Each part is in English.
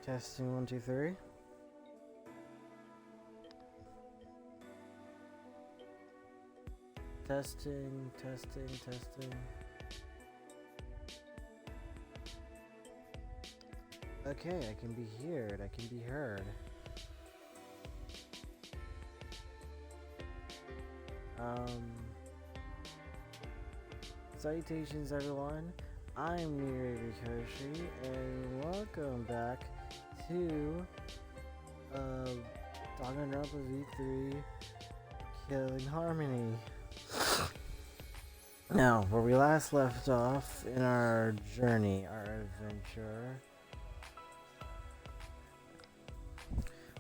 Testing 1, 2, 3. Testing. Okay, I can be heard. I can be heard. Salutations, everyone. I'm Rikoshi, and welcome back to Danganronpa V3 Killing Harmony. Now, where we last left off in our journey, our adventure,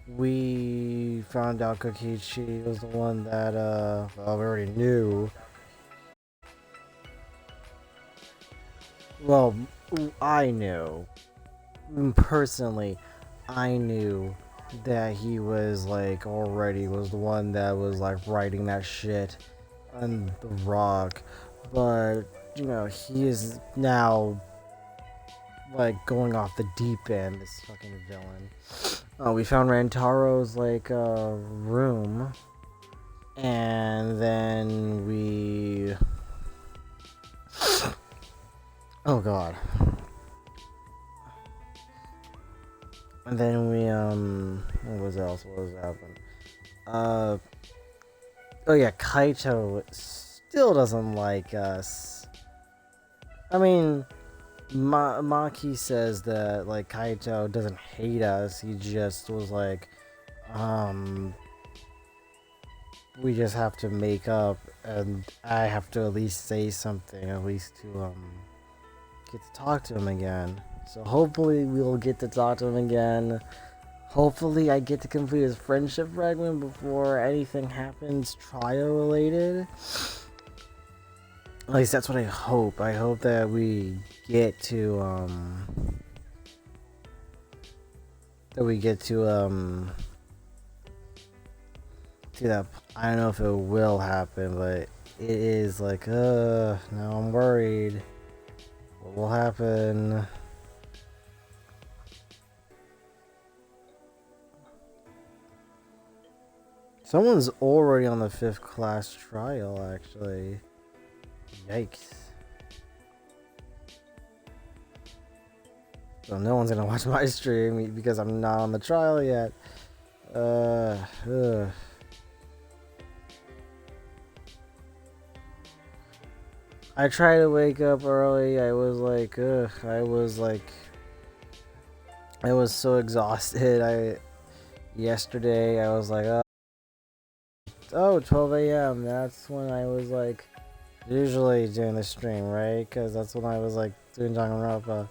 we found out Kokichi was the one that, well, we already knew. Well, I knew. Personally, I knew that he was, like, already was the one that was, like, writing that shit on the rock. But, you know, he is now, like, going off the deep end, this fucking villain. We found Rantaro's, like, room. And then we... Oh god. And then we, what was else? What was happening? Oh yeah, Kaito still doesn't like us. I mean, Maki says that, like, Kaito doesn't hate us. He just was like, we just have to make up, and I have to at least say something, at least to, get to talk to him again. So hopefully we'll get to talk to him again. Hopefully I get to complete his friendship fragment before anything happens trial related. At least that's what I hope. I hope that we get to to that. I don't know if it will happen, but it is like, now I'm worried. What will happen? Someone's already on the 5th class trial, actually. Yikes. So no one's gonna watch my stream because I'm not on the trial yet. I tried to wake up early. I was so exhausted. Yesterday I was like, oh, 12 a.m. That's when I was like usually doing the stream, right? Because that's when I was like doing Danganronpa.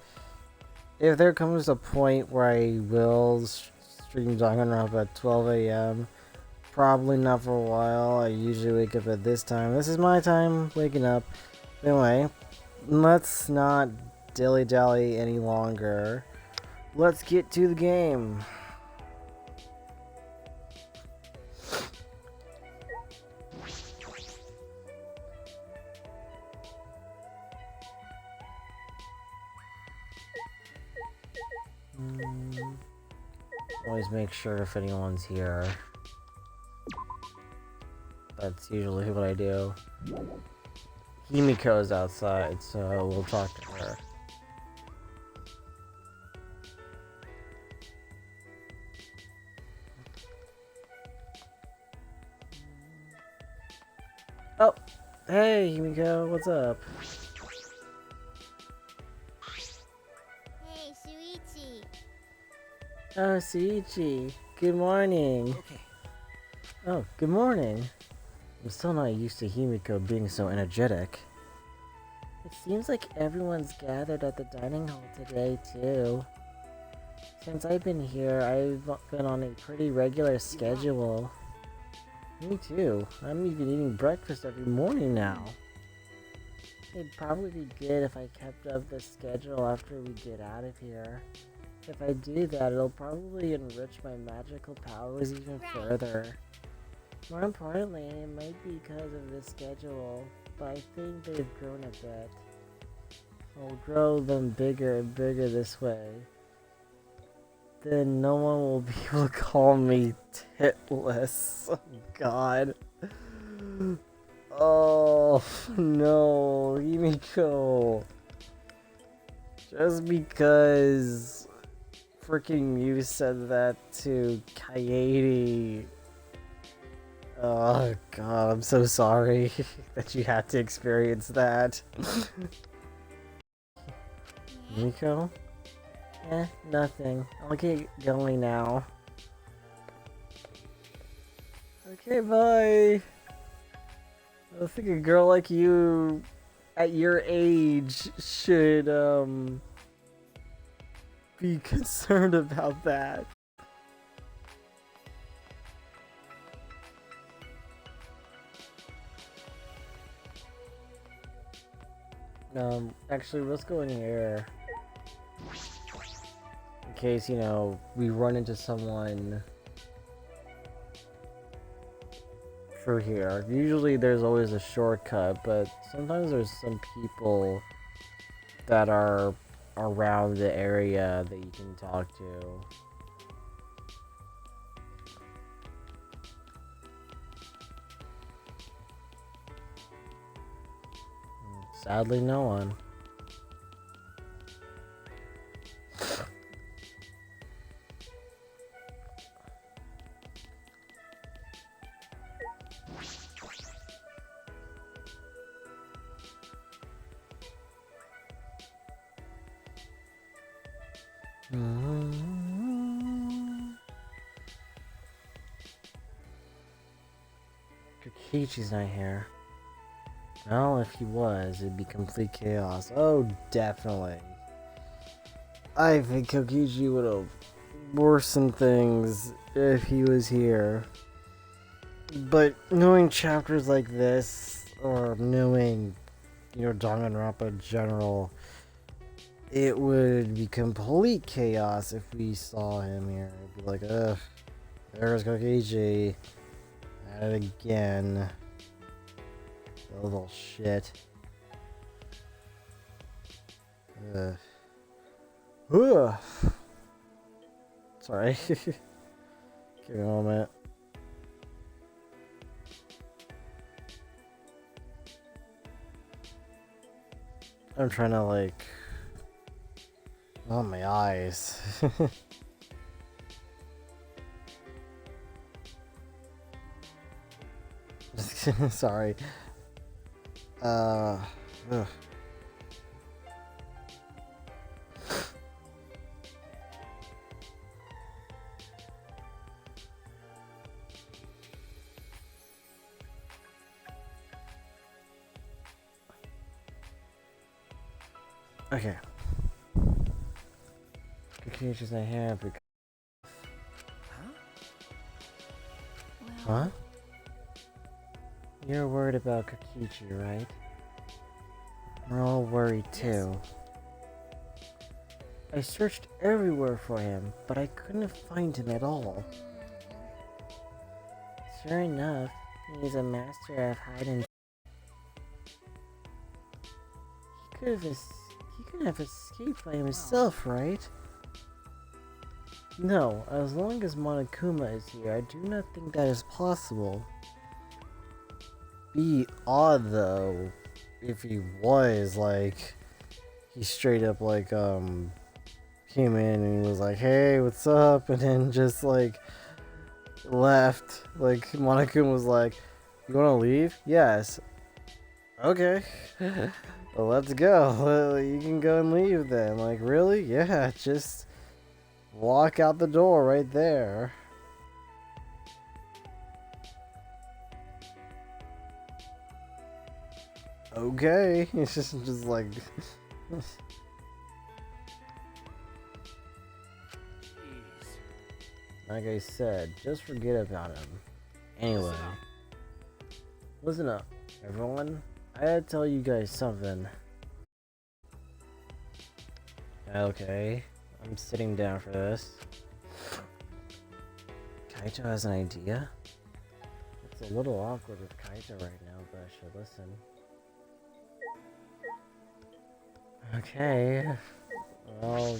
If there comes a point where I will stream Danganronpa at 12 a.m., probably not for a while. I usually wake up at this time. This is my time waking up. Anyway, let's not dilly-dally any longer. Let's get to the game. Always make sure if anyone's here. That's usually what I do. Himiko's outside, so we'll talk to her. Oh, hey Himiko, what's up? Hey, Shuichi. Oh, Shuichi. Good morning. Okay. Oh, good morning. I'm still not used to Himiko being so energetic. It seems like everyone's gathered at the dining hall today, too. Since I've been here, I've been on a pretty regular schedule. Me too. I'm even eating breakfast every morning now. It'd probably be good if I kept up the schedule after we get out of here. If I do that, it'll probably enrich my magical powers even further. More importantly, it might be because of this schedule. but I think they've grown a bit. I'll grow them bigger and bigger this way. Then no one will be able to call me titless. Oh god. Oh no, Himiko. Just because freaking you said that to Kaede. Oh god, I'm so sorry that you had to experience that. Nico? Nothing. I'll get going now. Okay, bye. I think a girl like you at your age should be concerned about that. Actually, let's go in here. In case, you know, we run into someone through here. Usually there's always a shortcut, but sometimes there's some people that are around the area that you can talk to. Sadly, no one. Kokichi's not here. Well, if he was, it'd be complete chaos. Oh, definitely. I think Kokichi would have worsened things if he was here. But knowing chapters like this, or knowing, you know, Danganronpa in general, it would be complete chaos if we saw him here. It'd be like, ugh, there's Kokichi. At it again. A little shit. Ugh. Sorry. Give me a moment. I'm trying to like... Oh, my eyes. Sorry. Ugh. Okay. Kokichi's not here because... Huh? You're worried about Kokichi, right? We're all worried too. I searched everywhere for him, but I couldn't find him at all. Sure enough, he's a master of hide and... He could have escaped by himself, right? No, as long as Monokuma is here, I do not think that is possible. Be odd though, if he was, like, he straight up, like, came in and was like, hey, what's up? And then just, like, left. Like, Monokuma was like, you wanna leave? Yes. Okay. Well, let's go. You can go and leave then. Like, really? Yeah, just walk out the door right there. Okay. It's just like... Like I said, just forget about him. Anyway. Listen up, everyone. I gotta tell you guys something. Okay. I'm sitting down for this. Kaito has an idea? It's a little awkward with Kaito right now, but I should listen. Okay. Well,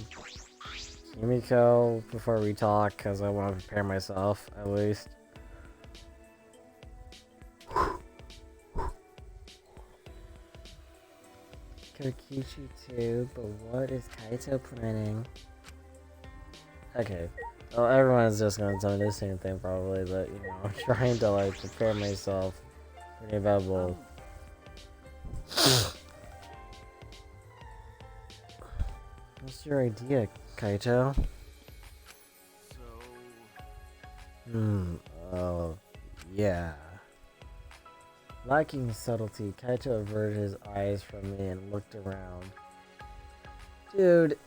Yumiko, before we talk, because I want to prepare myself, at least. Kokichi too, but what is Kaito planning? Okay. Well, everyone's just gonna tell me the same thing probably, but you know, I'm trying to like prepare myself for the inevitable. What's your idea, Kaito? Oh, yeah. Lacking subtlety, Kaito averted his eyes from me and looked around. Dude.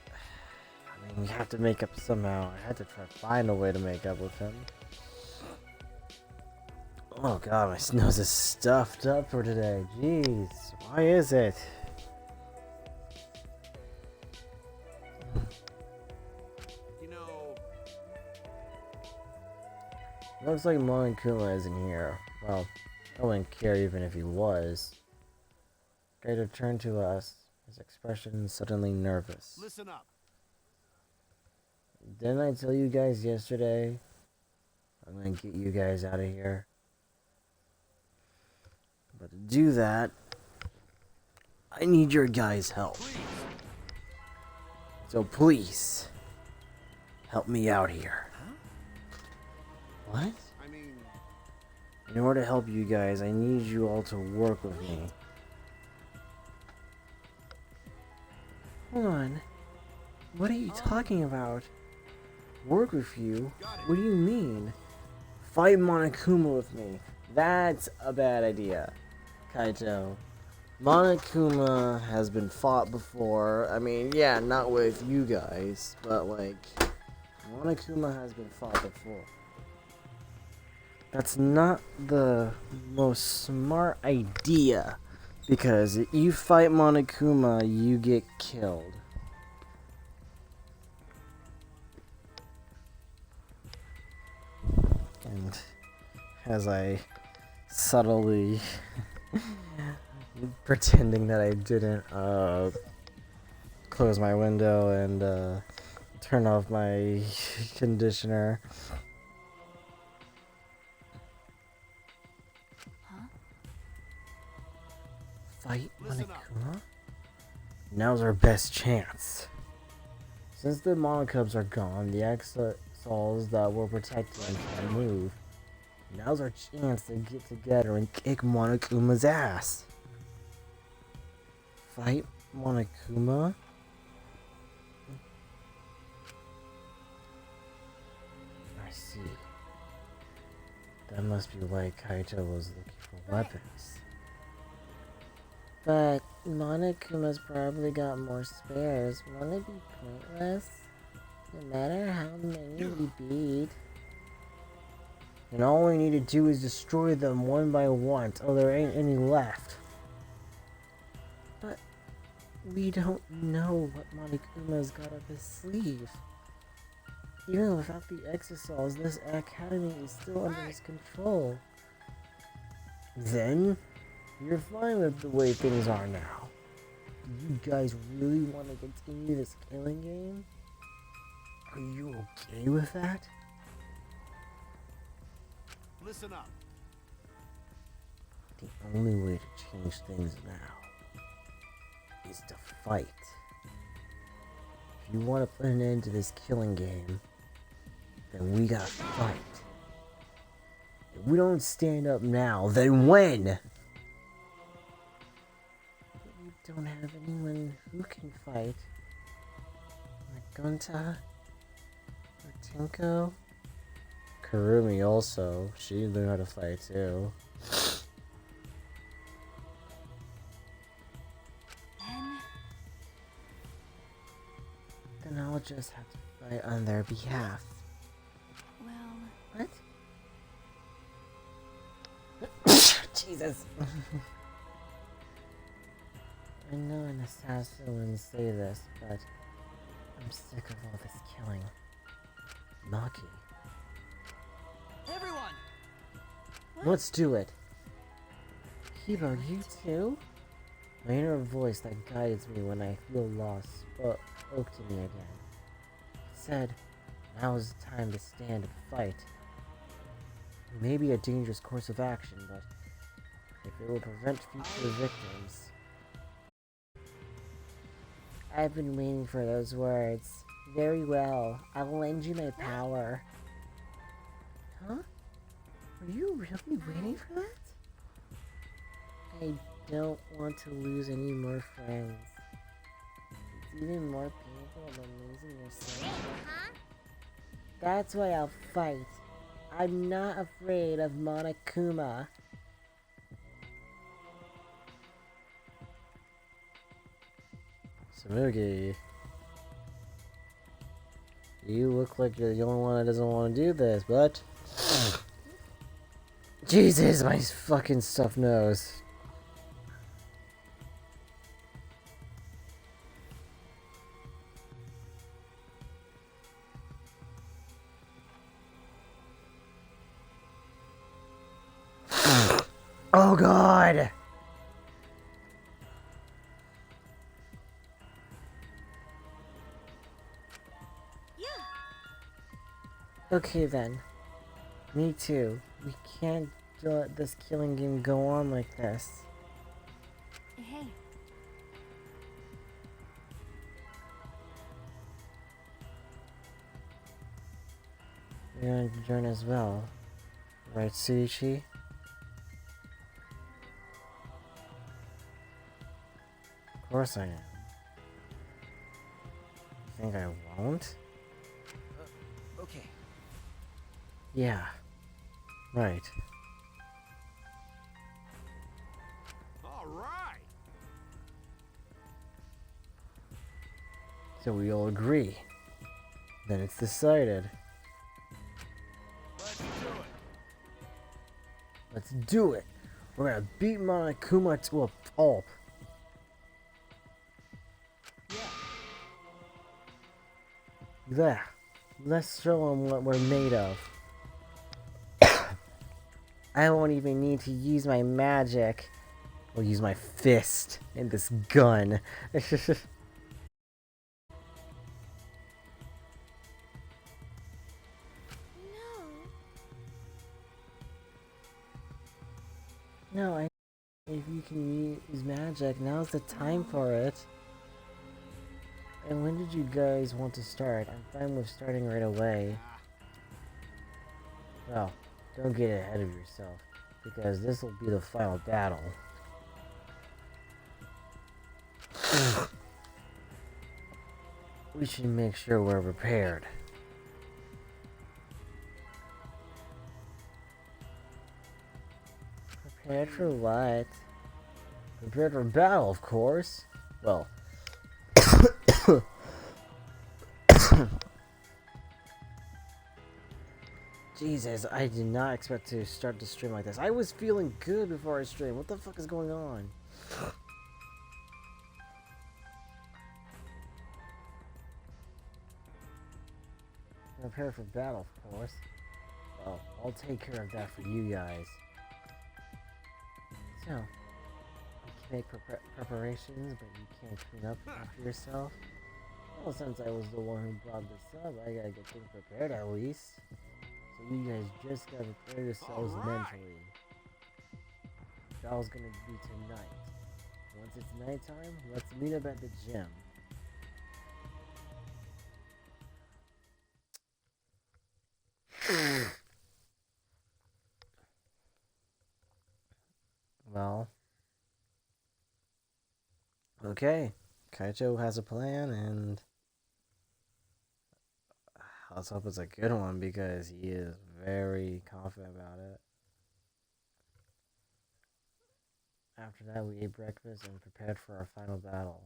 I mean, we have to make up somehow. I had to try to find a way to make up with him. Oh god, my nose is stuffed up for today. Jeez, why is it? You know... Looks like Monokuma isn't here. Well, I wouldn't care even if he was. Kaito turned to us, his expression suddenly nervous. Listen up. Didn't I tell you guys yesterday? I'm gonna get you guys out of here. But to do that, I need your guys' help. Please. So please, help me out here. Huh? What? I mean... In order to help you guys, I need you all to work with me. Hold on. What are you talking about? Work with you? What do you mean? Fight Monokuma with me. That's a bad idea, Kaito. Monokuma has been fought before. I mean, yeah, not with you guys, but like, Monokuma has been fought before. That's not the most smart idea, because if you fight Monokuma, you get killed. And as I subtly pretending that I didn't close my window and turn off my conditioner. Huh? Fight Monokuma? Now's our best chance. Since the Monokubs are gone, the Exosols that were protecting them can't move. Now's our chance to get together and kick Monokuma's ass. Fight Monokuma? I see. That must be why Kaito was looking for weapons. But Monokuma's probably got more spares. Won't it be pointless? No matter how many we beat. And all we need to do is destroy them one by one till there ain't any left. But we don't know what Monokuma's got up his sleeve. Even without the Exosols, this academy is still under his control. Then, you're fine with the way things are now. Do you guys really want to continue this killing game? Are you okay with that? Listen up. The only way to change things now is to fight. If you want to put an end to this killing game, then we gotta fight. If we don't stand up now, then when? We don't have anyone who can fight. Like Gunta or Tinko. Kurumi also. She knew how to fight too. Then I'll just have to fight on their behalf. Well... What? Jesus. I know an assassin wouldn't say this, but I'm sick of all this killing. Maki. My inner voice that guides me when I feel lost spoke to me again. It said, now is the time to stand and fight. It may be a dangerous course of action, but if it will prevent future victims. I've been waiting for those words. Very well, I will lend you my power. Huh? Are you really waiting for that? I don't want to lose any more friends. It's even more painful than losing yourself. That's why I'll fight. I'm not afraid of Monokuma. Samugi, you look like you're the only one that doesn't want to do this, but... Jesus, my fucking stuffed nose. Oh god! Okay then. Me too. We can't let this killing game go on like this. Hey. You're going to join as well. Right, Suichi? Of course I am. You think I won't? Okay. Yeah. Right. All right. So we all agree. Then it's decided. Let's do it. Let's do it! We're gonna beat Monokuma to a pulp. There. Let's show them what we're made of. I won't even need to use my magic. I'll use my fist and this gun. No, if you can use magic, now's the time for it. And when did you guys want to start? I'm fine with starting right away. Well, don't get ahead of yourself, because this will be the final battle. We should make sure we're prepared. Prepared for what? Prepared for battle, of course. Well, Jesus, I did not expect to start the stream like this. I was feeling good before I streamed. What the fuck is going on? Prepare for battle, of course. Well, I'll take care of that for you guys. So, you can make preparations, but you can't clean up after yourself? Well, since I was the one who brought this up, I gotta get things prepared at least. So you guys just gotta prepare yourselves mentally. Battle's gonna be tonight. Once it's nighttime, let's meet up at the gym. Well, okay. Kaicho has a plan, and let's hope it's a good one because he is very confident about it. After that, we ate breakfast and prepared for our final battle.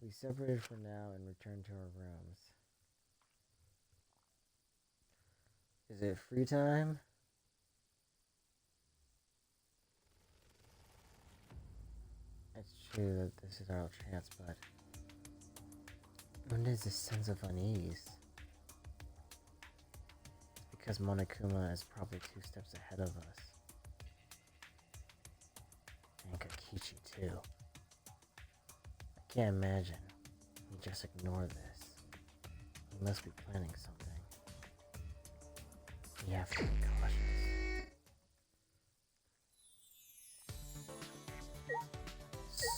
We separated for now and returned to our rooms. Is it free time? It's true that this is our chance, but when is this sense of unease? Because Monokuma is probably 2 steps ahead of us. And Kokichi too. can't imagine. You just ignore this. You must be planning something. You have to be cautious.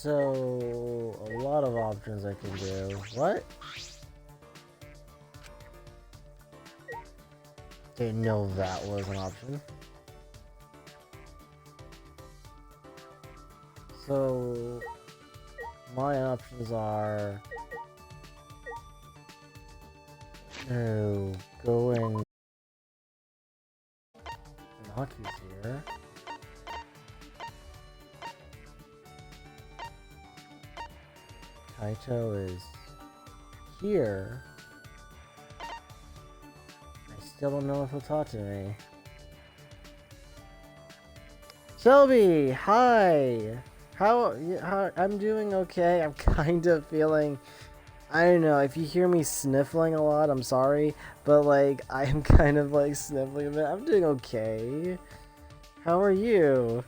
So, a lot of options I can do. What? Didn't know that was an option. So, my options are to go in. Naki's here. Kaito is here. I still don't know if he'll talk to me. Shelby, hi. How I'm doing okay. I'm kind of feeling, I don't know, if you hear me sniffling a lot, I'm sorry, but like I'm kind of like sniffling a bit. I'm doing okay. How are you?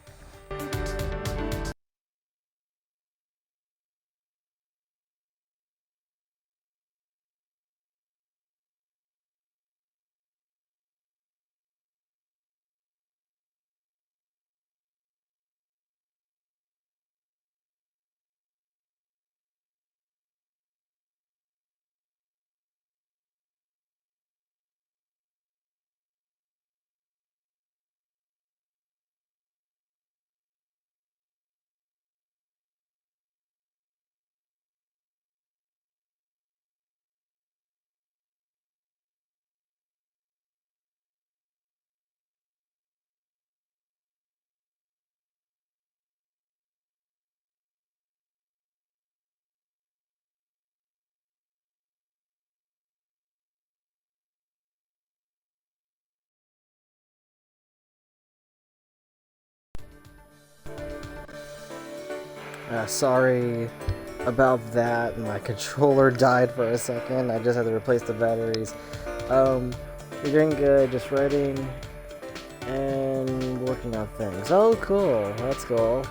Sorry about that. My controller died for a second. I just had to replace the batteries. You're doing good. Just writing and working on things. Oh, cool. That's cool.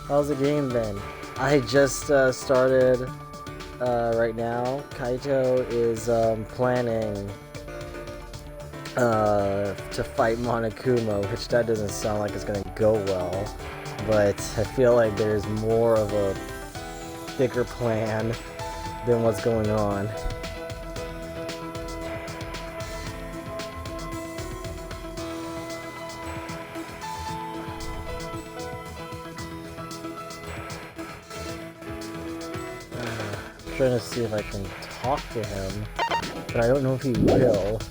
How's the game been? I just started right now. Kaito is planning to fight Monokuma, which that doesn't sound like it's gonna go well. But I feel like there's more of a bigger plan than what's going on. I'm trying to see if I can talk to him, but I don't know if he will.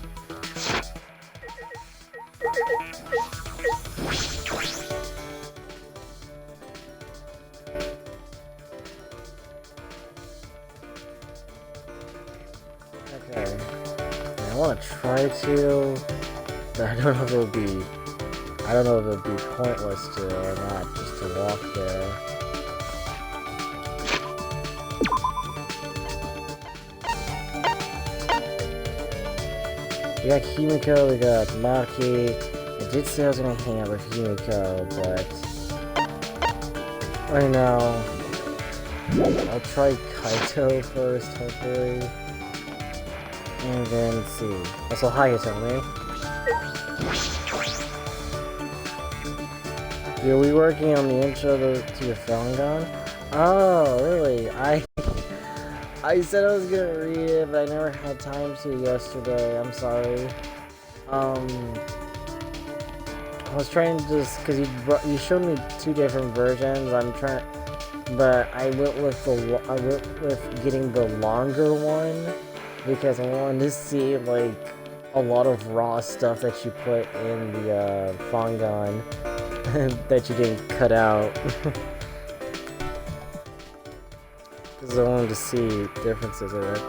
Okay. I want to try to, but I don't know if it'll be. I don't know if it'll be pointless to or not, just to walk there. We got Himiko, we got Maki. I did say I was gonna hang out with Himiko, but I know. I'll try Kaito first, hopefully. And then see. Also, hi, Hitomi. Are we working on the intro to your Falcon? Oh, really? I said I was gonna read it, but I never had time to yesterday. I'm sorry. I was trying to just because you showed me two different versions. But I went with getting the longer one because I wanted to see like a lot of raw stuff that you put in the Fangon that you didn't cut out. Because I wanted to see differences in it.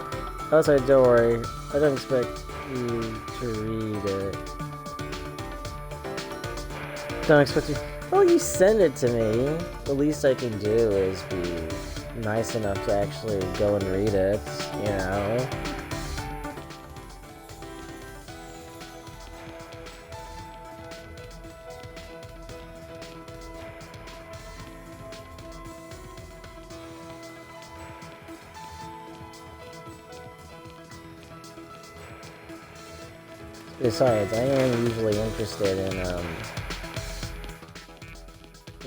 Also, don't worry, I don't expect you to read it. Don't expect you. Well, you send it to me. The least I can do is be nice enough to actually go and read it, you know? Besides, I am usually interested in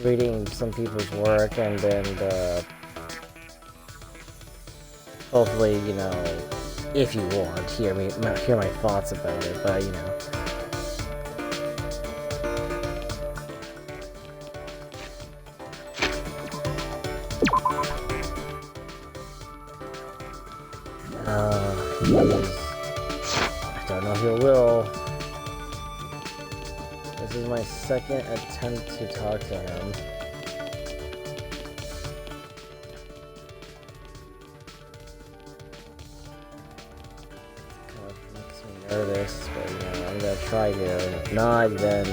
reading some people's work and then hopefully, you know, if you want, hear my thoughts about it, but you know. I don't know if he will. This is my second attempt to talk to him. Kind of makes me nervous, but you know, I'm gonna try here. If not, then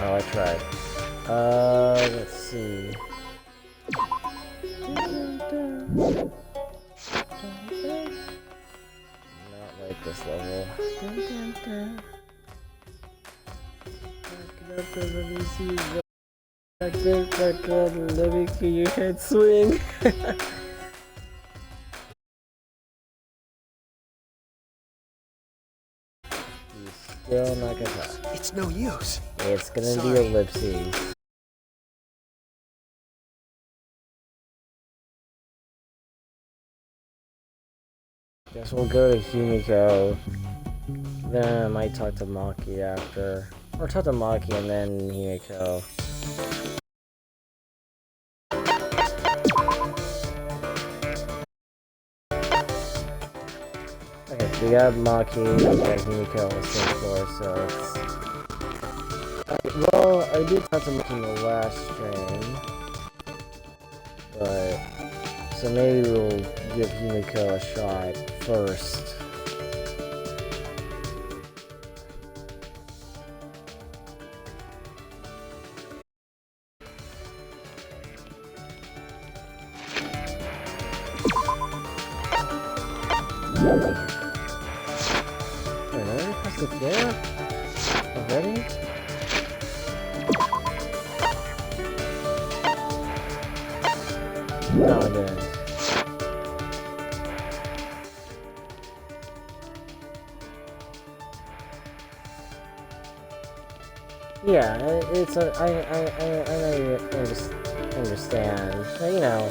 oh, I tried. Let's see. Not like this level. Let me see. Let me see your head swing. He's still not gonna talk. It's no use. It's gonna be ellipses. Guess we'll go to Himiko. Then I might talk to Maki after. Or talk to Maki and then Himiko. Okay, so we got Maki and Himiko on the same floor, so it's... well, I did talk to Maki in the last stream. But... so maybe we'll give Himiko a shot first. Wait, I already pressed the floor? Already? No, I didn't. Yeah, it's a, I know you understand. But, you know,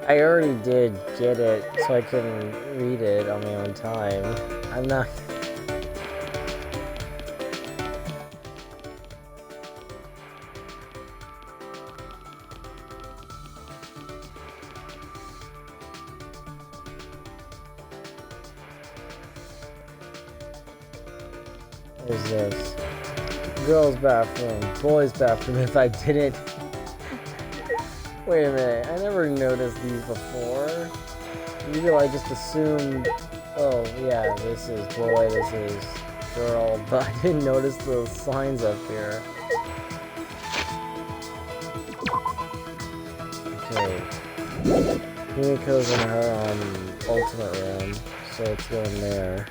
I already did get it, so I can read it on my own time. I'm not... What is this? Girls' bathroom, boys' bathroom if I didn't... Wait a minute, I never noticed these before. Usually I just assumed, oh yeah, this is boy, this is girl, but I didn't notice those signs up here. Okay. Himiko's in her ultimate room, so let's go in there.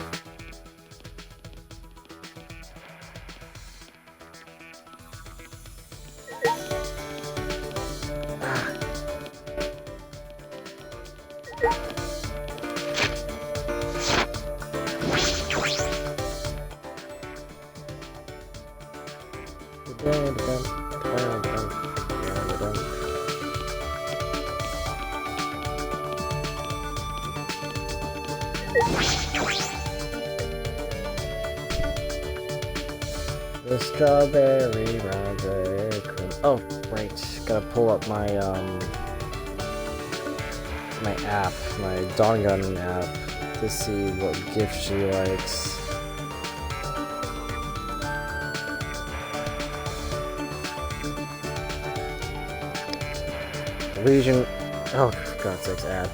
The strawberry raspberry cream. Oh, right. Gotta pull up my my app, my Danganronpa app, to see what gift she likes. Legion. Oh, for God's sakes, ad.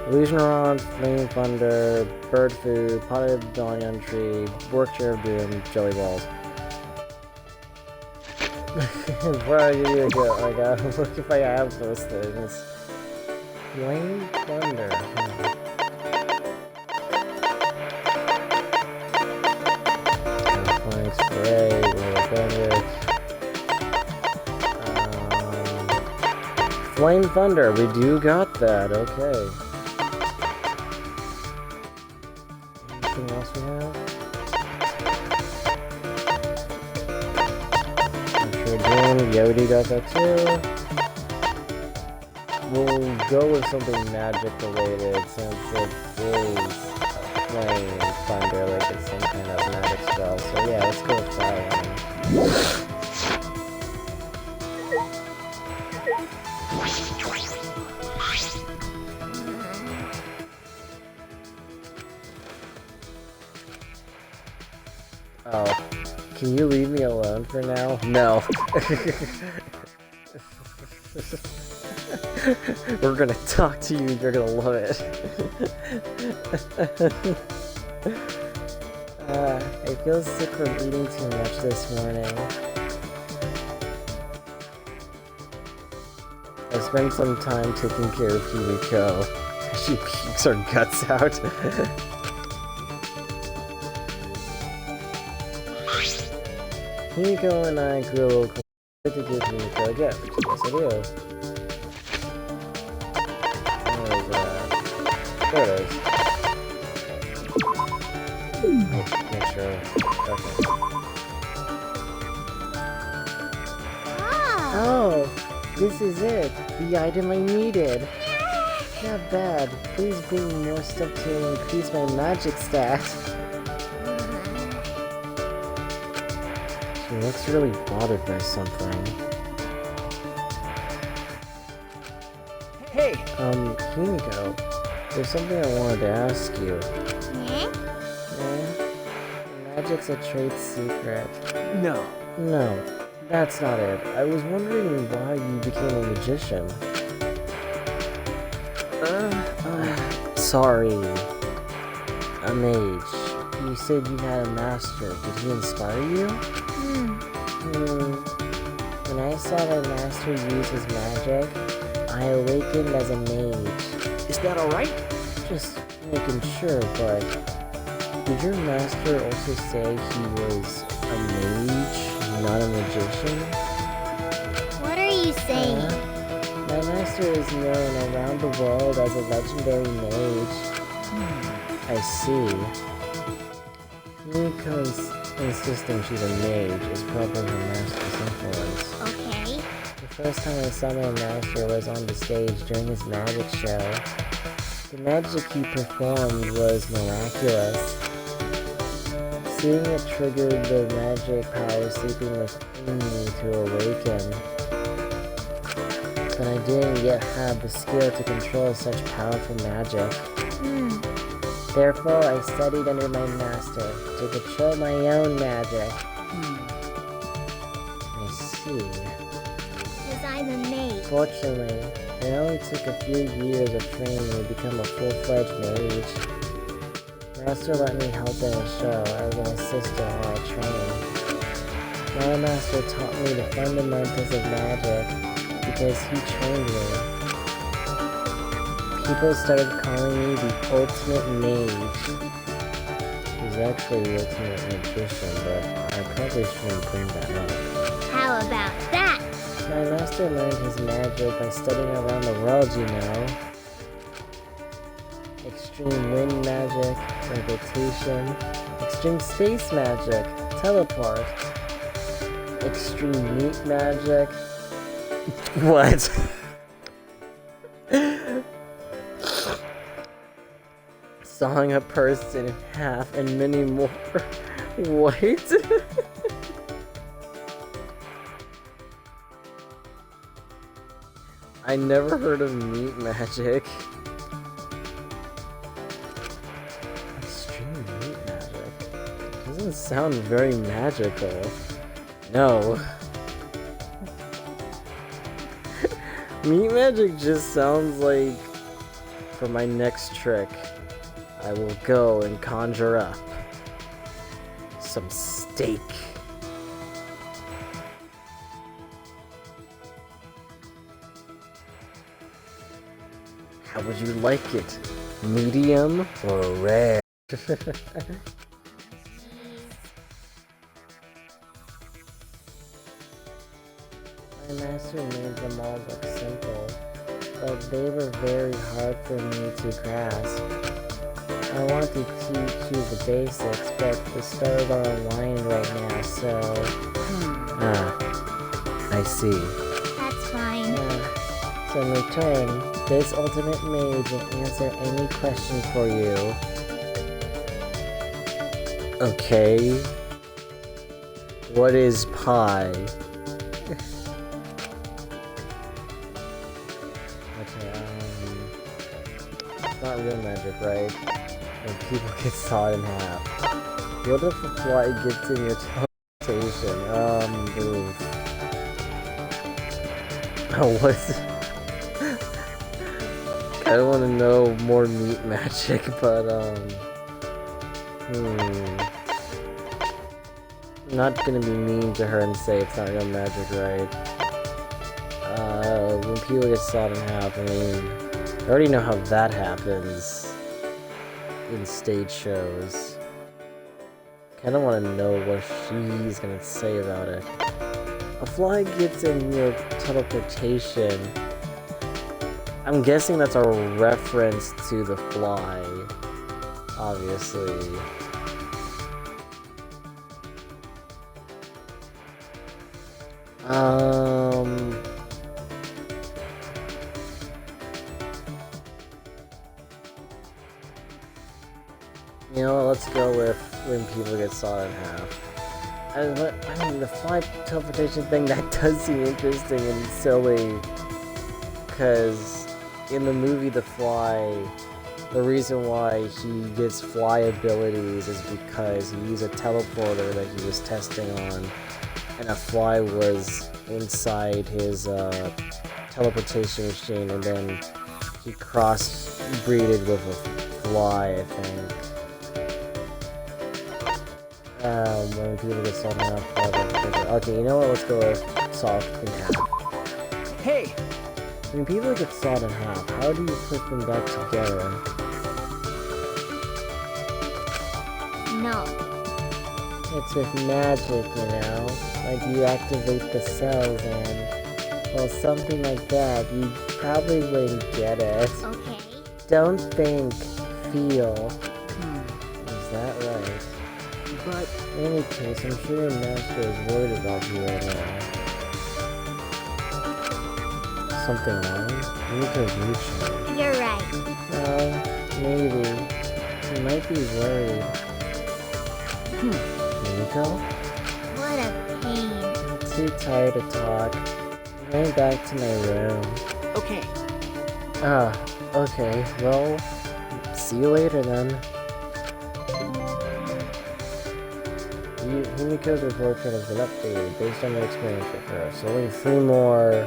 Illusion Rod, Flame Thunder, Bird Food, Potted Dorian Tree, Work Chair of Doom, Jelly Balls. Where are you go? I gotta look if I have those things. Flame Thunder. Flame Spray, Little Bandage. Flame Thunder, we do got that, okay. Anything else we have? I'm sure again, Yodi got that too. We'll go with something magic related since it is flame thunder, like it's some kind of magic spell. So yeah, let's go with that one. Oh, can you leave me alone for now? No. We're gonna talk to you, you're gonna love it. I feel sick from eating too much this morning. I spent some time taking care of Himiko. She pukes her guts out. Himiko and I grew a little closer to give Himiko a gift. Yes, I do. There it is. Make sure. Okay. Oh, this is it. The item I needed. Not bad. Please bring me more stuff to increase my magic stat. She looks really bothered by something. Hey! Himiko, there's something I wanted to ask you. Yeah? Yeah? Magic's a trade secret. No. No, that's not it. I was wondering why you became a magician. Sorry. A mage. You said you had a master. Did he inspire you? When I saw my master use his magic, I awakened as a mage. Is that alright? Just making sure, but did your master also say he was a mage, not a magician? What are you saying? My master is known around the world as a legendary mage. I see. Miko's insisting she's a mage is probably her master's influence. Okay. The first time I saw my master was on the stage during his magic show. The magic he performed was miraculous. Seeing it triggered the magic power sleeping within me to awaken. But I didn't yet have the skill to control such powerful magic. Therefore, I studied under my master to control my own magic. I see. Because I'm a mage. Fortunately, it only took a few years of training to become a full-fledged mage. Master let me help in a show as an assistant while I trained. My master taught me the fundamentals of magic because he trained me. People started calling me the ultimate mage. He's actually the ultimate magician, but I probably shouldn't bring that up. How about that? My master learned his magic by studying around the world, you know. Extreme wind magic, levitation, extreme space magic, teleport, extreme meat magic. What? Sawing a person in half and many more. What? I never heard of meat magic. Extreme meat magic? Doesn't sound very magical. No. Meat magic just sounds like for my next trick, I will go and conjure up some steak. How would you like it? Medium or rare? My master made them all look simple. but they were very hard for me to grasp. I want to teach you the basics, but the stars are online right now, so... I see. That's fine. So in return, this ultimate mage will answer any question for you. Okay. What is pi? Okay, it's not real magic, right? When people get sawed in half. What if a fly gets in your teleportation? Oof. Oh, what's... I don't want to know more meat magic, but, I'm not gonna be mean to her and say it's not real magic, right? When people get sawed in half, I mean, I already know how that happens in stage shows. Kinda wanna know what she's gonna say about it. A fly gets in your teleportation. I'm guessing that's a reference to the fly, obviously. You know what, let's go with when people get sawed in half. I mean, the fly teleportation thing, that does seem interesting and silly. Because in the movie The Fly, the reason why he gets fly abilities is because he used a teleporter that he was testing on, and a fly was inside his teleportation machine, and then he cross-breeded with a fly, I think. When people get sawed in half. Okay, you know what? Let's go with sawed in half. Hey! When people get sawed in half, how do you put them back together? No. It's with magic, you know? Like you activate the cells and... well, something like that. You probably wouldn't get it. Okay. Don't think, feel. Is that right? But... in any case, I'm sure your master is worried about you right now. Something wrong? Nico's mood changed. You're right. Well, maybe. He might be worried. Nico? What a pain. I'm too tired to talk. I'm going back to my room. Okay. Okay. Well, see you later then. Himiko's report card has been updated based on your experience with her. So only 3 more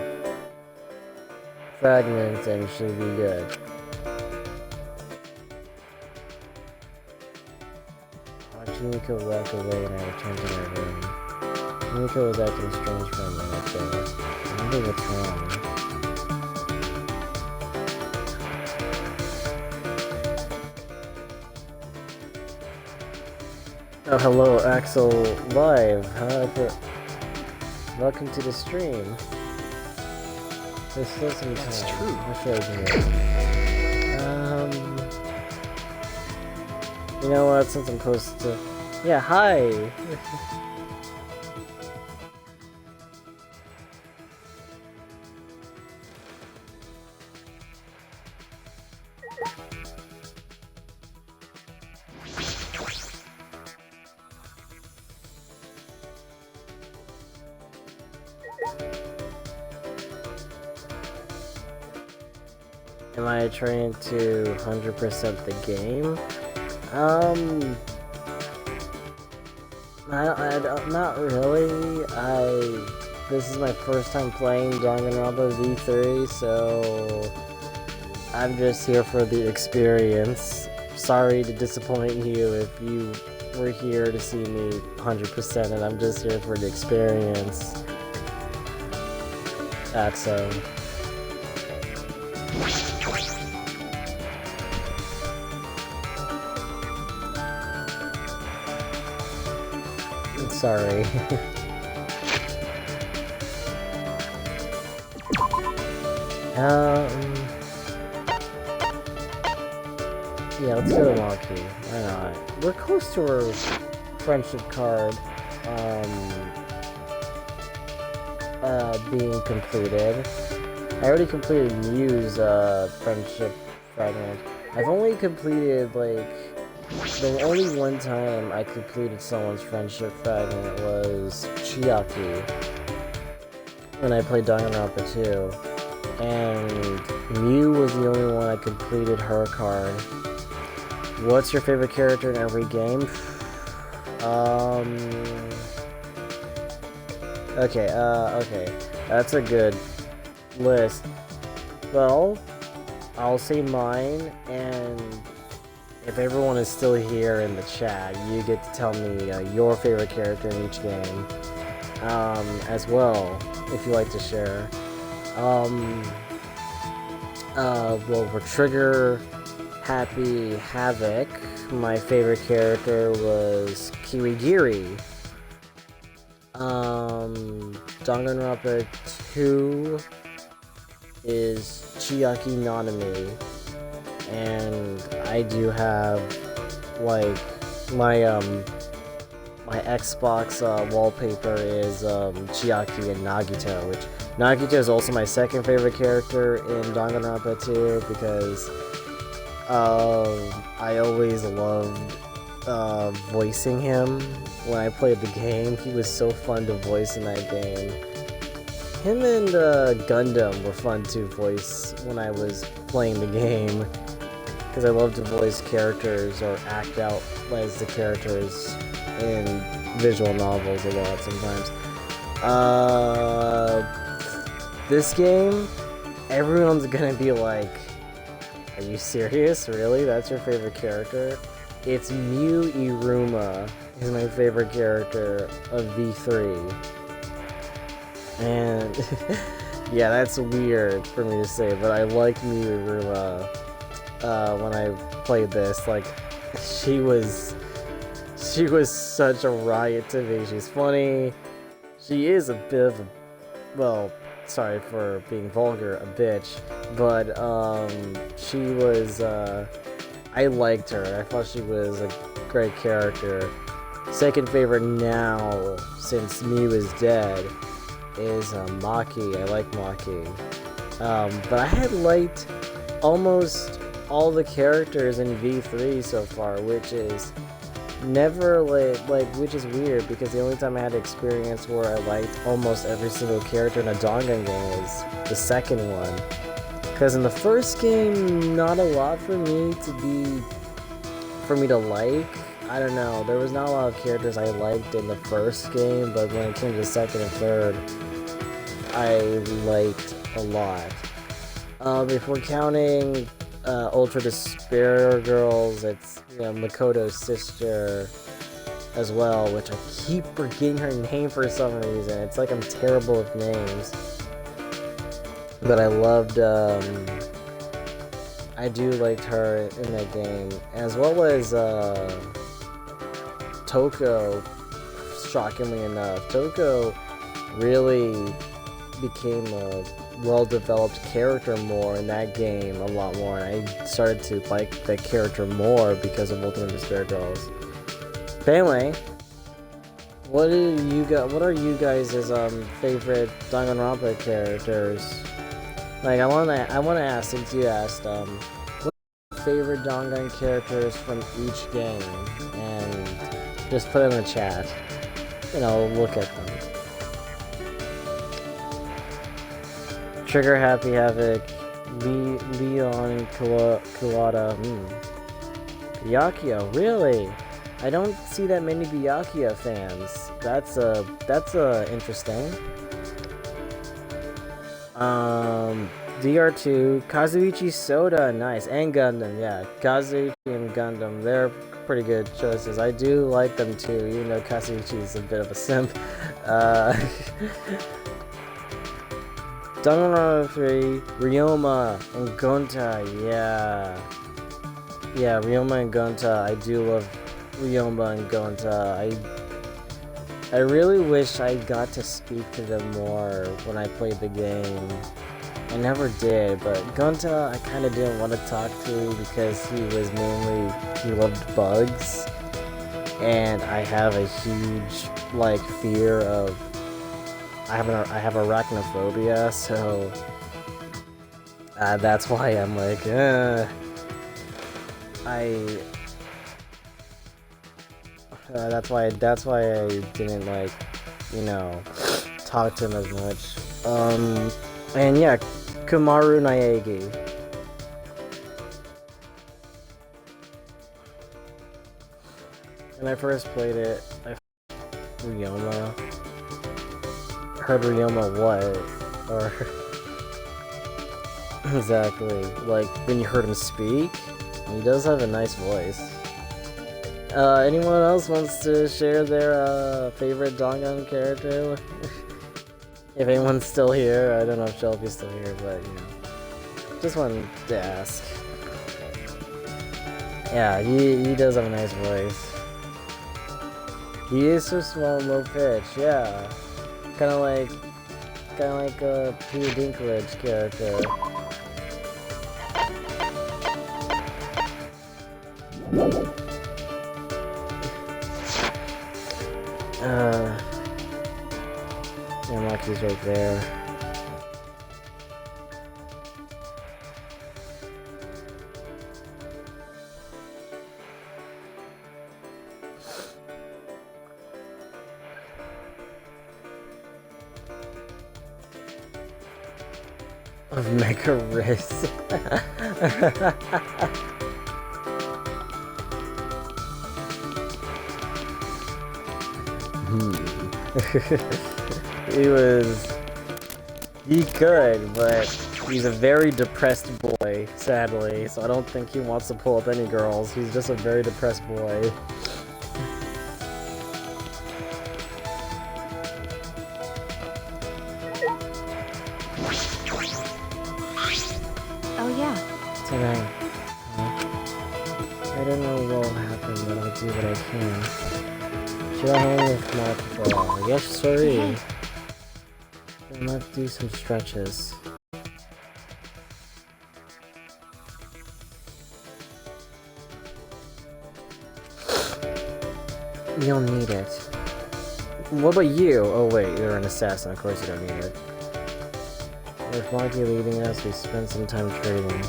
fragments and she'll be good. Watch Himiko walk away and I returned to my room. Himiko was acting strange for a minute there. I wonder what's wrong. Oh, hello, Axel Live. Welcome to the stream. There's still some time. That's true. I'll show you. You know what? Since I'm close to... yeah, hi! Am I trying to 100% the game? Not really. This is my first time playing Danganronpa V3, so I'm just here for the experience. Sorry to disappoint you if you were here to see me 100%, and I'm just here for the experience. So. Sorry. Yeah, let's go to Maki. Why not? We're close to our friendship card being completed. I already completed Mew's friendship fragment. I've only completed, like, the only one time I completed someone's friendship fragment was Chiaki when I played Danganronpa 2. And Mew was the only one I completed her card. What's your favorite character in every game? Okay, that's a good list. Well, I'll say mine, and if everyone is still here in the chat, you get to tell me your favorite character in each game, as well, if you like to share. Well, for Trigger Happy Havoc, my favorite character was Kiwigiri. Danganronpa 2 is Chiaki Nanami, and I do have, like, my Xbox wallpaper is Chiaki and Nagito, which Nagito is also my second favorite character in Danganronpa 2 because I always loved voicing him when I played the game. He was so fun to voice in that game. Him and Gundam were fun to voice when I was playing the game, because I love to voice characters or act out as the characters in visual novels a lot sometimes. This game, everyone's gonna be like, are you serious? Really? That's your favorite character? It's Mew Iruma is my favorite character of V3. And yeah, that's weird for me to say, but I like Mew Iruma when I played this. Like, she was such a riot to me. She's funny. She is a bit of a, well, sorry for being vulgar, a bitch, but she was, I liked her. I thought she was a great character. Second favorite now, since Mew is dead, is Maki. I like Maki. But I had liked almost all the characters in V3 so far, which is never which is weird, because the only time I had experience where I liked almost every single character in a Dangan game was the second one. Because in the first game, not a lot for me to like. I don't know, there was not a lot of characters I liked in the first game, but when it came to the second and third, I liked a lot. If we're counting Ultra Despair Girls, it's, you know, Makoto's sister as well, which I keep forgetting her name for some reason. It's like I'm terrible with names. But I loved, I do liked her in that game, as well as Toko. Shockingly enough, Toko really became a well-developed character more in that game, a lot more, and I started to like that character more because of Ultimate Despair Girls. But anyway, what are you guys' favorite Danganronpa characters? Like, I wanna ask, since you asked, what are your favorite Dangan characters from each game? And just put it in the chat, and I'll look at them. Trigger Happy Havoc, Leon Kuwata, Byakuya, really? I don't see that many Byakuya fans. That's interesting. DR2, Kazuichi Soda, nice, and Gundam, yeah, Kazuichi and Gundam, they're pretty good choices. I do like them too, even though Kazuichi is a bit of a simp. Danganronpa 3, Ryoma and Gonta, yeah, Ryoma and Gonta, I do love Ryoma and Gonta. I really wish I got to speak to them more when I played the game. I never did, but Gunta I kind of didn't want to talk to because he loved bugs, and I have a huge like fear of I have arachnophobia, so that's why I'm like that's why I didn't like, you know, talk to him as much. And yeah, Kumaru Naegi. When I first played it, I Ryoma. Heard Ryoma what? Or exactly, like when you heard him speak, he does have a nice voice. Anyone else wants to share their favorite Dangan character? If anyone's still here, I don't know if Shelby's still here, but you know, just wanted to ask. Yeah, he does have a nice voice. He is so small and low pitch, yeah. Kinda like a Peter Dinklage character. Yeah, Maki's right there. Of Mega Race. He could, but he's a very depressed boy, sadly, so I don't think he wants to pull up any girls. He's just a very depressed boy. Oh yeah. Tonight. I don't know what will happen, but I'll do what I can. Should I hang with Mark for a while? Yes, sorry. Hey. I might do some stretches. You'll need it. What about you? Oh wait, you're an assassin, of course you don't need it. With Marky leading us, we spent some time trading.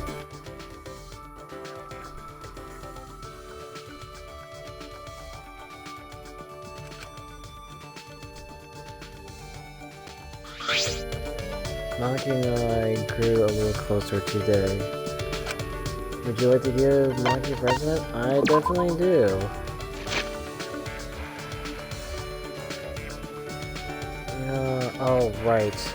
Maki and I grew a little closer today. Would you like to give Maki a present? I definitely do. Oh, right.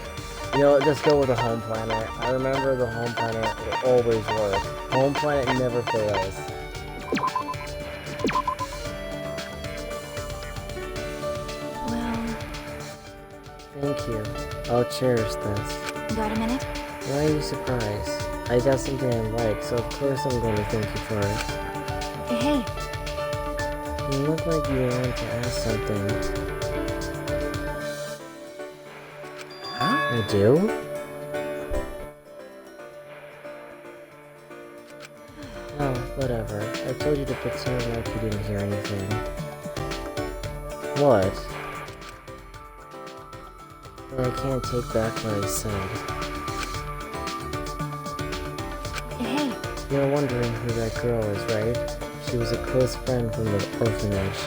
You know, just go with the home planet. I remember the home planet will always work. Home planet never fails. Well, Thank you. I'll cherish this. got a minute? Why are you surprised? I got something I like, so of course I'm going to thank you for it. Hey, You look like you wanted to ask something. huh? I do? Oh, whatever. I told you to pretend like you didn't hear anything. What? Well, I can't take back what I said. Hey, You're wondering who that girl is, right? She was a close friend from the orphanage.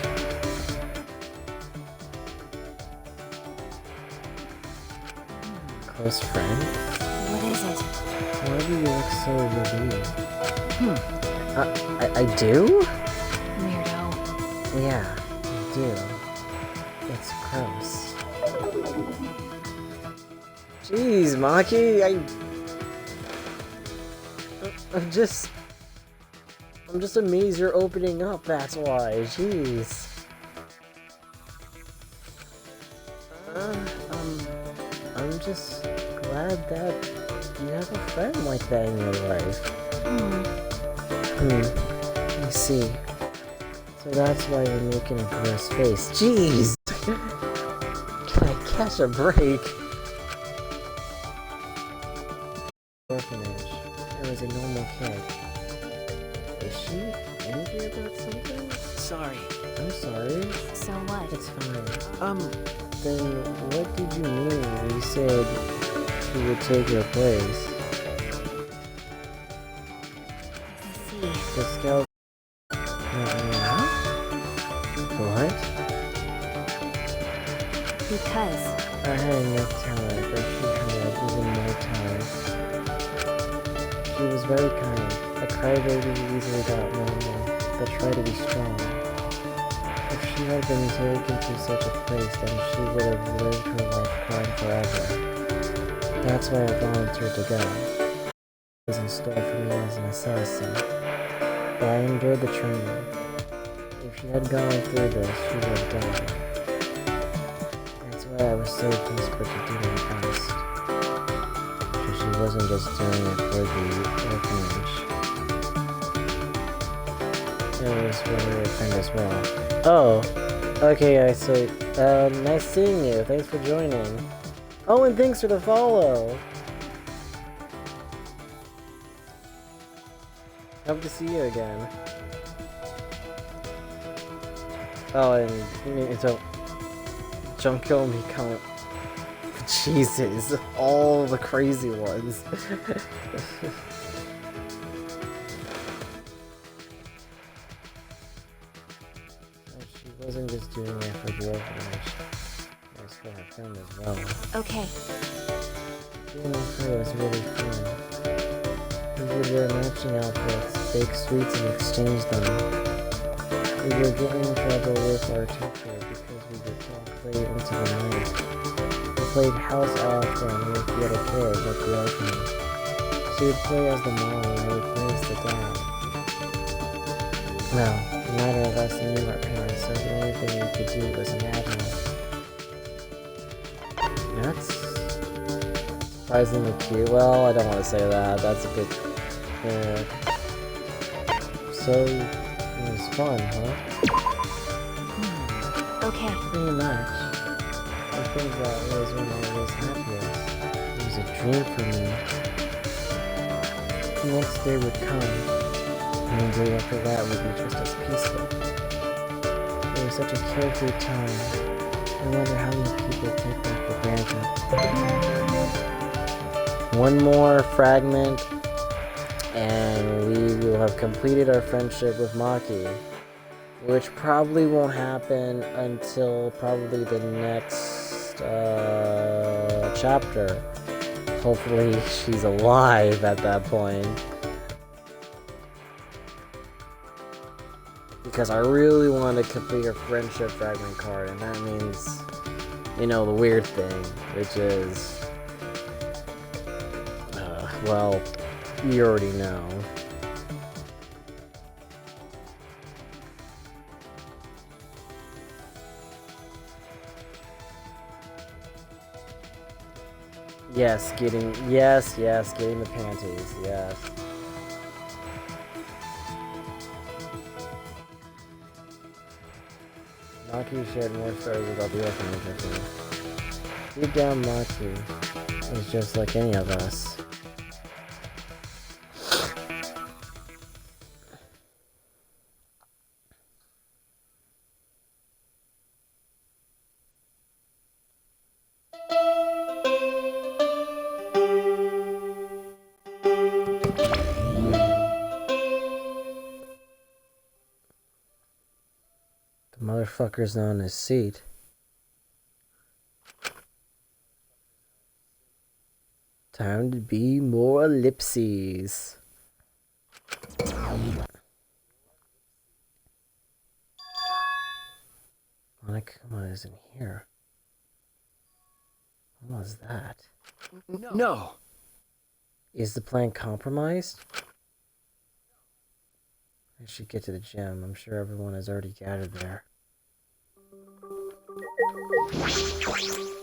Close friend? what is it? Why do you look so relieved? I do? Weirdo. Yeah, I do. It's gross. Jeez, Maki, I'm just amazed you're opening up, that's why. Jeez. I'm just glad that you have a friend like that in your life. I see. So that's why you're making a gross face. Jeez! Can I catch a break? Okay. Is she angry about something? Sorry. I'm sorry. So what? It's fine. Then Then what did you mean when you said she would take your place? I see. The scout. What? Because I had enough time, but she had even more time. She was very kind. A crybaby who easily got lonely, but tried to be strong. If she had been taken to such a place, then she would have lived her life crying forever. That's why I volunteered to go. It was in store for me as an assassin, but I enjoyed the training. If she had gone through this, she would have died. That's why I was so desperate to do my best. So she wasn't just doing it for the orphanage. It was for her friend as well. Oh, okay, I see. Nice seeing you. Thanks for joining. Oh, and thanks for the follow. Hope to see you again. Oh, and so Junko me comment. Jesus, all the crazy ones. She wasn't just doing it for the orphanage. It was for her friend as well. okay. Being with her was really fun. We would wear matching outfits, bake sweets, and exchange them. We would get in trouble with our teacher because we would talk late into the night. We played house often with the other kids at the orphanage. She would play as the mom and I would play as the dad. Well, neither of us knew our parents, so the only thing we could do was imagine it. That's surprisingly cute. Well, I don't want to say that. That's a bit... So, it was fun, huh? Okay. Pretty much. I think that was when I was happiest. It was a dream for me. The next day would come, and the day after that would be just as peaceful. It was such a carefree time. I wonder how many people take that for granted. One more fragment, and we will have completed our friendship with Maki. Which probably won't happen until probably the next chapter. Hopefully she's alive at that point. Because I really want to complete her friendship fragment card, and that means, you know, the weird thing, which is, well, you already know. Yes, getting the panties, yes. Maki shared more stories about the orphanage with me. Deep down, Maki is just like any of us. The motherfucker's on his seat. Time to be more ellipses. Monokuma isn't here. What was that? No. Is the plan compromised? I should get to the gym. I'm sure everyone has already gathered there.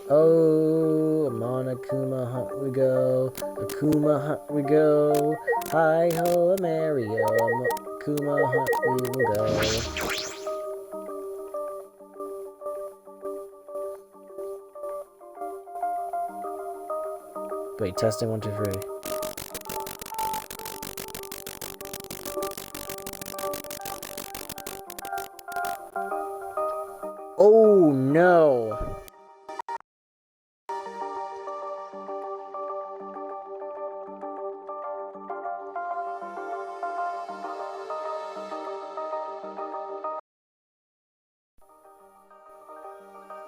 Oh, Monokuma hunt we go. Akuma hunt we go. Hi ho, Mario. Akuma hunt we will go. Wait, testing 1, 2, 3. Oh no!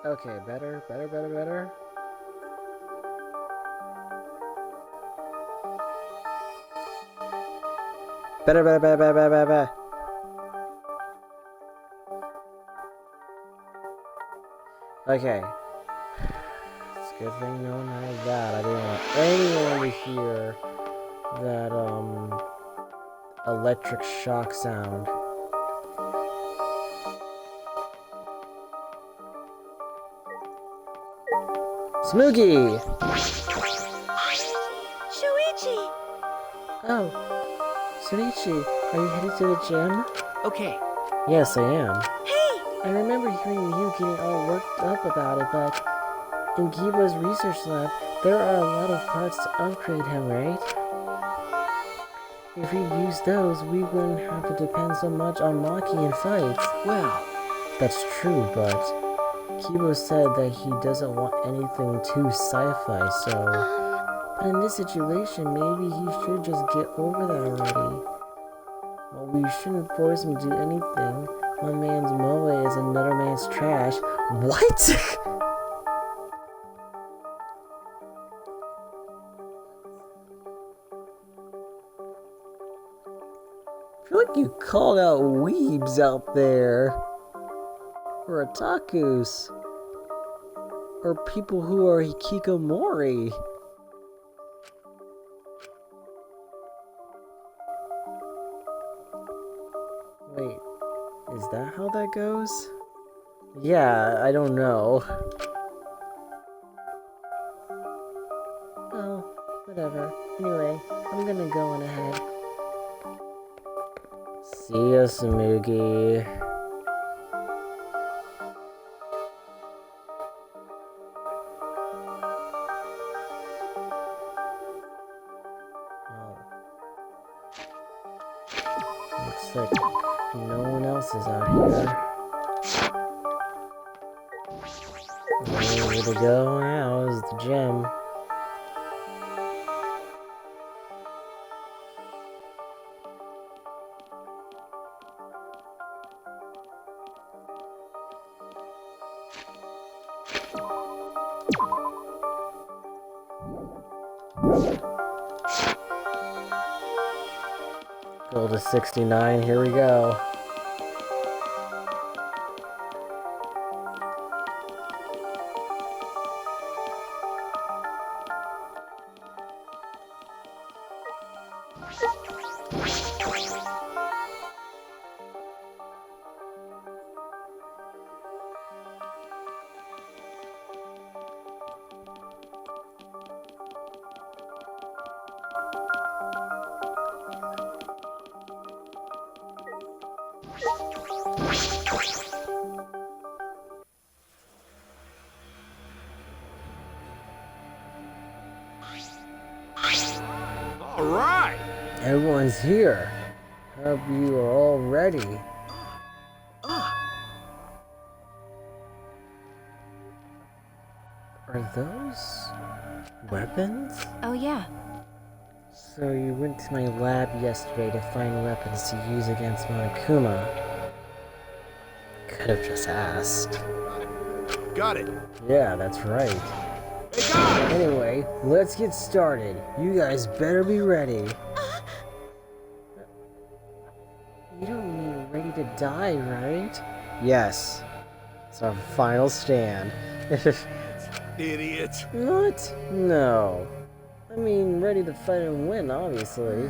Okay, better. Better. Okay. It's a good thing no one had that. I didn't want anyone to hear that, electric shock sound. Smoogie! Shuichi! Oh, Sunichi, are you headed to the gym? Okay. Yes, I am. Hey! I remember hearing you getting all worked up about it, but in Kiba's research lab, there are a lot of parts to upgrade him, right? If we use those, we wouldn't have to depend so much on Maki in fights. Well, That's true, but Kibo said that he doesn't want anything too sci-fi, so... But in this situation, maybe he should just get over that already. Well, we shouldn't force him to do anything. One man's moe is another man's trash. What? I feel like you called out weebs out there. Or otakus. Or people who are hikikomori. Wait, is that how that goes? Yeah, I don't know. Oh, whatever. Anyway, I'm gonna go on ahead. See ya, Smoogie. Oh. Looks like no one else is out here. Only way to go now is the gym. Goal to 69, here we go. All right. Everyone's here. Hope you are all ready. Are those weapons? Oh yeah. So you went to my lab yesterday to find weapons to use against Monokuma. Could have just asked. Got it. Yeah, that's right. Hey, guys! Anyway, let's get started. You guys better be ready. You don't mean ready to die, right? Yes. It's our final stand. Idiot. What? No. I mean, ready to fight and win, obviously.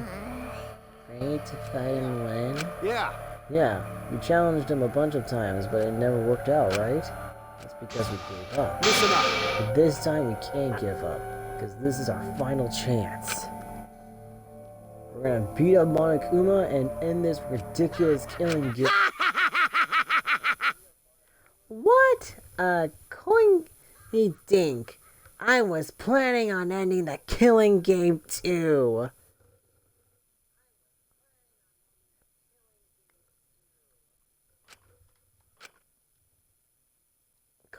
Ready to fight and win? Yeah. Yeah, you challenged him a bunch of times, but it never worked out, right? That's because we gave up. Listen up. But this time we can't give up, because this is our final chance. We're gonna beat up Monokuma and end this ridiculous killing game. What? Coin... Hey, Dink. I was planning on ending the killing game too.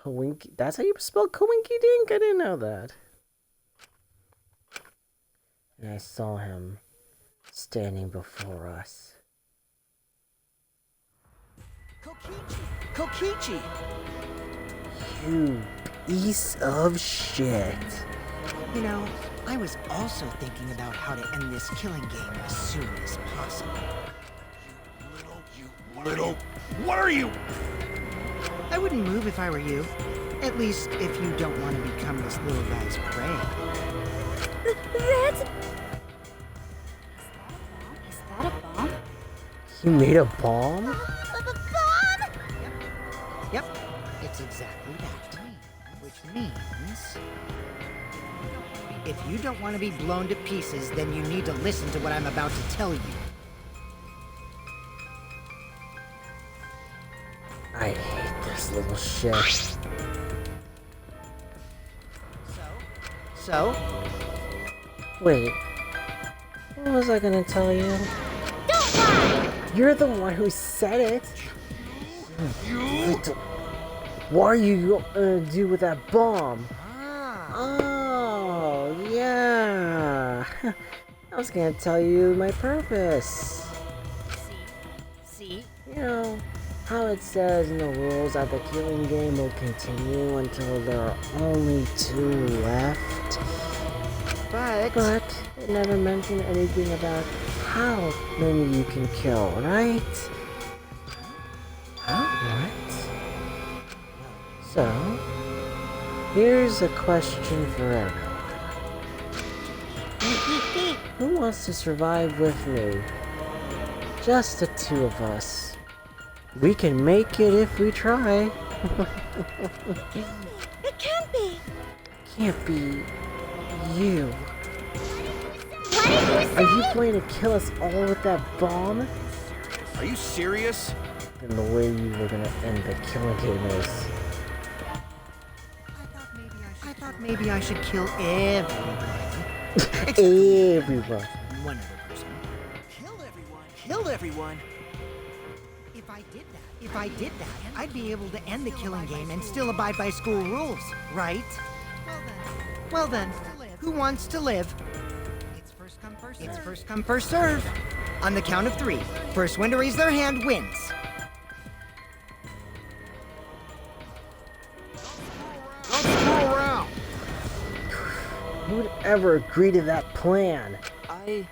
Koinky. That's how you spell Koinky Dink? I didn't know that. And I saw him standing before us. Kokichi! You piece of shit. You know, I was also thinking about how to end this killing game as soon as possible. Little. What are you? I wouldn't move if I were you. At least if you don't want to become this little guy's prey. That's... Is that a bomb? You made a bomb? Yep, it's exactly that. Which means... if you don't want to be blown to pieces, then you need to listen to what I'm about to tell you. I hate this little shit. So? Wait. What was I gonna tell you? Don't lie! You're the one who said it! What are you gonna do with that bomb? Oh, yeah! I was gonna tell you my purpose. See? You know, how it says in the rules that the killing game will continue until there are only 2 left. But it never mentioned anything about how many you can kill, right? What? So, here's a question for everyone. Who wants to survive with me? Just the 2 of us. We can make it if we try. It can't be! Can't be you. What did you Are you planning to kill us all with that bomb? Are you serious? Then the way you were gonna end the killing game is... I thought maybe I should kill everyone. everyone. One other person. Kill everyone? If I did that, I'd be able to end the killing game and still abide by school rules, right? Well then, who wants to live? It's first come, first serve. On the count of 3, first one to raise their hand wins. Don't screw around. Who would ever agree to that plan? I...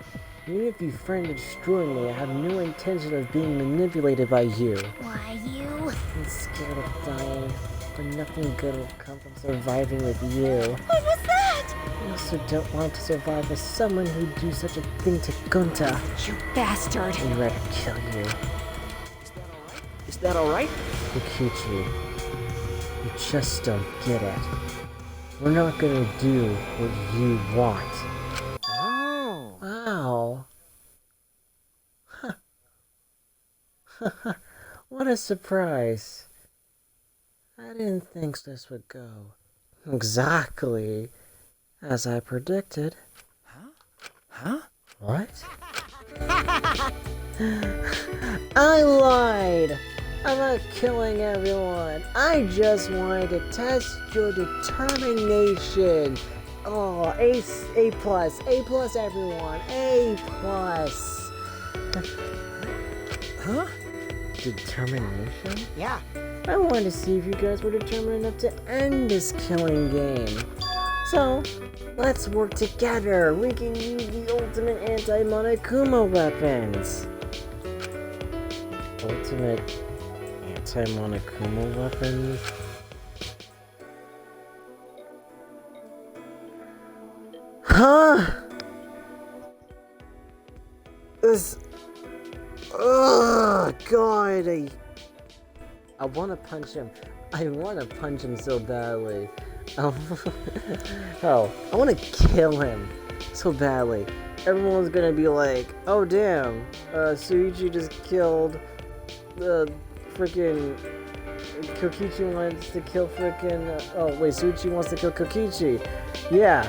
Even if you friend destroy me, I have no intention of being manipulated by you. Why, you? I'm scared of dying, but nothing good will come from surviving with you. What was that? I also don't want to survive with someone who'd do such a thing to Gunta. You bastard! I'd rather kill you. Is that alright? Kokichi, you just don't get it. We're not gonna do what you want. Oh. Wow. Huh. What a surprise. I didn't think this would go exactly as I predicted. Huh? What? I lied! I'm not killing everyone. I just wanted to test your determination. Oh, A plus everyone. A plus. Huh? Determination? Yeah. I wanted to see if you guys were determined enough to end this killing game. So, let's work together. We can use the ultimate anti-Monokuma weapons. Ultimate anti-Monokuma weapons? Huh? This... Ugh, God, I want to punch him. I want to punch him so badly. Oh, I want to kill him so badly. Everyone's gonna be like, oh damn, Suichi just killed the freaking... Kokichi wants to kill freaking... oh wait, Suichi wants to kill Kokichi. Yeah.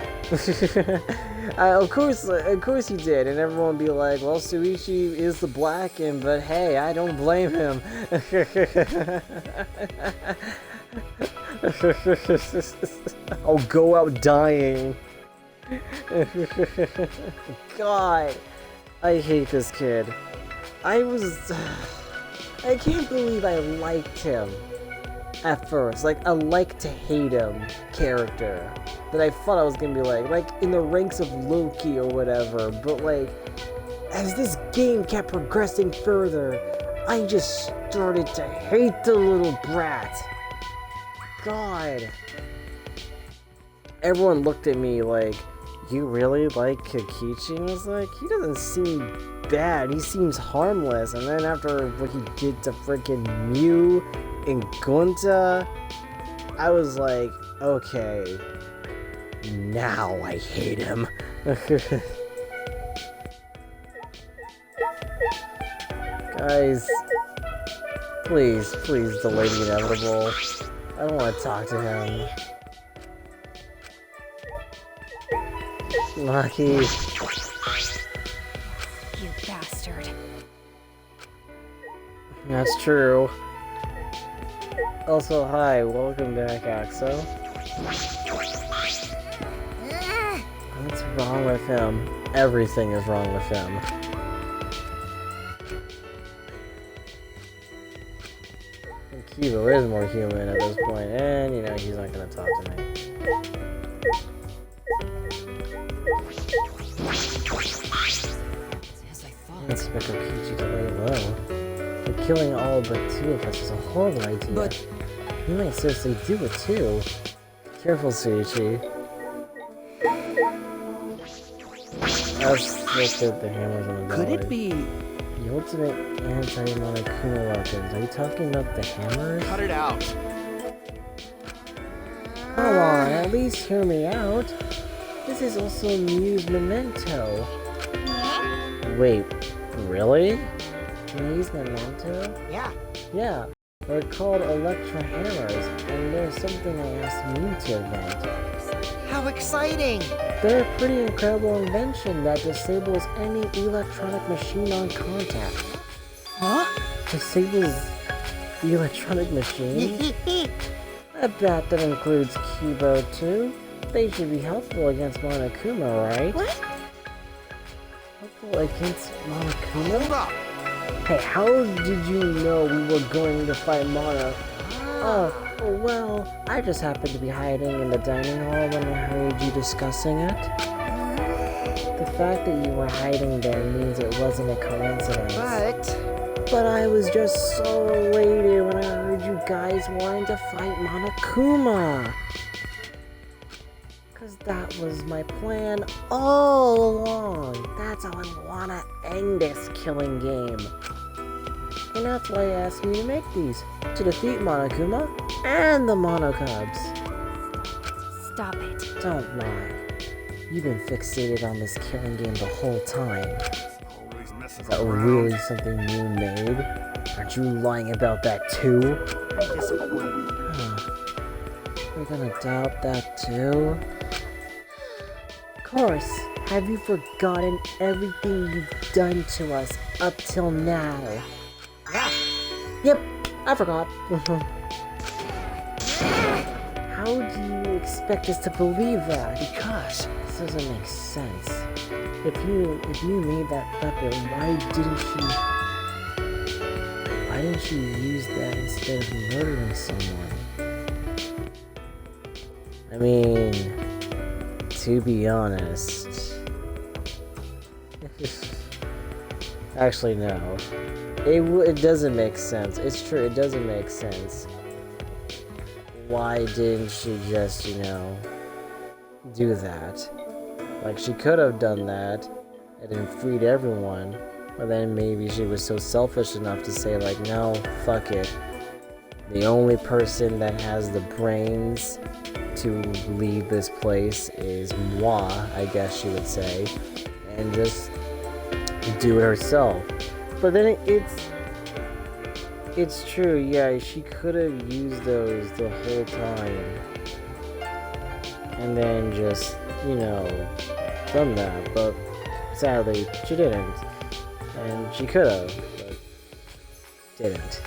Of course he did, and everyone would be like, well, Suichi is the Blacken, but hey, I don't blame him. I'll go out dying. God, I hate this kid. I can't believe I liked him at first. Like, a like to hate him character that I thought I was gonna be like in the ranks of Loki or whatever, but like, as this game kept progressing further, I just started to hate the little brat. God. Everyone looked at me like, you really like Kokichi? And I was like, he doesn't seem bad, he seems harmless. And then after what he did to freaking Mew and Gunta, I was like, okay, now I hate him. Guys, please delay the inevitable. I don't want to talk to him. Lucky. You bastard. That's true. Also, hi, welcome back, Axo. What's wrong with him? Everything is wrong with him. Kibo is more human at this point, and you know, he's not gonna talk to me. Let's expect Kokichi to lay low. But killing all but 2 of us is a horrible idea. But he might seriously do it too. Careful, Suichi. Let's look at the hammers on the could dolly. it be? The ultimate anti-Monokuma weapons. Are you talking about the hammers? Cut it out. Come on, at least hear me out. This is also Mew's memento. Wait, really? Mew's memento? Yeah. Yeah, they're called Electra Hammers, and they're something I asked Mew to invent. How exciting! They're a pretty incredible invention that disables any electronic machine on contact. Huh? Disables electronic machines? I bet that includes Kibo too. They should be helpful against Monokuma, right? What? Helpful against Monokuma? Hold up. Hey, how did you know we were going to fight Mono? Oh, well, I just happened to be hiding in the dining hall when I heard you discussing it. The fact that you were hiding there means it wasn't a coincidence. But I was just so elated when I heard you guys wanting to fight Monokuma. Cause that was my plan all along. That's how I wanna end this killing game. And that's why I asked you to make these. To defeat Monokuma and the Monocubs. Stop it. Don't lie. You've been fixated on this killing game the whole time. Always messing Is that around. really something you made? Aren't you lying about that too? I'm disappointed. You're gonna doubt that too? Of course. Have you forgotten everything you've done to us up till now? Yeah. Yep, I forgot. How do you expect us to believe that? Because this doesn't make sense. If you made that weapon, why didn't you use that instead of murdering someone? I mean, to be honest. Actually, no. It doesn't make sense. It's true, it doesn't make sense. Why didn't she just, do that? Like, she could have done that and then freed everyone, but then maybe she was so selfish enough to say, like, no, fuck it. The only person that has the brains to leave this place is moi, I guess she would say, and just do it herself. But then it's true, yeah, she could have used those the whole time. And then just, done that. But sadly, she didn't. And she could have, but didn't.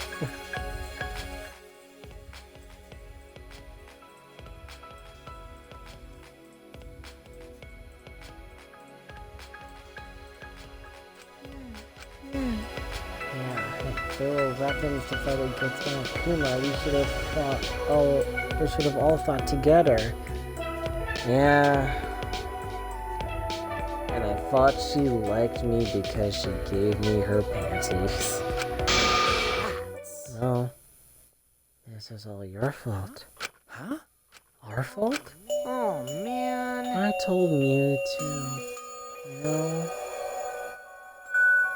full weapons to fight against Monokuma. We should have all fought together. Yeah. And I thought she liked me because she gave me her panties. No. This is all your fault. Huh? Our fault? Oh, man. I told Mew to, you know,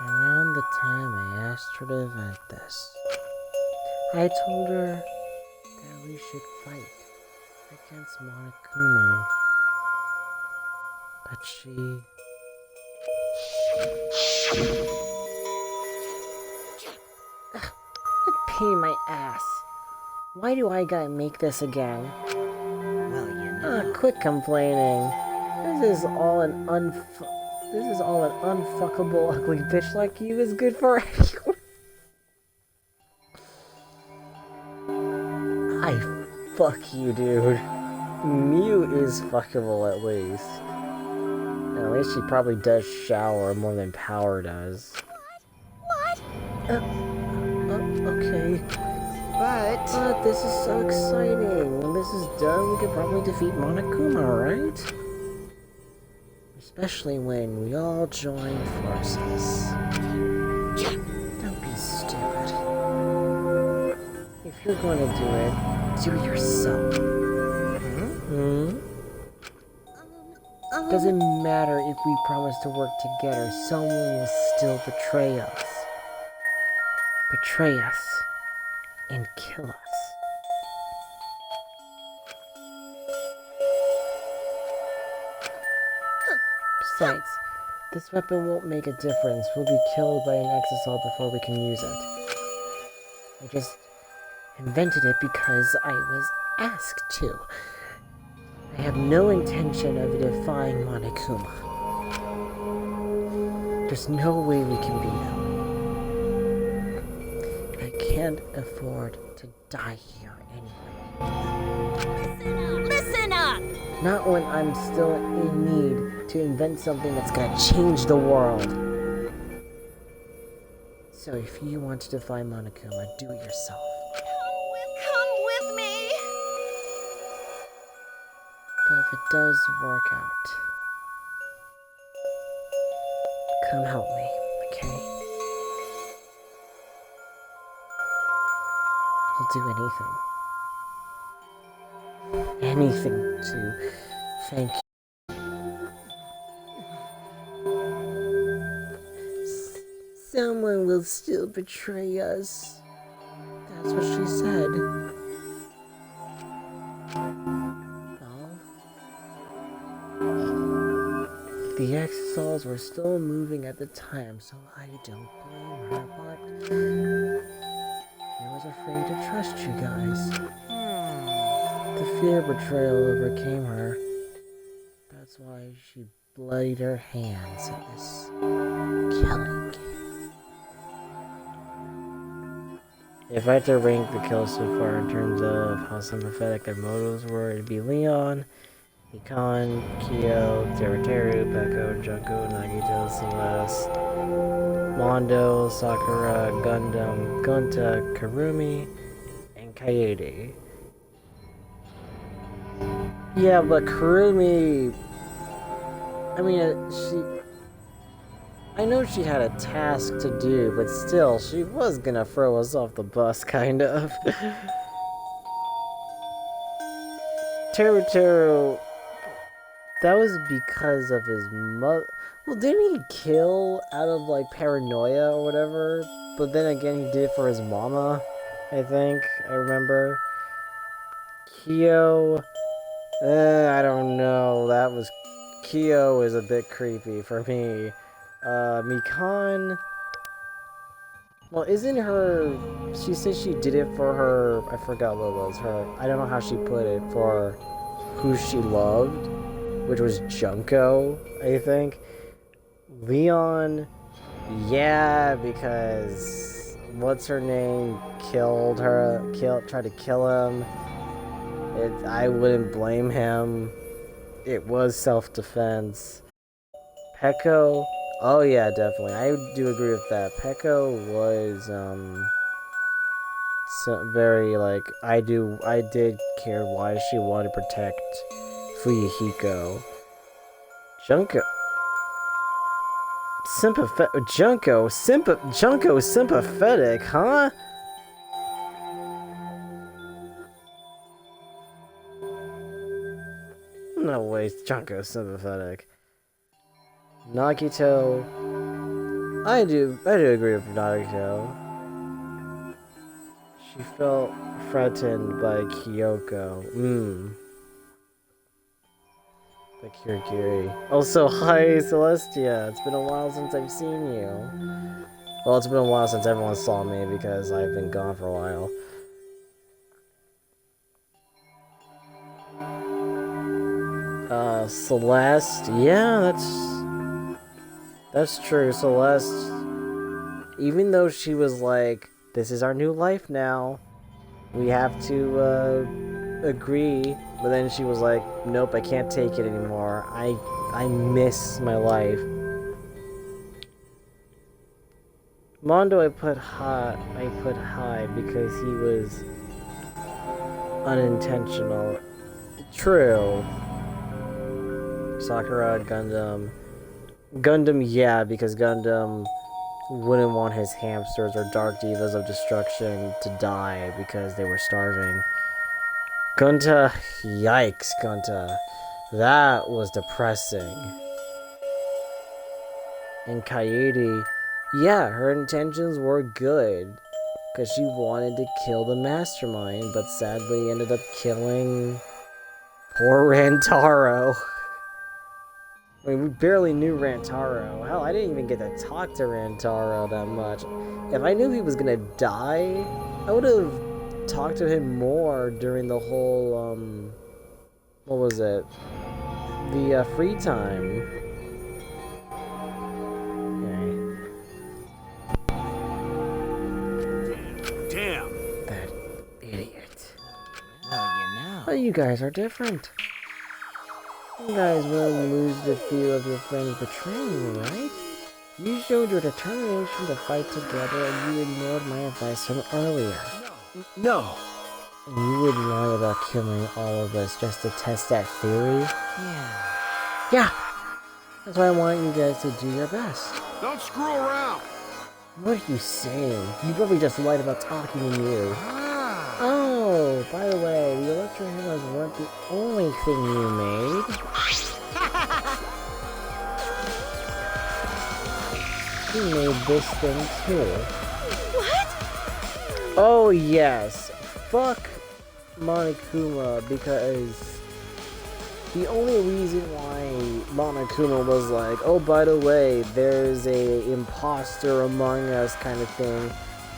around the time I asked her to invent this, I told her that we should fight against Monokuma, but she... Pain my ass. Why do I gotta make this again? Well, you know. Quit complaining. This is all an unfuckable ugly bitch like you is good for anyone. I fuck you, dude. Mew is fuckable at least. And at least she probably does shower more than Power does. What? Okay. But This is so exciting. When this is done, we could probably defeat Monokuma, right? Especially when we all join forces. Don't be stupid. If you're going to do it yourself. Doesn't matter if we promise to work together, someone will still betray us. Betray us. And kill us. Besides, this weapon won't make a difference. We'll be killed by an exisal before we can use it. I just invented it because I was asked to. I have no intention of defying Monokuma. There's no way we can beat him. I can't afford to die here anyway. Listen up! Not when I'm still in need to invent something that's gonna change the world. So if you want to defy Monokuma, do it yourself. Come with me! But if it does work out, come help me, okay? I'll do anything. Anything to thank you. Someone will still betray us. That's what she said. The Exisals were still moving at the time, so I don't blame her, but I was afraid to trust you guys. The fear of betrayal overcame her. That's why she bloodied her hands at this killing game. If I had to rank the kills so far in terms of how sympathetic their motives were, it'd be Leon, Mikan, Kyo, Teruteru, Peko, Junko, Nagito, Celeste, Mondo, Sakura, Gundam, Gunta, Karumi, and Kaede. Yeah, but Karumi... I mean, I know she had a task to do, but still, she was gonna throw us off the bus, kind of. Teruteru... That was because of his mother. Well, didn't he kill out of, like, paranoia or whatever? But then again, he did it for his mama, I think. I remember. Kyo... I don't know. Kyo is a bit creepy for me. Mikan... Well, isn't her... She said she did it for her... I forgot what it was. I don't know how she put it. For who she loved. Which was Junko, I think. Leon, yeah, because what's her name killed her, tried to kill him. I wouldn't blame him. It was self-defense. Peko, oh yeah, definitely. I do agree with that. Peko was very like I did care why she wanted to protect Fuyuhiko. Junko sympathetic, huh? No way, Junko sympathetic. Nagito, I do agree with Nagito. She felt threatened by Kyoko. By Kirigiri. Also, hi Celestia. It's been a while since I've seen you. Well, it's been a while since everyone saw me because I've been gone for a while. Celeste. Yeah, that's true. Celeste, even though she was like, this is our new life now, we have to agree, but then she was like, nope, I can't take it anymore. I miss my life. Mondo I put high because he was unintentional. True. Sakura, Gundam, yeah, because Gundam wouldn't want his hamsters or Dark Divas of Destruction to die because they were starving. Gunta, yikes, Gunta. That was depressing. And Kaede, yeah, her intentions were good, because she wanted to kill the mastermind, but sadly ended up killing poor Rantaro. I mean, we barely knew Rantaro. Hell, I didn't even get to talk to Rantaro that much. If I knew he was gonna die, I would have talked to him more during the whole, what was it? The, free time. Okay. Damn. That idiot. Well, you know. But you guys are different. You guys wouldn't lose the fear of your friends betraying you, right? You showed your determination to fight together and you ignored my advice from earlier. No. And you would lie about killing all of us just to test that theory? Yeah. That's why I want you guys to do your best. Don't screw around. What are you saying? You probably just lied about talking to you. Ah. Oh, by the way, the electro hammers weren't the only thing you made. You made this thing too. What? Oh yes, fuck Monokuma, because the only reason why Monokuma was like, oh, by the way, there's a imposter among us kind of thing,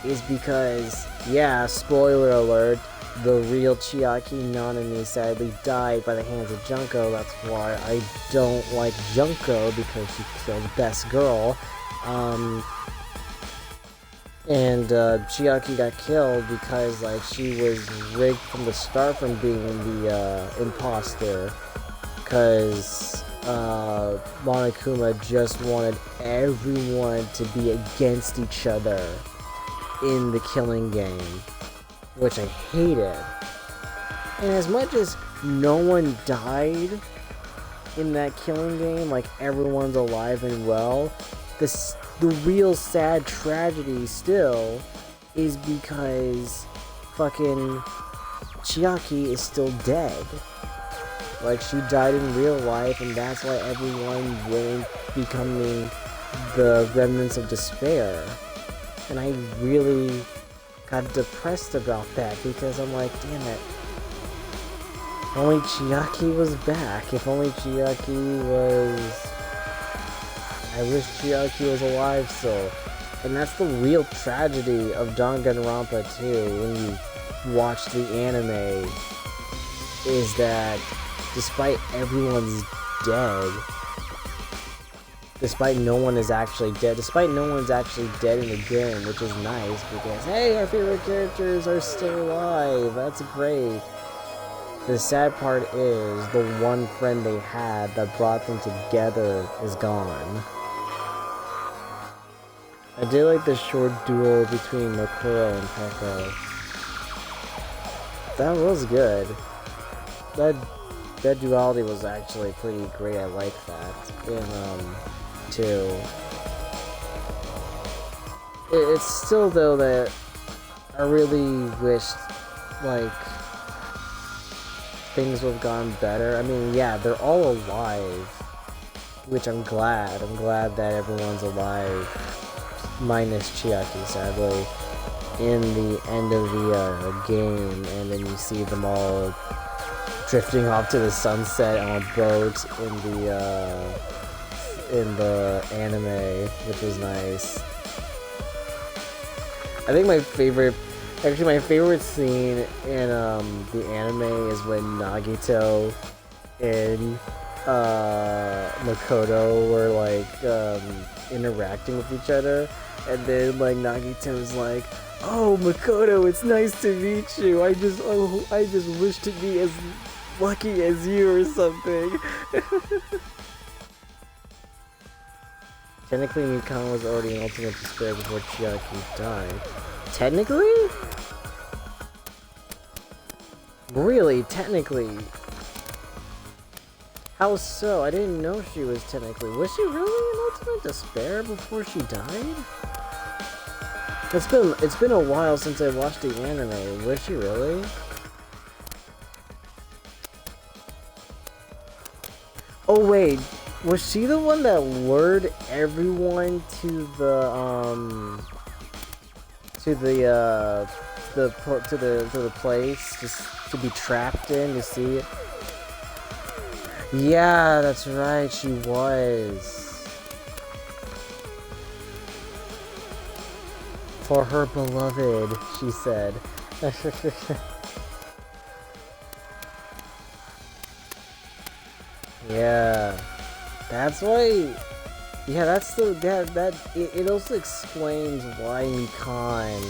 is because, yeah, spoiler alert, the real Chiaki Nanami sadly died by the hands of Junko. That's why I don't like Junko, because she killed Best Girl. And Chiaki got killed because, like, she was rigged from the start from being the imposter, because Monokuma just wanted everyone to be against each other in the killing game, which I hated. And as much as no one died in that killing game, like everyone's alive and well, the real sad tragedy still is because fucking Chiaki is still dead. Like, she died in real life, and that's why everyone went becoming the remnants of despair. And I really got depressed about that, because I'm like, damn it. If only Chiaki was back. If only Chiaki was... I wish Chiaki was alive still. And that's the real tragedy of Danganronpa too, when you watch the anime, is that despite everyone's dead, despite no one is actually dead in the game, which is nice, because, hey, our favorite characters are still alive, that's great. The sad part is, the one friend they had that brought them together is gone. I did like the short duel between Makura and Peko. That was good. That duality was actually pretty great. I like that. And too. It's still though that I really wished like things would have gone better. I mean, yeah, they're all alive, which I'm glad. I'm glad that everyone's alive, minus Chiaki, sadly, in the end of the game, and then you see them all drifting off to the sunset on a boat in the anime, which was nice. I think my favorite scene in the anime is when Nagito and Makoto were like interacting with each other, and then like Nagito's like, "Oh, Makoto, it's nice to meet you. I just wish to be as lucky as you," or something. Technically, Mikon was already in ultimate despair before Chiaki died. Technically? Really? Technically? How so? I didn't know she was technically. Was she really in ultimate despair before she died? It's been a while since I watched the anime. Was she really? Oh wait, was she the one that lured everyone to the place just to be trapped in to see it? Yeah, that's right, she was. For her beloved, she said. Yeah, that's why. Yeah, that's the it also explains why Mikan,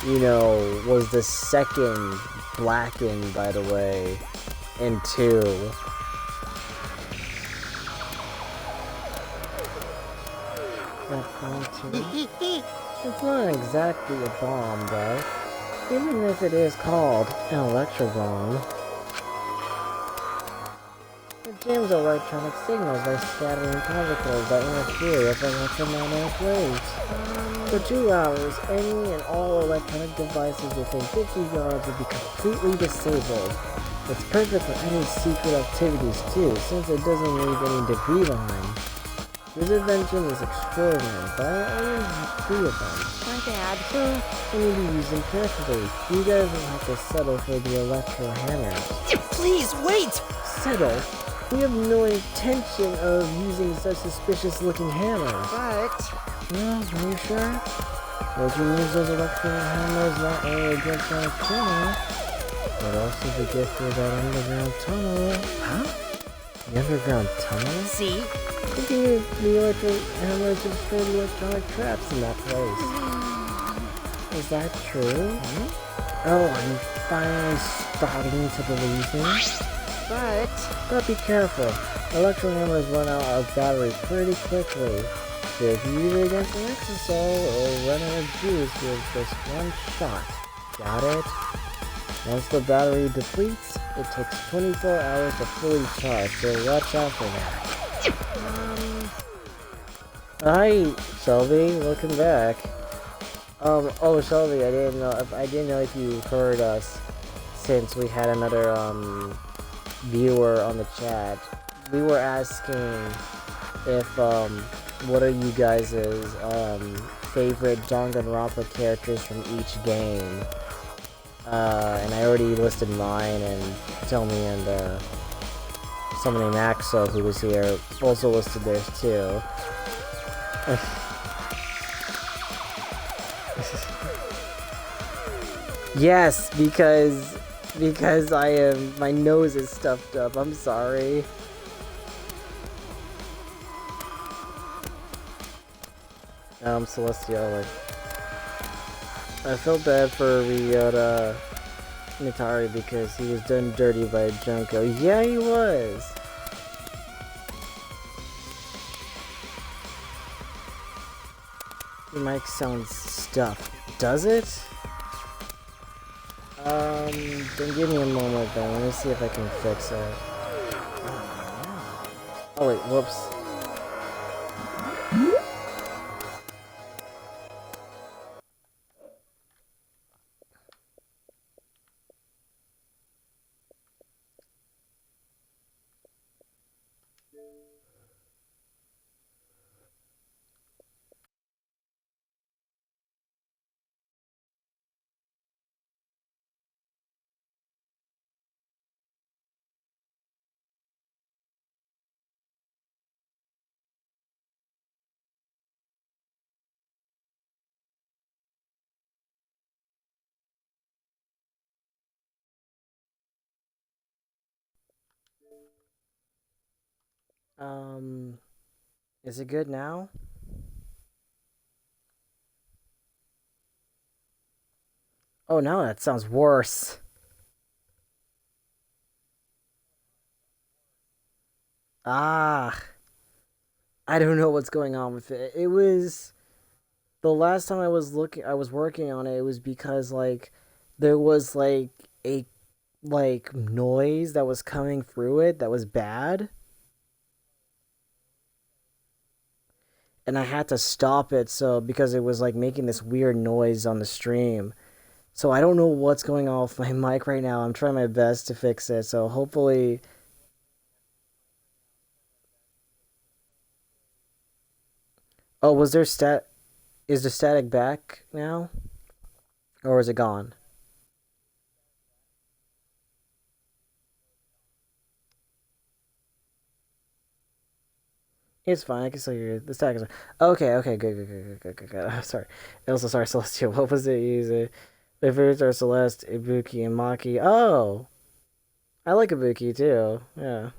you know, was the second blackened, by the way, in 2. It's not exactly a bomb, though, even if it is called an electro bomb. It jams electronic signals by scattering particles that interfere with electromagnetic waves. For 2 hours, any and all electronic devices within 50 yards will be completely disabled. It's perfect for any secret activities too, since it doesn't leave any debris behind. This invention is extraordinary, but I only have 3 of them. My dad. So, I need to use them carefully. You guys will have to settle for the electro hammer. Please, wait! Settle? We have no intention of using such suspicious-looking hammers. But... Well, are you sure? We can use those electro hammers not only against our criminal, but also to get through that underground tunnel. Huh? The underground tunnel? See? We can use the electro hammers to destroy the electronic traps in that place. Is that true? Oh, are you finally starting to believe me? But be careful. Electro hammers run out of battery pretty quickly. So if you use it against an exosol, it'll run out of juice with just one shot. Got it? Once the battery depletes, it takes 24 hours to fully charge, so watch out for that. Hi, Shelby. Welcome back. Oh, Shelby, I didn't know if you heard us since we had another viewer on the chat. We were asking if what are you guys' favorite Danganronpa characters from each game? And I already listed mine, and Tommy and someone named Axel, who was here, also listed theirs too. Yes, because I am, my nose is stuffed up. I'm sorry. Celestial, like, I felt bad for Ryota Mitari because he was done dirty by Junko. Yeah, he was. Your mic sounds stuffed. Does it? Then give me a moment then. Let me see if I can fix it. Oh wait, whoops. Is it good now? Oh no, that sounds worse. Ah, I don't know what's going on with it. It was the last time I was working on it, it was because like there was like a like noise that was coming through it that was bad, and I had to stop it so because it was like making this weird noise on the stream. So I don't know what's going on with my mic right now. I'm trying my best to fix it. So hopefully, oh, was there stat? Is the static back now, or is it gone? It's fine. I can still hear you. The static is okay. Okay, good, good, good, good, good, good. I'm sorry. Also, sorry, Celestial. What was it? Using my favorites are Celeste, Ibuki, and Maki. Oh, I like Ibuki too. Yeah,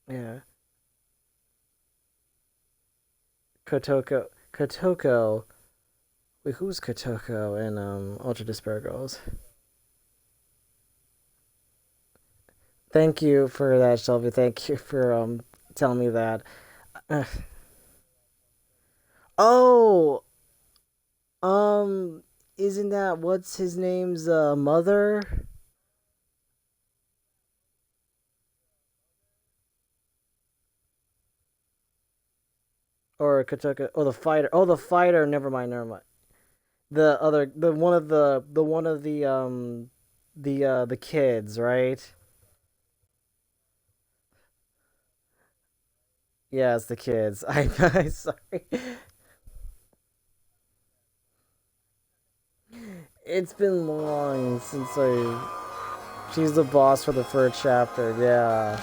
yeah. Kotoko. Wait, who's Kotoko in Ultra Despair Girls? Thank you for that, Shelby. Thank you for telling me that. Uh, oh, um, isn't that what's his name's mother? Or Kotoko? Oh, the fighter. Oh, the fighter. Never mind. Never mind. The other, the one of the kids, right? Yeah, it's the kids. I'm sorry. It's been long since I. She's the boss for the first chapter. Yeah,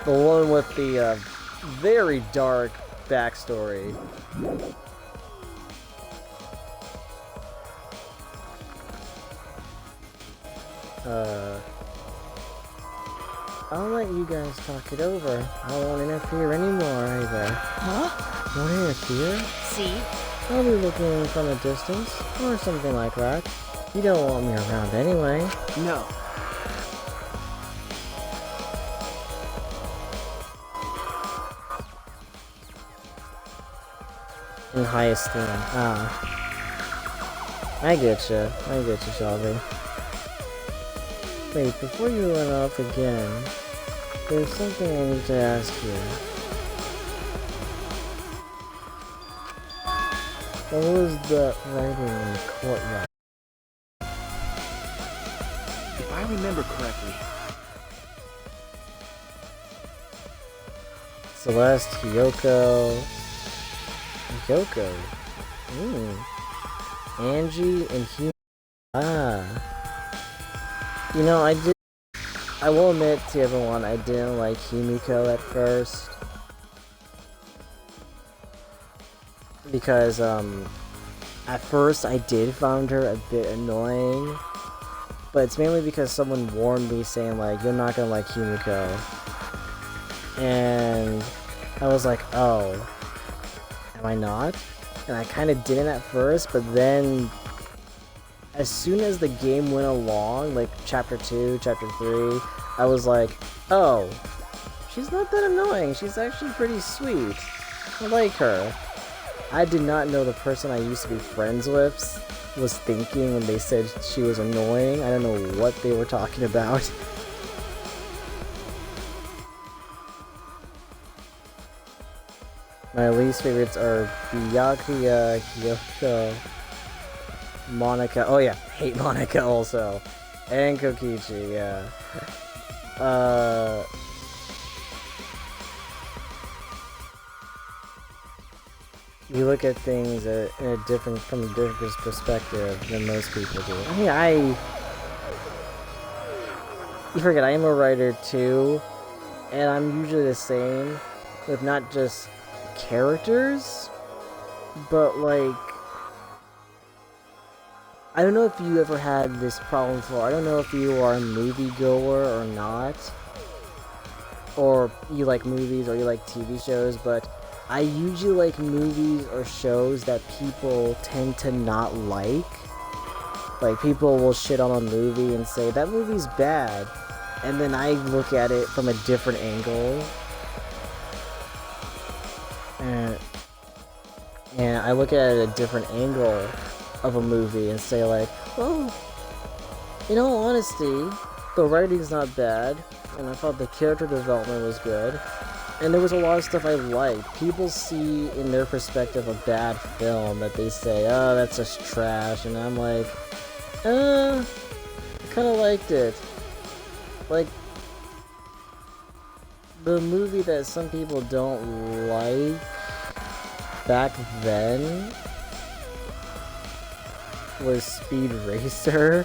the one with the very dark backstory. Uh, I'll let you guys talk it over. I won't interfere anymore either. Huh? Won't interfere? See? I'll be looking from a distance, or something like that. You don't want me around anyway. No. In high esteem. Ah. I get you. I get you, Shelby. Wait, before you run off again, there's something I need to ask you. What was the writing in the courtyard? If I remember correctly, Celeste, Hiyoko... Hiyoko? Angie and Hugh. Ah. You know, I will admit to everyone, I didn't like Himiko at first. Because, at first I did find her a bit annoying. But it's mainly because someone warned me saying, like, you're not gonna like Himiko. And I was like, oh, am I not? And I kind of didn't at first, but then as soon as the game went along, like chapter 2, chapter 3, I was like, oh, she's not that annoying. She's actually pretty sweet. I like her. I did not know the person I used to be friends with was thinking when they said she was annoying. I don't know what they were talking about. My least favorites are Byakuya, Kyoko, Monica. Oh yeah, hate Monica also. And Kokichi, yeah. You look at things from a different perspective than most people do. I mean, you forget, I am a writer too, and I'm usually the same with not just characters, but like, I don't know if you ever had this problem before. I don't know if you are a moviegoer or not, or you like movies or you like TV shows, but I usually like movies or shows that people tend to not like. Like, people will shit on a movie and say, that movie's bad. And then I look at it from a different angle. And I look at it a different angle of a movie and say like, well, in all honesty, the writing's not bad. And I thought the character development was good. And there was a lot of stuff I liked. People see in their perspective a bad film that they say, oh, that's just trash. And I'm like, I kind of liked it. Like, the movie that some people don't like back then was Speed Racer.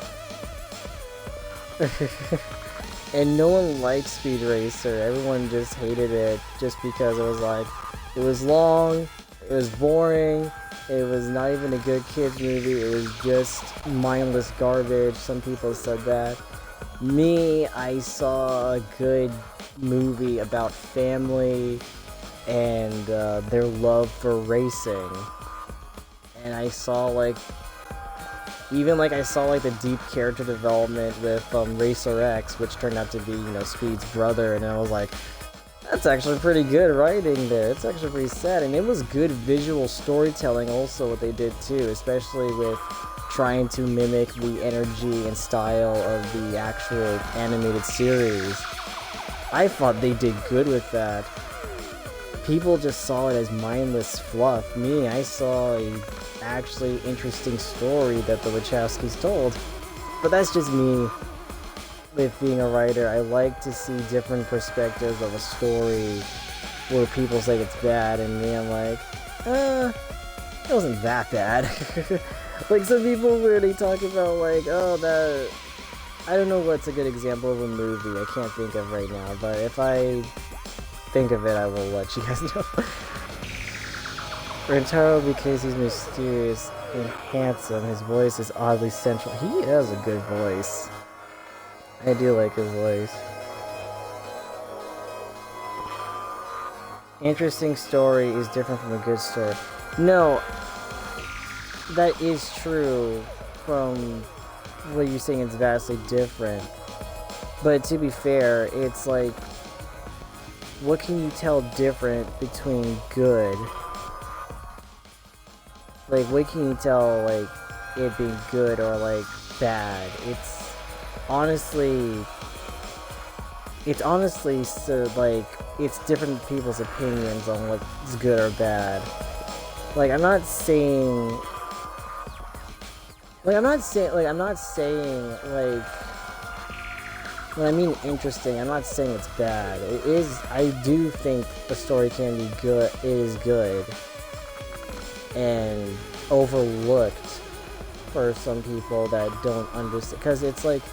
And no one liked Speed Racer. Everyone just hated it just because it was like, it was long, it was boring, it was not even a good kids movie, it was just mindless garbage. Some people said that. Me, I saw a good movie about family and their love for racing. And I saw like, I saw like the deep character development with Racer X, which turned out to be, Speed's brother, and I was like, that's actually pretty good writing there. It's actually pretty sad, and it was good visual storytelling also what they did too, especially with trying to mimic the energy and style of the actual animated series. I thought they did good with that. People just saw it as mindless fluff. Me, I saw a actually interesting story that the Wachowskis told. But that's just me with being a writer. I like to see different perspectives of a story where people say it's bad, and me, I'm like, it wasn't that bad. Like, some people really talk about like, oh, that, I don't know what's a good example of a movie I can't think of right now, but if I think of it, I will let you guys know. Rentaro, because he's mysterious and handsome, his voice is oddly central. He has a good voice. I do like his voice. Interesting story is different from a good story. No, that is true from what you're saying, it's vastly different. But to be fair, it's like, what can you tell different between good? Like, what can you tell, like, it being good or, like, bad? It's honestly so, like, it's different people's opinions on what's good or bad. Like, I'm not saying, when I mean interesting, I'm not saying it's bad. It is, I do think the story can be good, it is good, and overlooked for some people that don't understand, because it's like,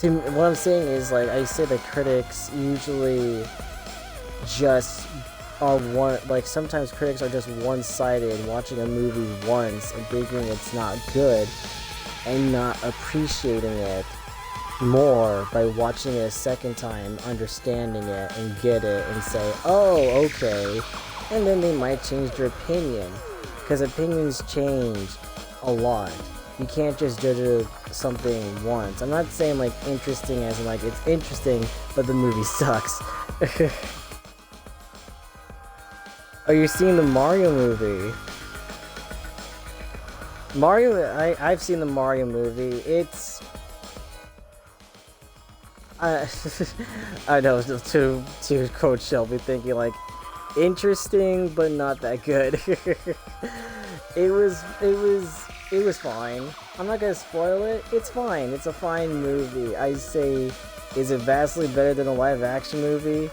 what I'm saying is, like, I say the critics usually just are sometimes critics are just one-sided, watching a movie once and thinking it's not good, and not appreciating it more by watching it a second time, understanding it, and get it, and say, oh, okay, and then they might change their opinion, because opinions change a lot. You can't just judge something once. I'm not saying, like, interesting as in, like, it's interesting, but the movie sucks. Oh, you're seeing the Mario movie. I've seen the Mario movie. It's... I know, to Coach Shelby thinking, like, interesting, but not that good. It was fine. I'm not gonna spoil it. It's fine. It's a fine movie. I say, is it vastly better than a live-action movie?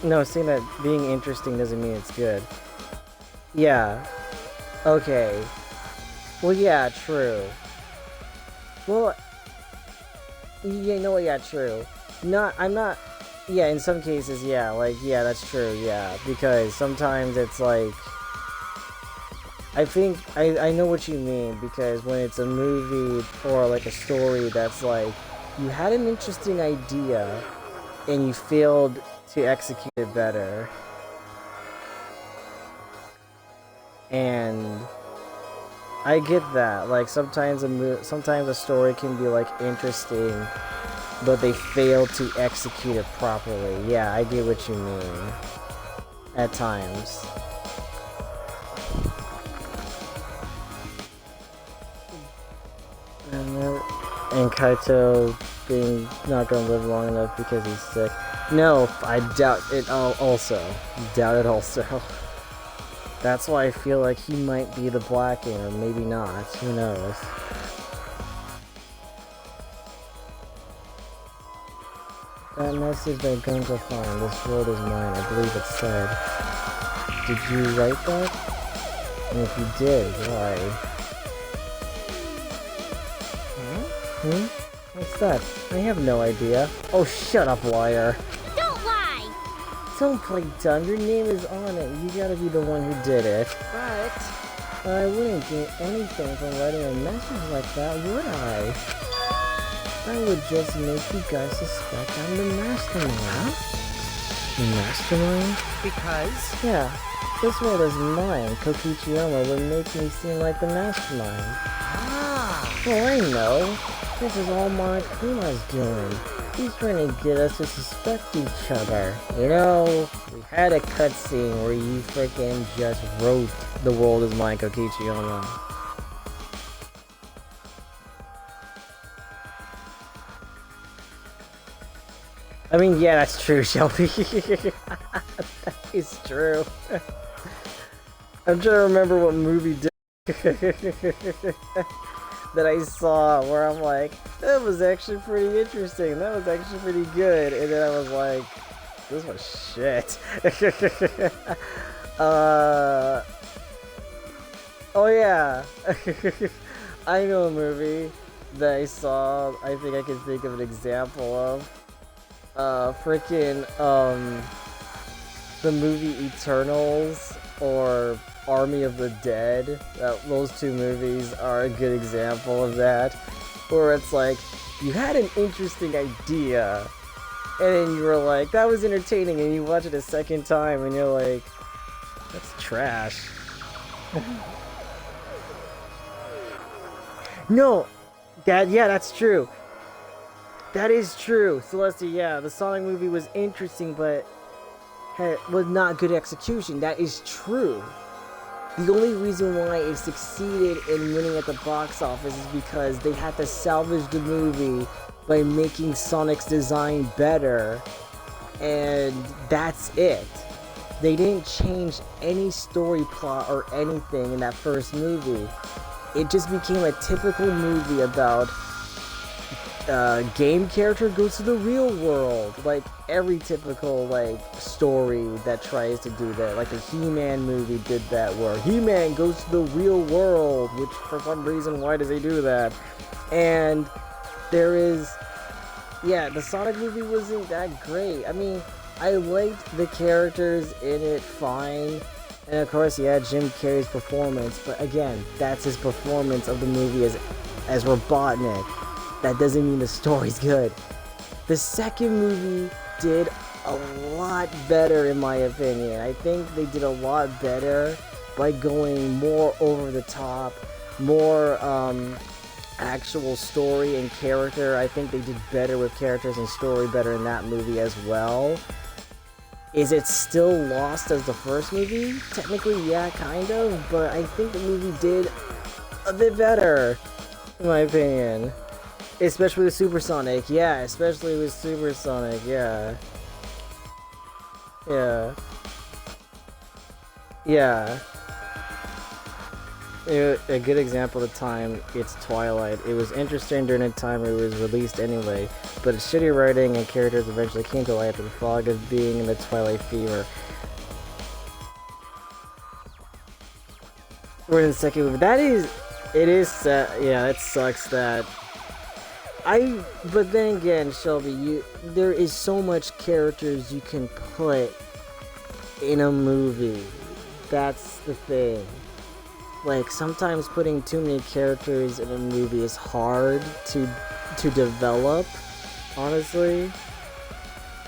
No, saying that being interesting doesn't mean it's good. Yeah. Okay. Well, yeah, true. Well, yeah, no, yeah, true. I'm not, yeah, in some cases, yeah, like, yeah, that's true, yeah, because sometimes it's like, I think, I know what you mean, because when it's a movie or like a story that's like, you had an interesting idea, and you failed to execute it better, and I get that. Like sometimes a story can be like interesting, but they fail to execute it properly. Yeah, I get what you mean. At times. And Kaito being not gonna live long enough because he's sick. No, I doubt it. Also, doubt it. Also. That's why I feel like he might be the Blacking, or maybe not. Who knows? That message that guns are fine. This world is mine. I believe it said. Did you write that? And if you did, why? Hmm? What's that? I have no idea. Oh, shut up, liar. Don't lie! Don't play dumb. Your name is on it. You gotta be the one who did it. But I wouldn't get anything from writing a message like that, would I? That would just make you guys suspect I'm the mastermind. The mastermind? because Yeah. This world is mine. Kokichi Oma would make me seem like the mastermind. Oh, I know. This is all Monokuma's doing. He's trying to get us to suspect each other. You know, we had a cutscene where you freaking just wrote "The world is mine, Kokichi Oma." I mean, yeah, that's true, Shelby. That is true. I'm trying to remember what movie did that I saw where I'm like, that was actually pretty interesting. That was actually pretty good. And then I was like, this was shit. Oh yeah. I know a movie that I saw. I think I can think of an example of. The movie Eternals or Army of the Dead. Those two movies are a good example of that. Where it's like, you had an interesting idea, and then you were like, that was entertaining, and you watch it a second time, and you're like, that's trash. No! Yeah, that's true. That is true. Celestia, yeah, the Sonic movie was interesting, but was not good execution. That is true. The only reason why it succeeded in winning at the box office is because they had to salvage the movie by making Sonic's design better, and that's it. They didn't change any story plot or anything in that first movie. It just became a typical movie about game character goes to the real world, like every typical like story that tries to do that. Like the He-Man movie did that, where He-Man goes to the real world, which for some reason, why does he do that? And there is, yeah, the Sonic movie wasn't that great. I mean, I liked the characters in it fine, and of course, yeah, Jim Carrey's performance. But again, that's his performance of the movie as Robotnik. That doesn't mean the story's good. The second movie did a lot better, in my opinion. I think they did a lot better by going more over the top, more actual story and character. I think they did better with characters and story better in that movie as well. Is it still lost as the first movie? Technically, yeah, kind of, but I think the movie did a bit better, in my opinion. Especially with Supersonic, yeah, especially with Supersonic, yeah. Yeah. Yeah. A good example of the time, it's Twilight. It was interesting during the time it was released anyway, but its shitty writing and characters eventually came to light after the fog of being in the Twilight fever. We're in the second movie. It is sad. Yeah, it sucks that. But then again, Shelby, there is so much characters you can put in a movie. That's the thing. Like, sometimes putting too many characters in a movie is hard to develop, honestly.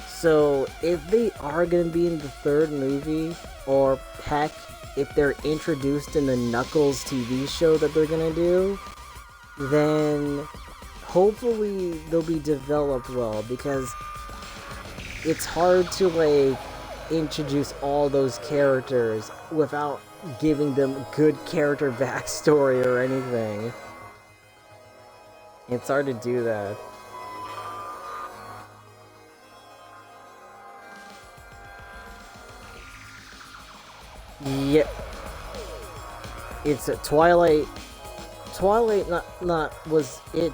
So, if they are going to be in the third movie, or heck, if they're introduced in the Knuckles TV show that they're going to do, then hopefully they'll be developed well, because it's hard to, like, introduce all those characters without giving them good character backstory or anything. It's hard to do that. Yeah. It's a Twilight. Twilight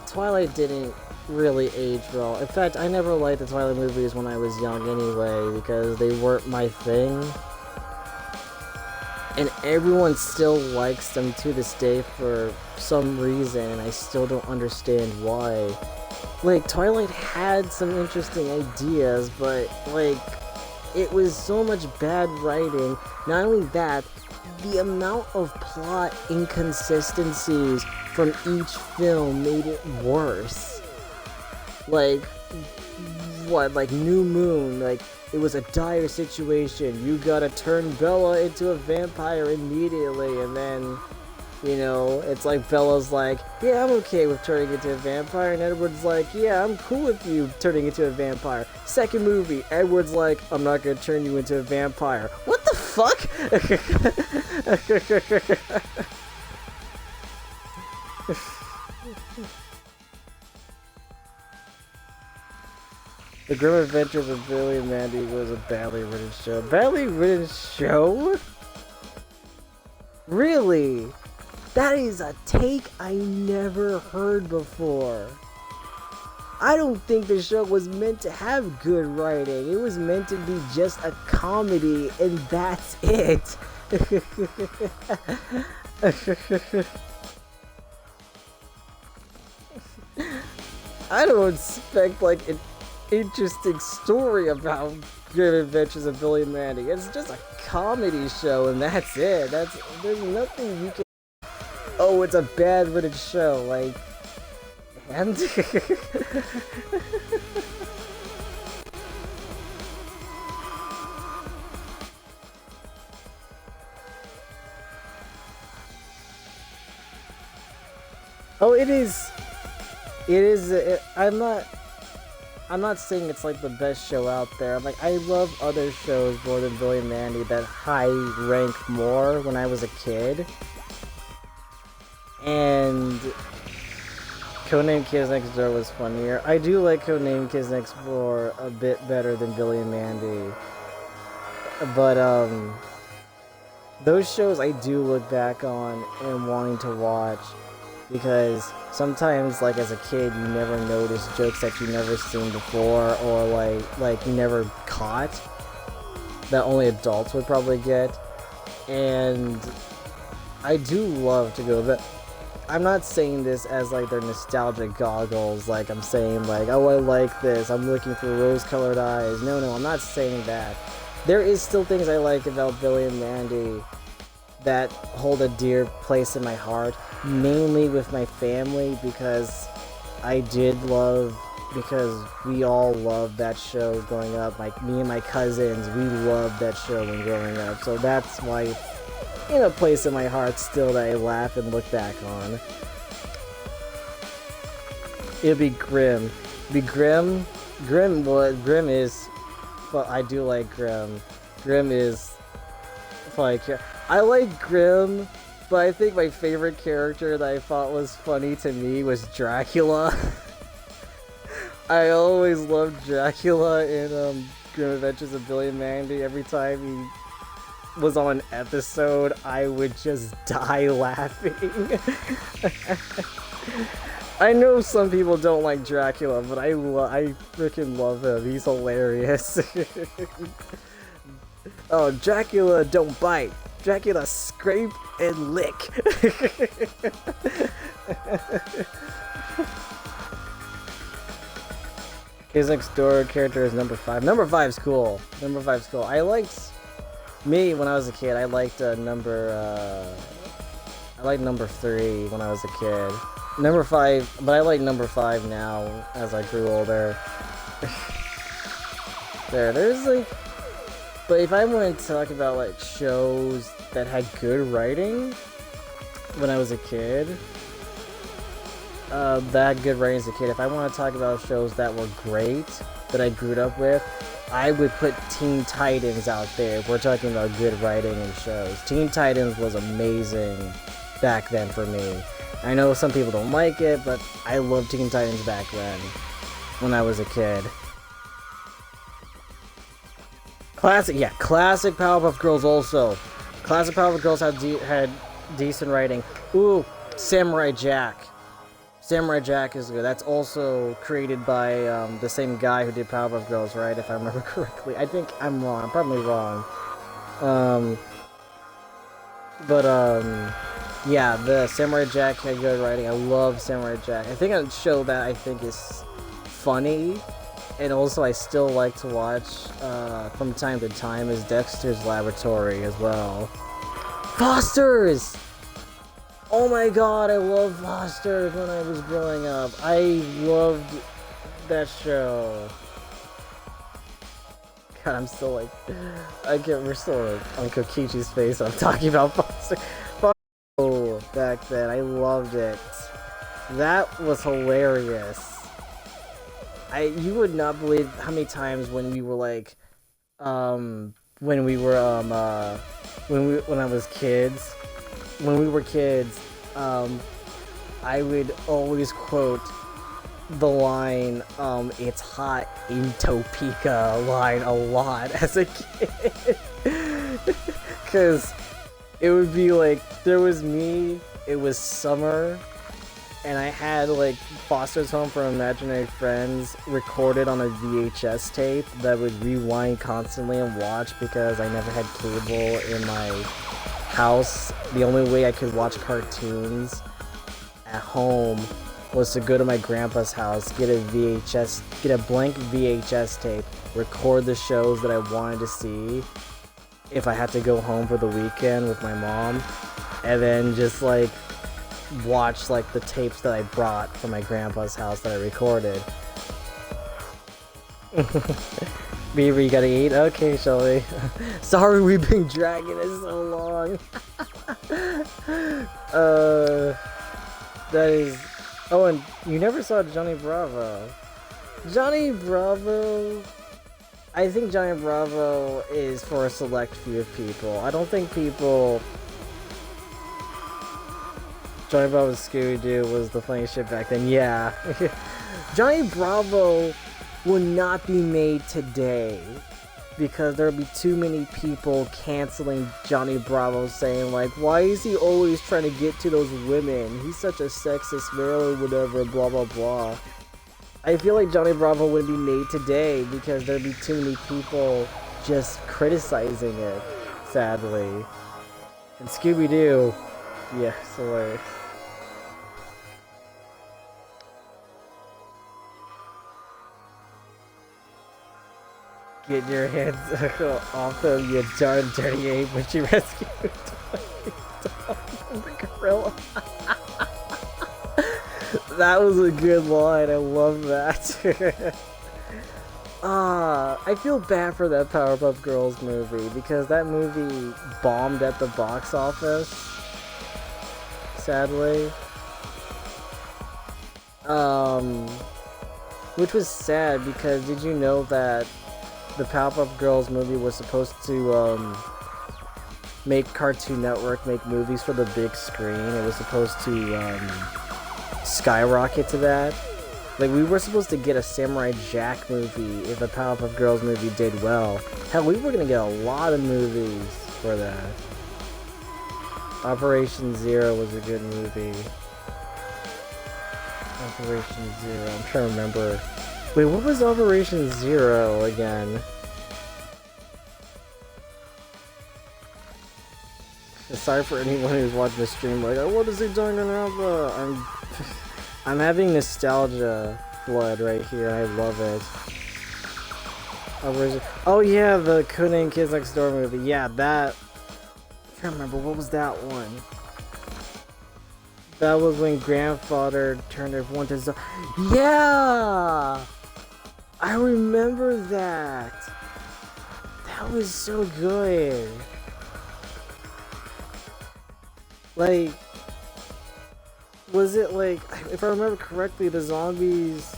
Twilight didn't really age well. In fact, I never liked the Twilight movies when I was young anyway, because they weren't my thing. And everyone still likes them to this day for some reason, and I still don't understand why. Like, Twilight had some interesting ideas, but, like, it was so much bad writing. Not only that, the amount of plot inconsistencies from each film made it worse. Like, what, like New Moon, like, it was a dire situation, you gotta turn Bella into a vampire immediately, and then, you know, it's like Bella's like, yeah, I'm okay with turning into a vampire, and Edward's like, yeah, I'm cool with you turning into a vampire. Second movie, Edward's like, I'm not gonna turn you into a vampire. What the fuck? The Grim Adventures of Billy and Mandy was a badly written show. Badly written show? Really? That is a take I never heard before. I don't think the show was meant to have good writing. It was meant to be just a comedy, and that's it. I don't expect, like, an interesting story about Grim Adventures of Billy and Mandy. It's just a comedy show, and that's it. There's nothing you can. Oh, it's a bad written show, like, and oh, it is. I'm not saying it's like the best show out there. Like, I love other shows more than Billy and Mandy that I rank more when I was a kid. And Codename Kids Next Door was funnier. I do like Codename Kids Next Door a bit better than Billy and Mandy. But, those shows I do look back on and wanting to watch, because sometimes, like, as a kid, you never notice jokes that you never seen before, or like you never caught, that only adults would probably get. And I do love to go, but I'm not saying this as, like, their nostalgic goggles, like, I'm saying, like, oh, I like this, I'm looking for rose-colored eyes. No, I'm not saying that. There is still things I like about Billy and Mandy that hold a dear place in my heart, mainly with my family, because we all loved that show growing up. Like, me and my cousins, we loved that show when growing up, so that's why it's in a place in my heart still that I laugh and look back on. It'll be Grim. Grim is but I do like Grim. Grim is like, I like Grim, but I think my favorite character that I thought was funny to me was Dracula. I always loved Dracula in Grim Adventures of Billy and Mandy. Every time he was on an episode, I would just die laughing. I know some people don't like Dracula, but I freaking love him. He's hilarious. Oh, Dracula don't bite. Dracula scrape and lick. His next door character is number 5. Number 5's cool. Number 5's cool. I liked when I was a kid. I liked number 3 when I was a kid. Number 5, but I like number 5 now as I grew older. There's like, but if I want to talk about like shows that had good writing when I was a kid, that good writing as a kid, if I want to talk about shows that were great, that I grew up with, I would put Teen Titans out there if we're talking about good writing and shows. Teen Titans was amazing back then for me. I know some people don't like it, but I loved Teen Titans back then, when I was a kid. Classic Powerpuff Girls also. Classic Powerpuff Girls had decent writing. Ooh, Samurai Jack. Samurai Jack is good. That's also created by the same guy who did Powerpuff Girls, right? If I remember correctly. I think I'm wrong. I'm probably wrong. Yeah, the Samurai Jack had good writing. I love Samurai Jack. I think a show that I think is funny, and also I still like to watch from time to time, is Dexter's Laboratory as well. Fosters! Oh my god, I loved Fosters when I was growing up. I loved that show. God, I'm still like, we're still like, on Kokichi's face. I'm talking about Foster. Oh, back then, I loved it. That was hilarious. You would not believe how many times when we were like, when we were kids, I would always quote the line, "It's hot in Topeka" line a lot as a kid. Cause it would be like, there was me, it was summer, and I had like Foster's Home for Imaginary Friends recorded on a VHS tape that would rewind constantly and watch because I never had cable in my house. The only way I could watch cartoons at home was to go to my grandpa's house, get a blank VHS tape, record the shows that I wanted to see if I had to go home for the weekend with my mom, and then just like watch like the tapes that I brought from my grandpa's house that I recorded. Beaver, you gotta eat? Okay, Shelby. Sorry we've been dragging it so long. That is... Oh, and you never saw Johnny Bravo. Johnny Bravo... I think Johnny Bravo is for a select few of people. I don't think people... Johnny Bravo's Scooby-Doo was the funniest shit back then. Yeah. Johnny Bravo will not be made today because there'll be too many people canceling Johnny Bravo, saying like, why is he always trying to get to those women? He's such a sexist male or whatever, blah blah blah. I feel like Johnny Bravo wouldn't be made today because there'd be too many people just criticizing it, sadly. And Scooby-Doo, yeah, hilarious. Get your hands off them, you darn dirty ape, when she rescued Tom from the gorilla. That was a good line, I love that. I feel bad for that Powerpuff Girls movie, because that movie bombed at the box office, sadly. Which was sad, because did you know that the Powerpuff Girls movie was supposed to make Cartoon Network make movies for the big screen. It was supposed to skyrocket to that. Like, we were supposed to get a Samurai Jack movie if the Powerpuff Girls movie did well. Hell, we were gonna get a lot of movies for that. Operation Zero was a good movie. Operation Zero. I'm trying to remember. Wait, what was Operation Zero again? Sorry for anyone who's watching the stream. Like, oh, what is he doing in Danganronpa? I'm having nostalgia blood right here. I love it. Oh yeah, the Codename Kids Next Door movie. Yeah, that. I can't remember, what was that one? That was when grandfather turned everyone to yeah! I remember that. That was so good. Like, was it like, if I remember correctly, the zombies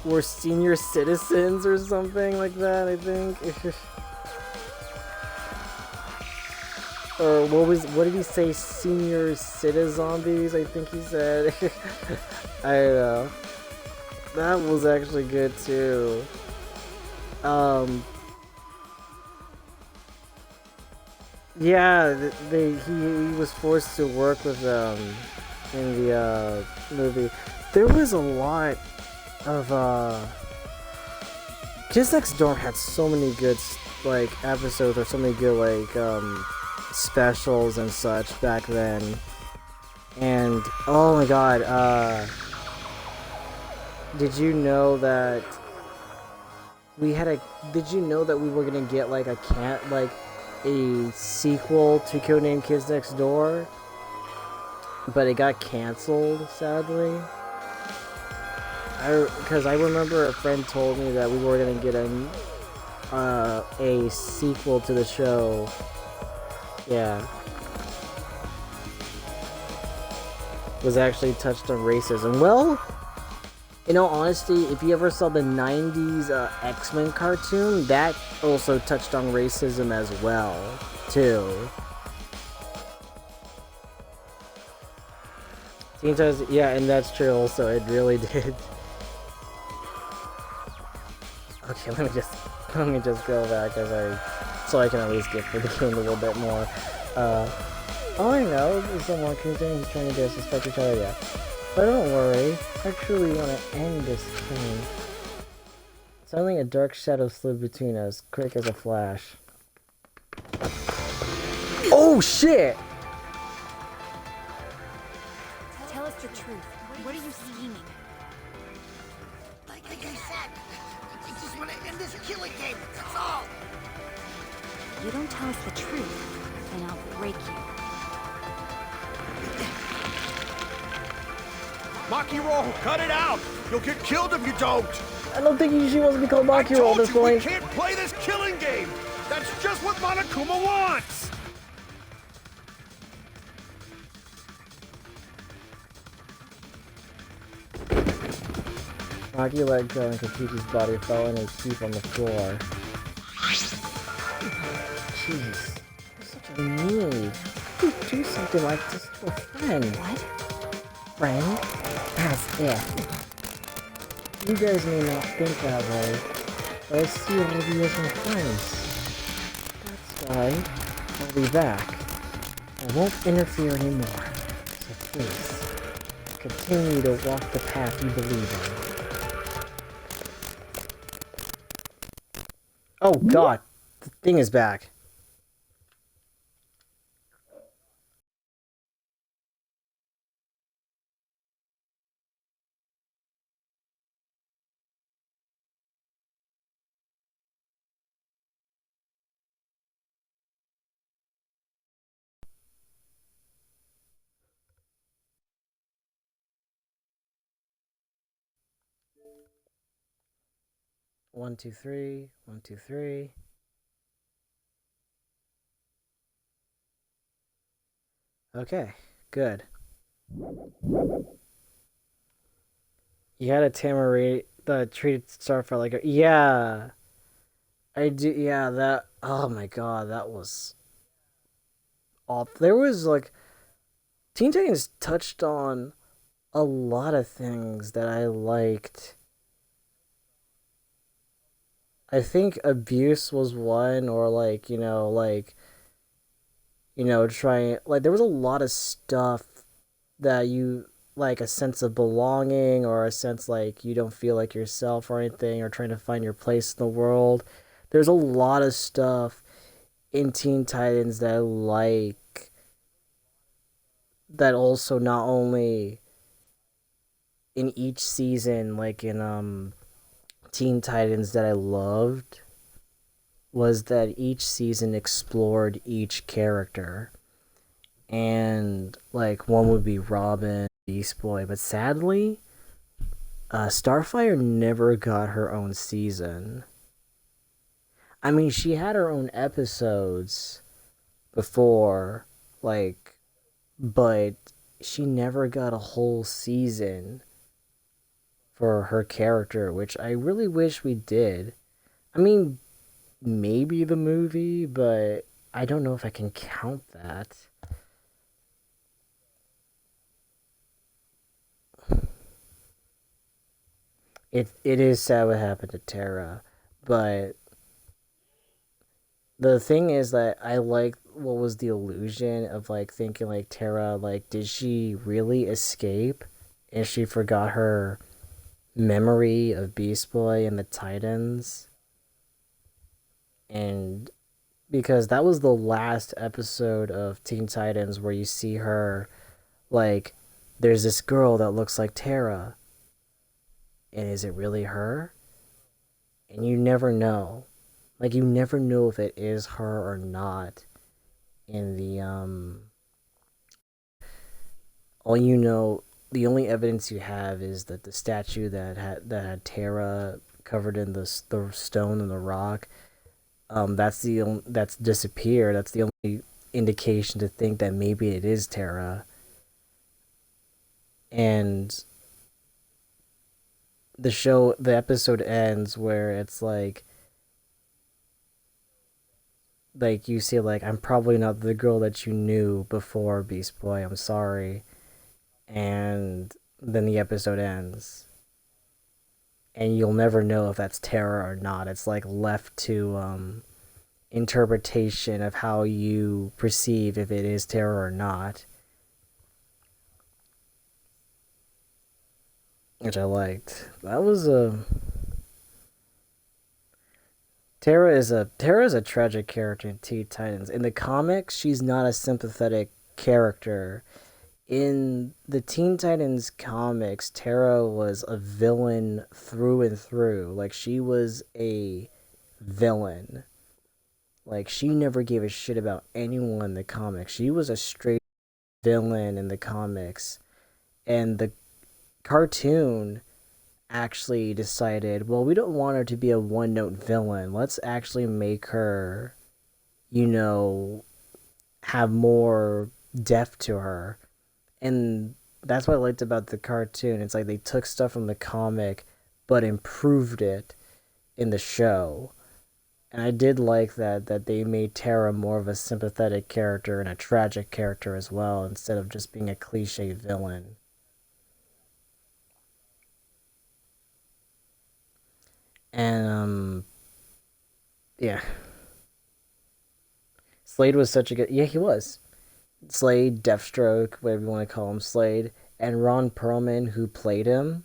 were senior citizens or something like that, I think? Or what did he say, senior citizen zombies, I think he said. I don't know. That was actually good too. Yeah, he was forced to work with them in the movie. There was a lot of Kids Next Door had so many good like episodes, or so many good like specials and such back then. And oh my god, did you know that did you know that we were gonna get like a sequel to Codename Kids Next Door, but it got canceled, sadly. Because I remember a friend told me that we were gonna get a sequel to the show. Yeah. Was actually touched on racism. Well, in all honesty, if you ever saw the 90s X-Men cartoon, that also touched on racism as well, too. Teen Titans, yeah, and that's true also, it really did. Okay, let me just go back so I can at least get for the game a little bit more. All I know is someone continuing trying to disrespect each other, yeah. But don't worry, I truly want to end this game. Suddenly a dark shadow slid between us, quick as a flash. Oh shit! Tell us the truth. What are you scheming? Like I said, I just want to end this killing game, that's all! If you don't tell us the truth, then I'll break you. Maki roll, cut it out! You'll get killed if you don't! I don't think she wants to be called Makiro at this point. We can't play this killing game! That's just what Monokuma wants! Maki let go and Kokichi's body fell in a heap on the floor. Jeez, you're such a meanie. You do something like this to a friend. What? Friend? As if. You guys may not think that way, but I see you maybe as my friends. That's why I'll be back. I won't interfere anymore. So please, continue to walk the path you believe in. Oh god, the thing is back. One, two, three. 1, 2, 3. Okay, good. You had a Tamarate, the treated Starfire like a, yeah. I do. Yeah, that. Oh my god, that was off. There was like Teen Titans touched on a lot of things that I liked. I think abuse was one, or like trying like there was a lot of stuff that you like a sense of belonging or a sense like you don't feel like yourself or anything or trying to find your place in the world. There's a lot of stuff in Teen Titans that I like that also not only in each season like in Teen Titans that I loved was that each season explored each character. And like one would be Robin, Beast Boy, but sadly, Starfire never got her own season. I mean, she had her own episodes before, like, but she never got a whole season for her character, which I really wish we did. I mean, maybe the movie, but I don't know if I can count that. It is sad what happened to Tara, but the thing is that I like what was the illusion of like thinking like Tara like did she really escape and she forgot her memory of Beast Boy and the Titans, and because that was the last episode of Teen Titans where you see her like there's this girl that looks like Tara, and is it really her? And you never know. Like you never know if it is her or not in the all you know the only evidence you have is that the statue that had Tara covered in the stone and the rock, that's disappeared. That's the only indication to think that maybe it is Tara. And the episode ends where it's like you say like I'm probably not the girl that you knew before Beast Boy. I'm sorry. And then the episode ends. And you'll never know if that's Tara or not. It's like left to interpretation of how you perceive if it is Tara or not. Which I liked. That was a Tara is a tragic character in Teen Titans. In the comics, she's not a sympathetic character. In the Teen Titans comics, Tara was a villain through and through. Like she was a villain. Like she never gave a shit about anyone in the comics. She was a straight villain in the comics. And the cartoon actually decided, well, we don't want her to be a one-note villain. Let's actually make her, you know, have more depth to her. And that's what I liked about the cartoon. It's like they took stuff from the comic but improved it in the show. And I did like that they made Tara more of a sympathetic character and a tragic character as well instead of just being a cliche villain. And yeah. Slade was such a good, yeah, he was. Slade, Deathstroke, whatever you want to call him, Slade, and Ron Perlman who played him.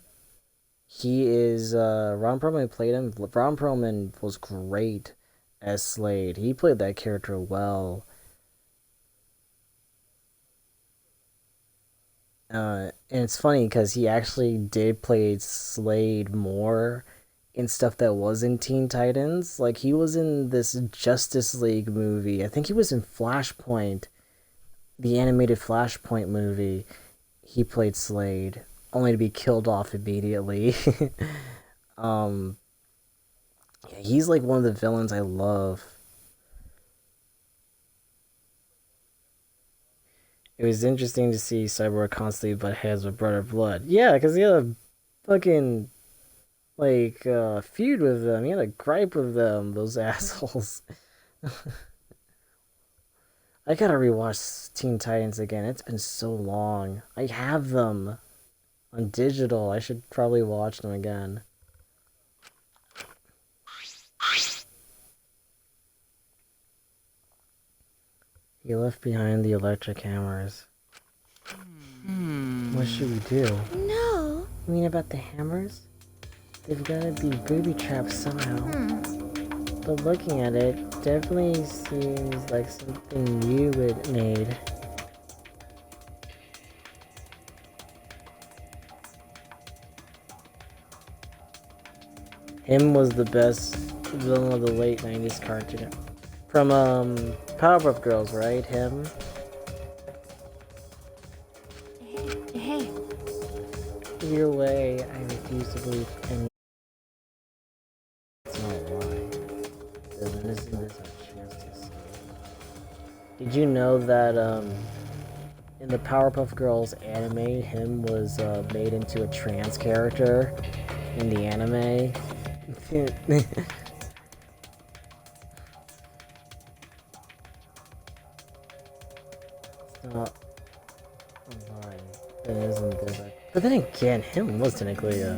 He is Ron Perlman who played him. Ron Perlman was great as Slade. He played that character well. And it's funny because he actually did play Slade more in stuff that was in Teen Titans. Like he was in this Justice League movie. I think he was in Flashpoint, the animated Flashpoint movie. He played Slade, only to be killed off immediately. um, yeah, he's like one of the villains I love. It was interesting to see Cyborg constantly butt heads with Brother Blood. Yeah, because he had a fucking feud with them. He had a gripe with them, those assholes. I gotta rewatch Teen Titans again. It's been so long. I have them on digital. I should probably watch them again. He left behind the electric hammers. What should we do? No. You mean about the hammers? They've gotta be booby trapped somehow. But looking at it, definitely seems like something you would made. Him was the best villain of the late 90s cartoon. From, Powerpuff Girls, right? Him? Hey. Either way, I refuse to believe any. It's not a lie. Isn't this our chance to see? Did you know that, in the Powerpuff Girls anime, him was, made into a trans character in the anime? It's not a lie. It isn't this. But then again, him was technically a...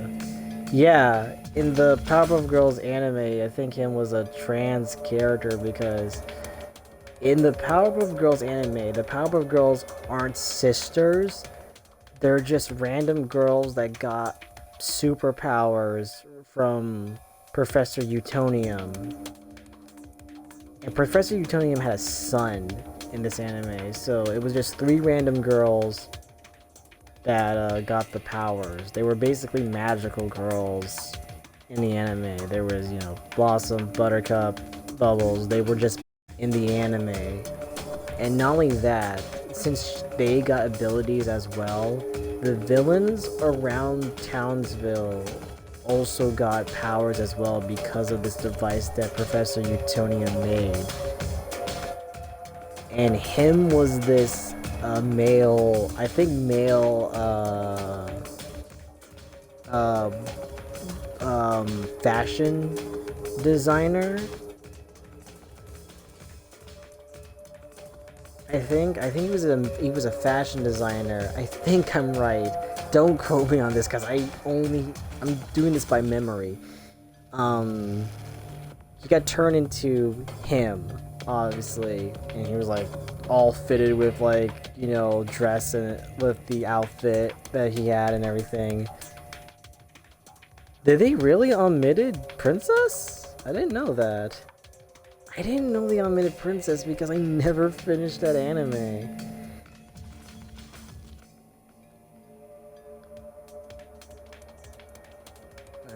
Yeah, in the Powerpuff Girls anime, I think him was a trans character because in the Powerpuff Girls anime, the Powerpuff Girls aren't sisters. They're just random girls that got superpowers from Professor Utonium. And Professor Utonium had a son in this anime, so it was just 3 random girls that got the powers. They were basically magical girls in the anime. There was, you know, Blossom, Buttercup, Bubbles. They were just in the anime. And not only that, since they got abilities as well, the villains around Townsville also got powers as well because of this device that Professor Utonium made. And him was this male fashion designer. I think he was a fashion designer. I think I'm right. Don't quote me on this because I'm doing this by memory. He got turned into him, obviously, and he was like all fitted with, like, you know, dress and with the outfit that he had and everything. Did they really omitted Princess? I didn't know that. I didn't know they omitted Princess because I never finished that anime.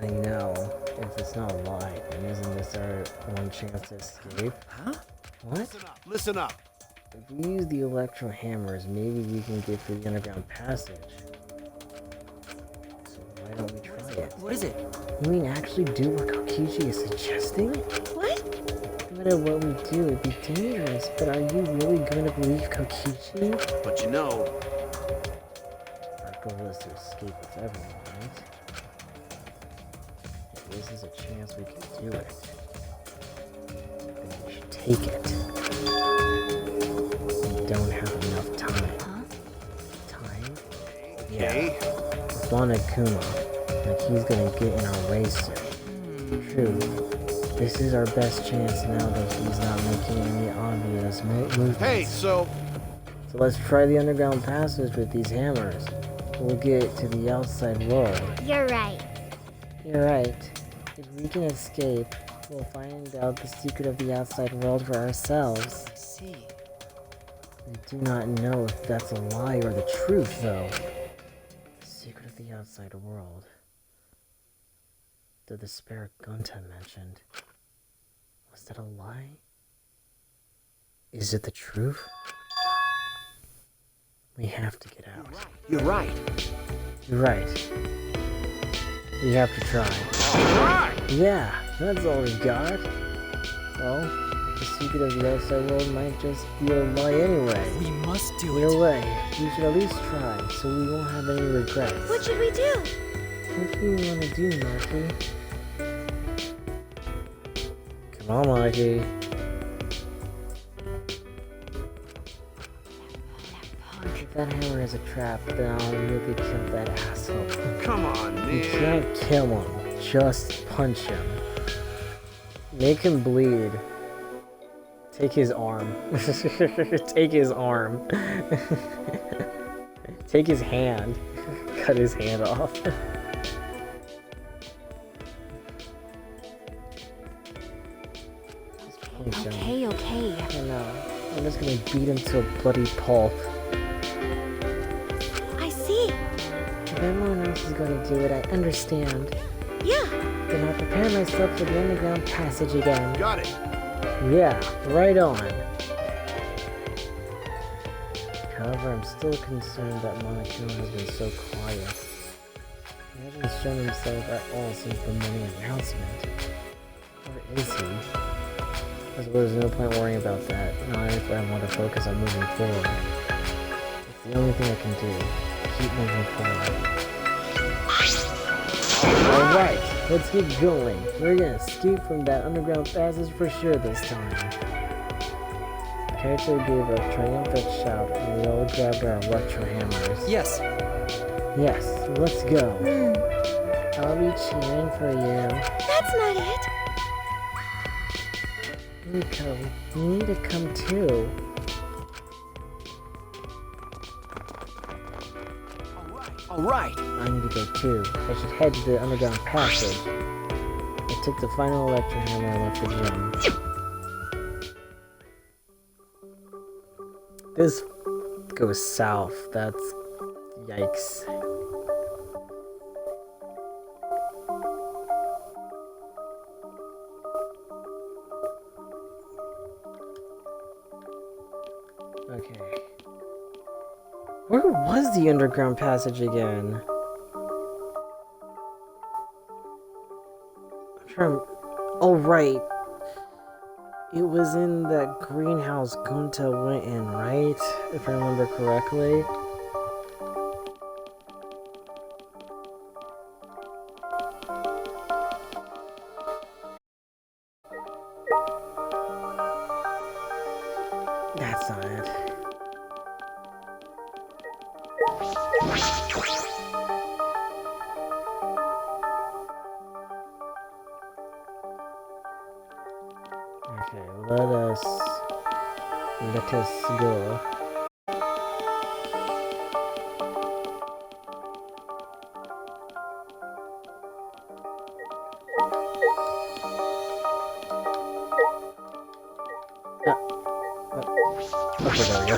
I know. If it's not a lie, then isn't this our one chance to escape? Huh? What? Listen up. If we use the electro hammers, maybe we can get through the underground passage. So why don't we try it? What is it? You mean actually do what Kokichi is suggesting? What? No matter what we do, it'd be dangerous, but are you really going to believe Kokichi? But you know, Our goal is to escape with everyone, right? If this is a chance we can do it, then we should take it. We don't have enough time. Huh? Time? okay. With Monokuma, like he's gonna get in our way soon. True. This is our best chance now that he's not making any obvious movements. Hey, so So let's try the underground passage with these hammers. We'll get to the outside world. You're right. You're right. If we can escape, we'll find out the secret of the outside world for ourselves. I see. We do not know if that's a lie or the truth, though. The secret of the outside world. The despair Gunta mentioned. Was that a lie? Is it the truth? We have to get out. you're right. You're right. We have to try. All right. Yeah, that's all we got. Well, the secret of the outside world might just be a lie anyway. We must do Either it. way, we should at least try, so we won't have any regrets. What should we do? What do you want to do, Marky? Come on, Mikey. If that hammer is a trap, then I'll really kill that asshole. Come on, You man. can't kill him, just punch him. Make him bleed. Take his arm. Take his arm. Take his hand. Cut his hand off. Just punch him. Okay. I know. I'm just gonna beat him to a bloody pulp. I see. If everyone else is gonna do it, I understand. Yeah. Then I'll prepare myself for the underground passage again. Got it. Yeah, right on. However, I'm still concerned that Monokuma has been so quiet. He hasn't shown himself at all since the morning announcement. Where is he? Because there's no point worrying about that. Not if I want to focus on moving forward. It's the only thing I can do. Keep moving forward. Alright, let's get going. We're gonna escape from that underground passage for sure this time. The character gave a triumphant shout and we all grabbed our electro hammers. Yes. Yes, let's go. I'll be cheering for you. That's not it. Rico, you need to come too. All right. I need to go too. I should head to the underground passage. I took the final electro hammer and left the gym. This goes south. That's... yikes. Okay. Where was the underground passage again? I'm trying. Oh, right. It was in that greenhouse Gunta went in, right? If I remember correctly. That's not it. Okay, let us go. Okay, there we go.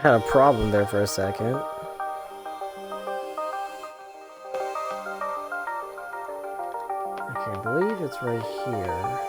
Had a problem there for a second. Okay, I believe it's right here.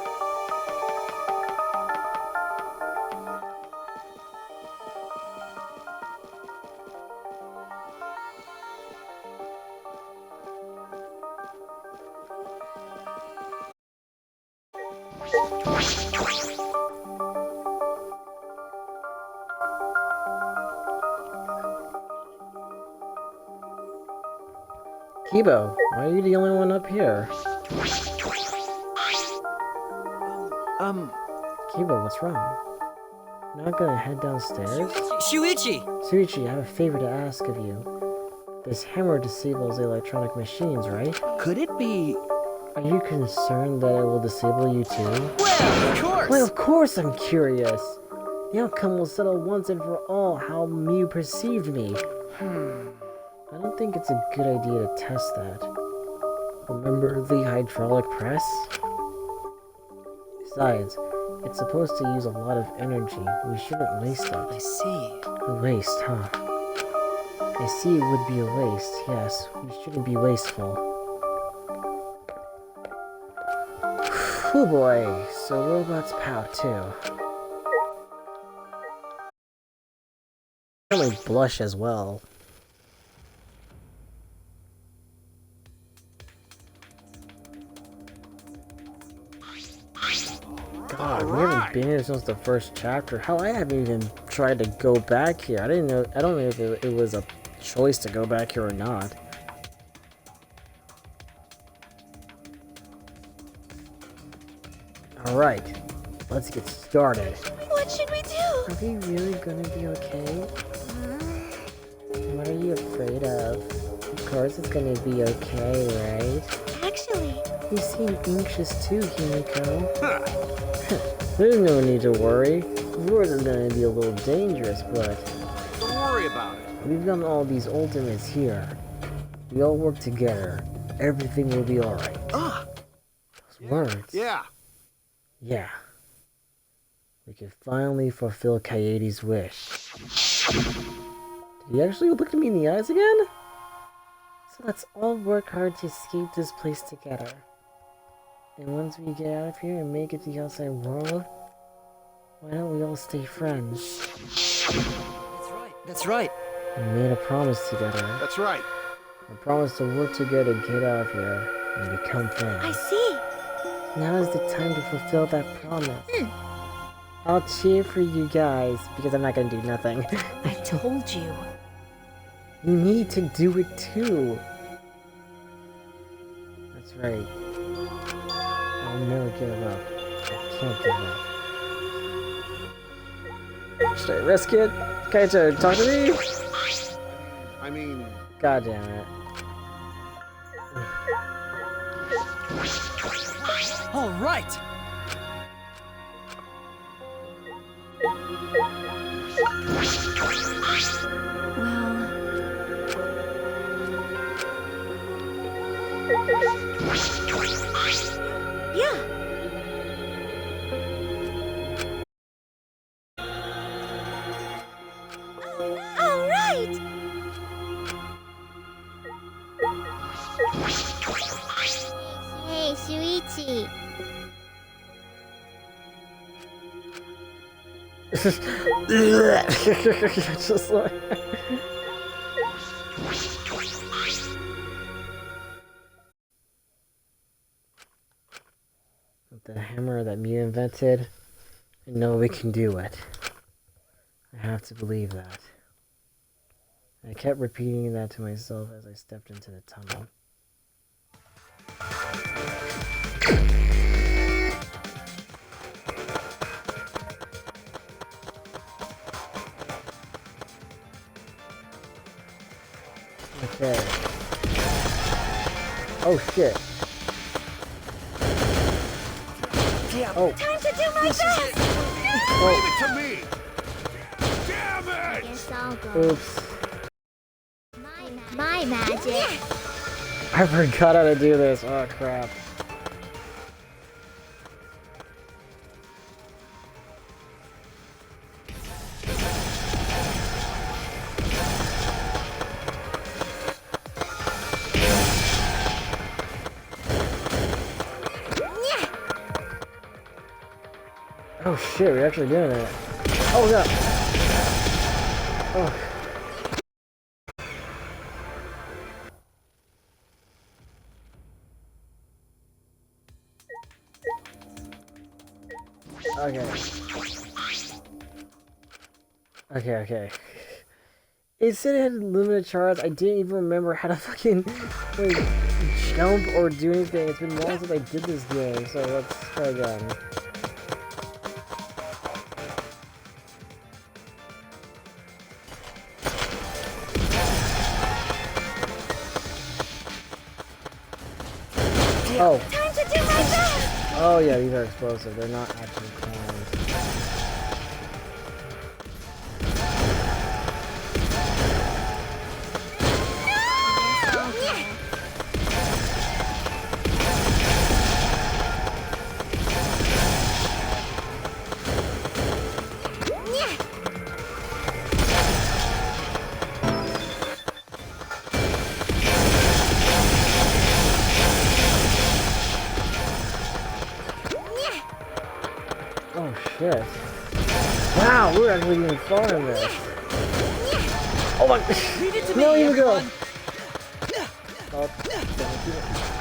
Kibo, why are you the only one up here? Kibo, what's wrong? You're not gonna head downstairs? Shuichi! Suichi, I have a favor to ask of you. This hammer disables electronic machines, right? Could it be... Are you concerned that it will disable you too? Well, of course! Well, of course I'm curious! The outcome will settle once and for all how you perceived me. I don't think it's a good idea to test that. Remember the hydraulic press? Besides, it's supposed to use a lot of energy. We shouldn't waste it. I see. A waste, huh? I see it would be a waste, yes. We shouldn't be wasteful. Oh boy, so robots pout too. Probably blush as well. God, we haven't been here since the first chapter. Hell, I haven't even tried to go back here. I don't know if it was a choice to go back here or not. Alright, let's get started. What should we do? Are we really gonna be okay? What are you afraid of? Of course it's gonna be okay, right? Actually, You seem anxious too, Himiko. There's no need to worry. Of course it's gonna be a little dangerous, but Don't worry about it. we've got all these ultimates here. We all work together. Everything will be alright. Ah, Those words. yeah. Yeah. We can finally fulfill Kaede's wish. Did he actually look at me in the eyes again? So let's all work hard to escape this place together. And once we get out of here and make it to the outside world, why don't we all stay friends? That's right. We made a promise together. That's right. A promise to work together to get out of here and become friends. I see. Now is the time to fulfill that promise. I'll cheer for you guys, because I'm not gonna do nothing. I told you. You need to do it too. That's right. I'll never give up. I can't give up. Should I risk it? Kaito, talk to me? I mean, God damn it. All right. Yeah. All right. Hey, Shuichi. Just like... With the hammer that Mew invented, I know we can do it. I have to believe that. I kept repeating that to myself as I stepped into the tunnel. Okay. Oh shit. Oh. Time to do my best. leave it to me. Damn it! Guess I'll go. Oops. My magic. I forgot how to do this. Oh crap. Oh shit, we're actually doing it. Oh god. Oh. Okay. Okay. It said it had limited charge. I didn't even remember how to fucking like jump or do anything. It's been long since I did this game, so let's try again. Oh. Time to do my best. Oh yeah, these are explosive. They're not actually coins. Oh shit. Wow, we're actually even far in this. Oh my no, you go. Oh,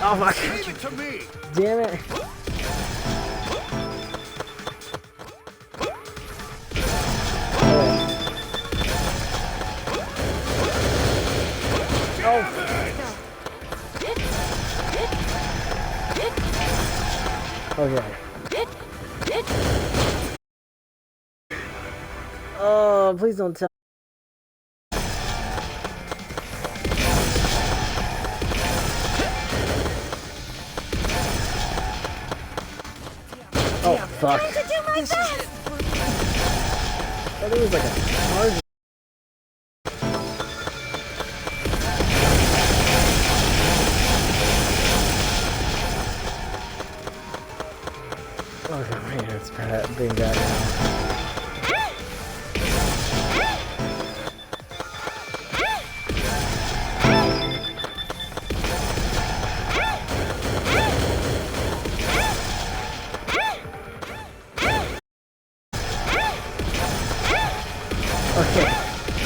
oh my god. Leave it to me. Damn it. Okay. Oh, please don't tell. Oh, fuck. To do my best. I thought it was like a charge. Okay, man, it's being bad now. Okay,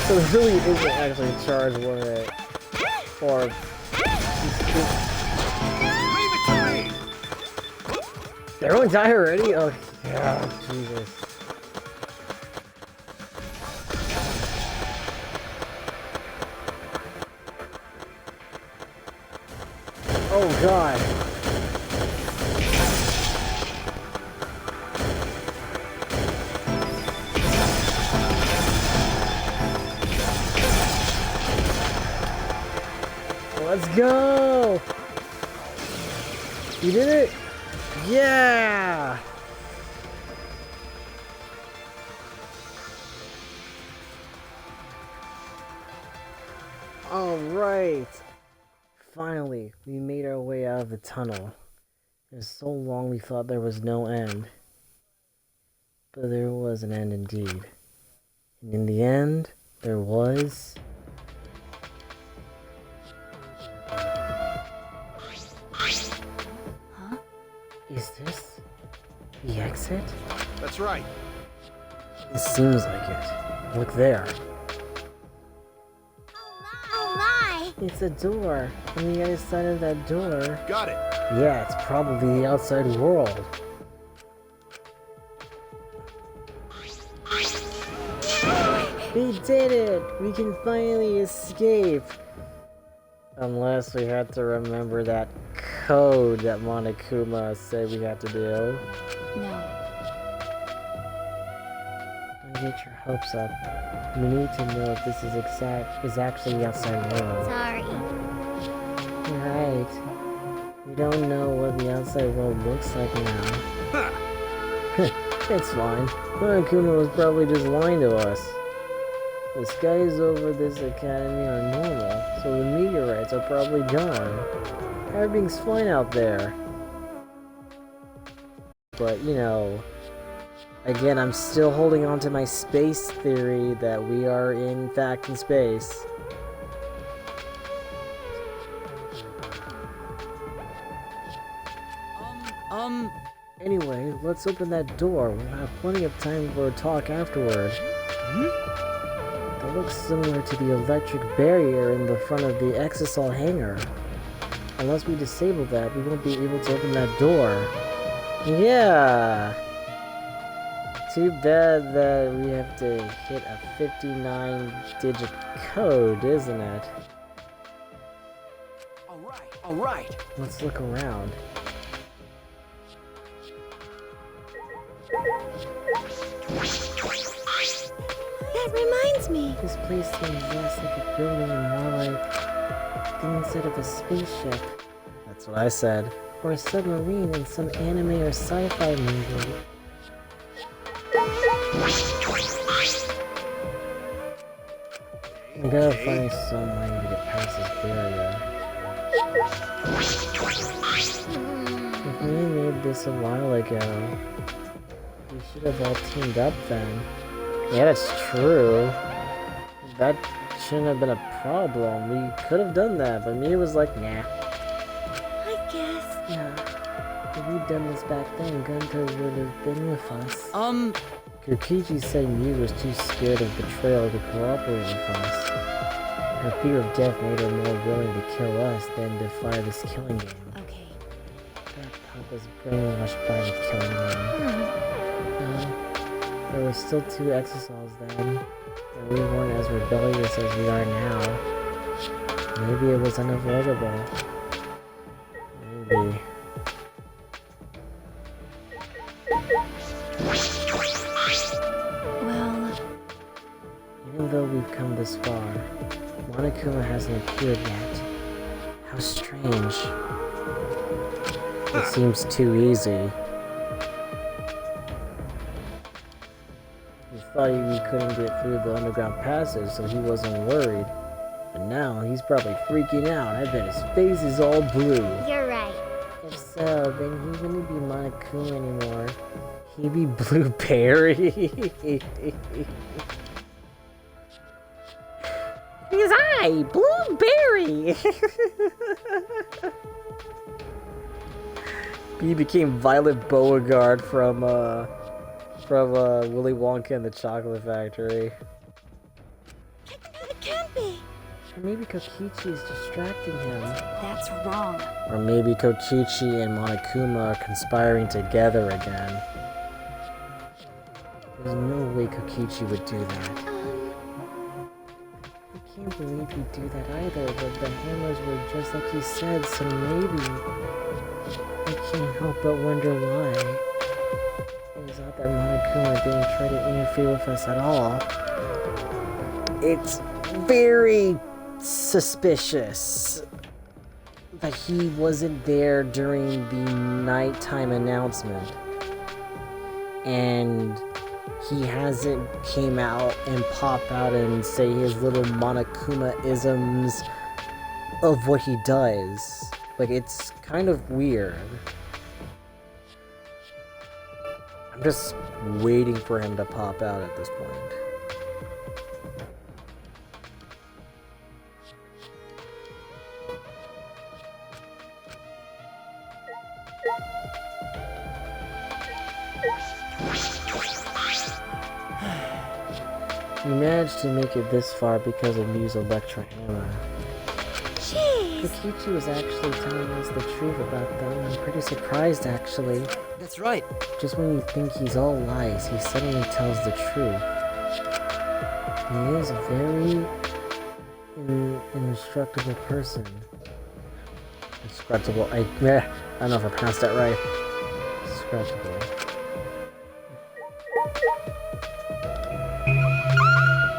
so it really isn't actually charge one it, or Leave it to me! did everyone die already? Oh, yeah, Jesus. Oh God. Let's go! You did it? Yeah! Alright! Finally, we made our way out of the tunnel. It was so long we thought there was no end. But there was an end indeed. And in the end, there was... Huh? Is this the exit? That's right. It seems like it. Look there. Oh my! It's a door. On the other side of that door. Got it. Yeah, it's probably the outside world. We did it! We can finally escape! Unless we had to remember that code that Monokuma said we had to do. No. Don't get your hopes up. We need to know if this is actually the outside world. Sorry. Right. We don't know what the outside world looks like now. Huh. It's fine. Monokuma was probably just lying to us. The skies over this academy are normal, so the meteorites are probably gone. Everything's fine out there. But, you know, again, I'm still holding on to my space theory that we are in fact in space. Anyway, let's open that door. We'll have plenty of time for a talk afterward. That looks similar to the electric barrier in the front of the Exisol hangar. Unless we disable that, we won't be able to open that door. Yeah! Too bad that we have to hit a 59-digit code, isn't it? Alright. Let's look around. That reminds me. This place seems less like a building and more like the inside of a spaceship. That's what I said. Or a submarine in some anime or sci-fi movie. I gotta find some way to get past this barrier. If we made this a while ago, we should have all teamed up then. Yeah, that's true. That shouldn't have been a problem. We could have done that, but me was like, nah. I guess. Yeah. If we'd done this back then, Gunter would have been with us. Kokichi said Mew was too scared of betrayal to cooperate with us. Her fear of death made her more willing to kill us than defy this killing game. Okay. That Papa's brainwashed by the killing game. There were still 2 Exosols then, and we weren't as rebellious as we are now. Maybe it was unavoidable. Maybe. Well, Even though we've come this far, Monokuma hasn't appeared yet. How strange. It seems too easy. He thought we couldn't get through the underground passage, so he wasn't worried. But now, he's probably freaking out. I bet his face is all blue. You're right. If so, then he wouldn't be Monokuma anymore. He'd be Blueberry. He's I, Blueberry! He became Violet Beauregard from Willy Wonka and the Chocolate Factory. it can't be. Or maybe Kokichi is distracting him. That's wrong. Or maybe Kokichi and Monokuma are conspiring together again. There's no way Kokichi would do that. I can't believe he'd do that either, but the hammers were just like he said, so maybe... I can't help but wonder why. It's not that Monokuma didn't try to interfere with us at all. It's very suspicious that he wasn't there during the nighttime announcement. And he hasn't came out and pop out and say his little Monokuma-isms of what he does. Like, it's kind of weird. I'm just waiting for him to pop out at this point. We managed to make it this far because of Mew's Electro Hammer. Jeez. Kokichi was actually telling us the truth about them. I'm pretty surprised, actually. That's right. Just when you think he's all lies, he suddenly tells the truth. He is a very indestructible person. Indestructible. I don't know if I pronounced that right. Indestructible.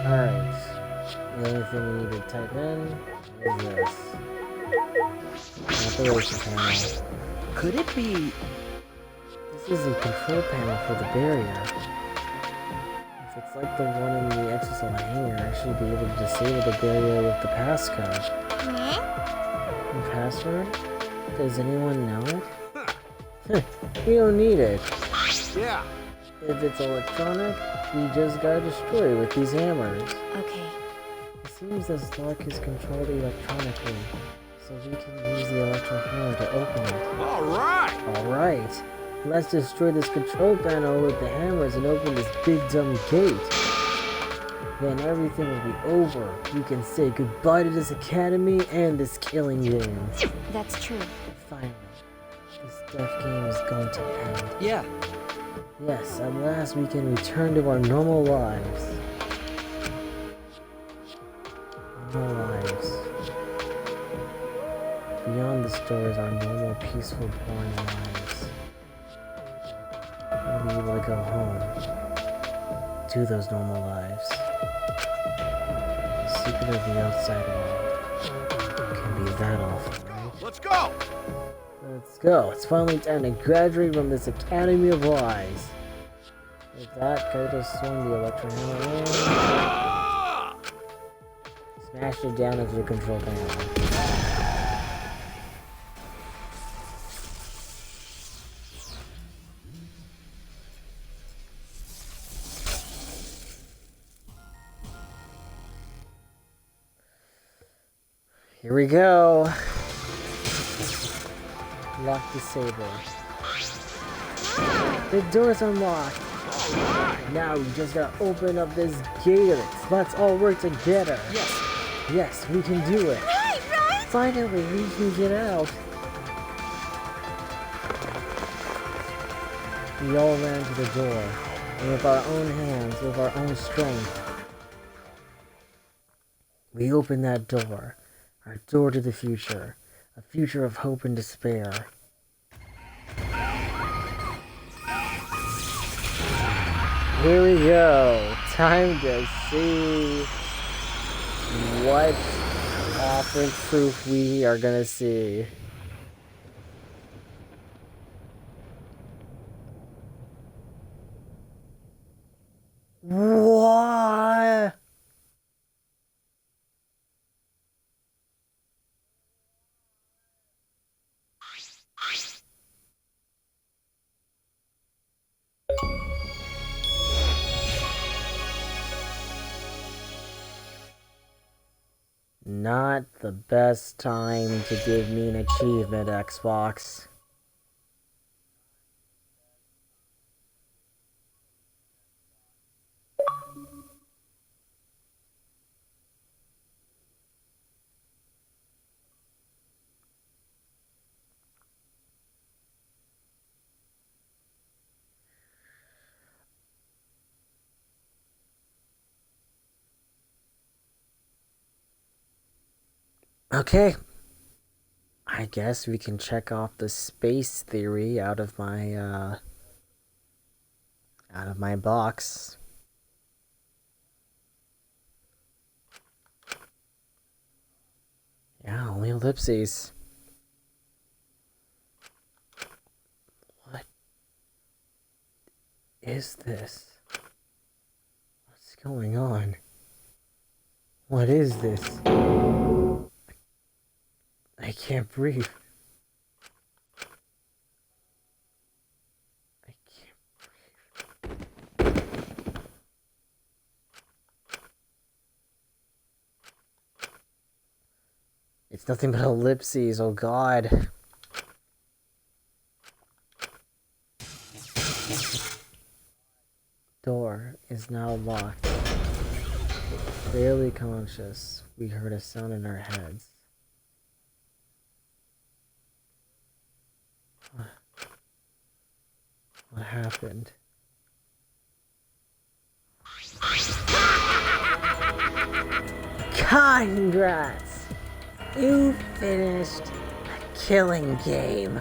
Alright. The only thing we need to type in is this. Operation panel. Could it be... This is a control panel for the barrier. If it's like the one in the exosome hangar, I should be able to disable the barrier with the passcode. The password? Does anyone know it? We don't need it. Yeah. If it's electronic, we just gotta destroy it with these hammers. Okay. It seems this lock is controlled electronically, so we can use the electro hammer to open it. All right. Alright, let's destroy this control panel with the hammers and open this big dumb gate. Then everything will be over. We can say goodbye to this academy and this killing game. That's true. Finally, this death game is going to end. Yeah. Yes, at last we can return to our normal lives. Normal lives. Beyond the stores, our normal, peaceful, boring lives. We'll be able to go home. To those normal lives. The secret of the outside world can be that awful, right? Let's go. Let's go. It's finally time to graduate from this Academy of Lies. With that, Kaito swung the electro hammer in. Smashed it down into the control panel. Here we go. Lock disabled. The door's unlocked. Now we just gotta open up this gate. Let's all work together. Yes. Yes, we can do it. Right? Finally, we can get out. We all ran to the door, and with our own hands, with our own strength, we opened that door. Our door to the future. A future of hope and despair. Here we go. Time to see what awful proof we are gonna see. What? Not the best time to give me an achievement, Xbox. Okay. I guess we can check off the space theory out of my box. Yeah, only ellipses. What is this? What's going on? What is this? I can't breathe. I can't breathe. It's nothing but ellipses, oh god. Door is now locked. Barely conscious, we heard a sound in our heads. What happened? Congrats! You finished a killing game.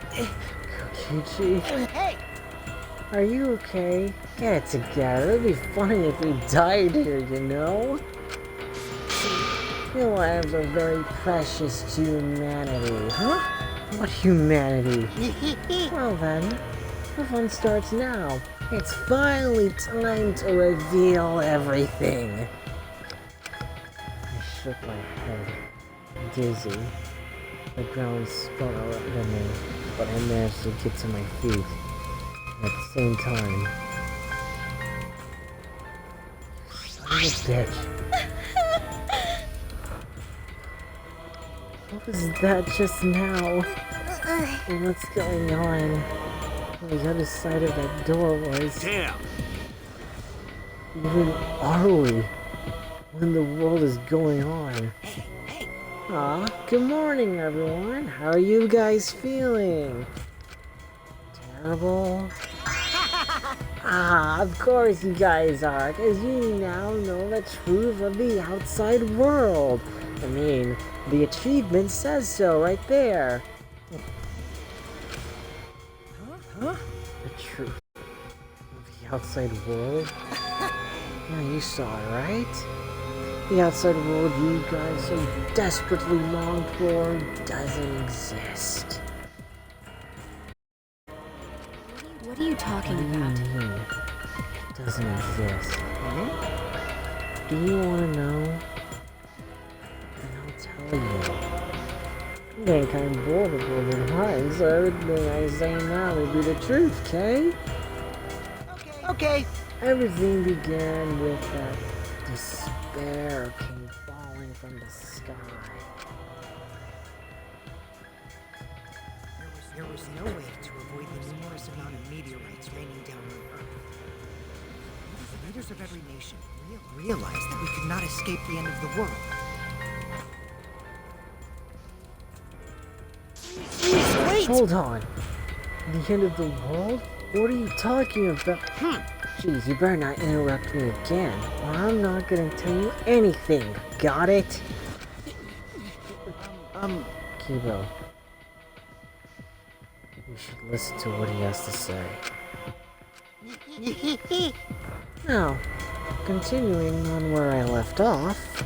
Kokichi? Hey! Are you okay? Get it together. It'd be funny if we died here, you know? Your lives are very precious to humanity, huh? What humanity? Well then, the fun starts now. It's finally time to reveal everything. I shook my head, dizzy. The ground spun around me, but I managed to get to my feet. At the same time, son of a bitch. What was that just now? What's going on? On the other side of that door was... Damn! Where are we? What in the world is going on? Aw, good morning everyone. How are you guys feeling? Terrible? Ah, of course you guys are, because you now know the truth of the outside world. I mean, the achievement says so right there. Huh? The truth of the outside world? Yeah, you saw it, right? The outside world you guys so desperately long for doesn't exist. What are you talking What about? do you mean? It doesn't exist. Do you want to know? Then I'll tell you. I'm getting kind of bored of living lying, so everything I say now will be the truth, okay? Okay. Everything began with that despair came falling from the sky. There was no way to avoid the numerous amount of meteorites raining down on Earth. The leaders of every nation realized that we could not escape the end of the world. Wait! Hold on. The end of the world? What are you talking about? Jeez, you better not interrupt me again, or I'm not gonna tell you anything. Got it? Kibo. We should listen to what he has to say. Now, continuing on where I left off.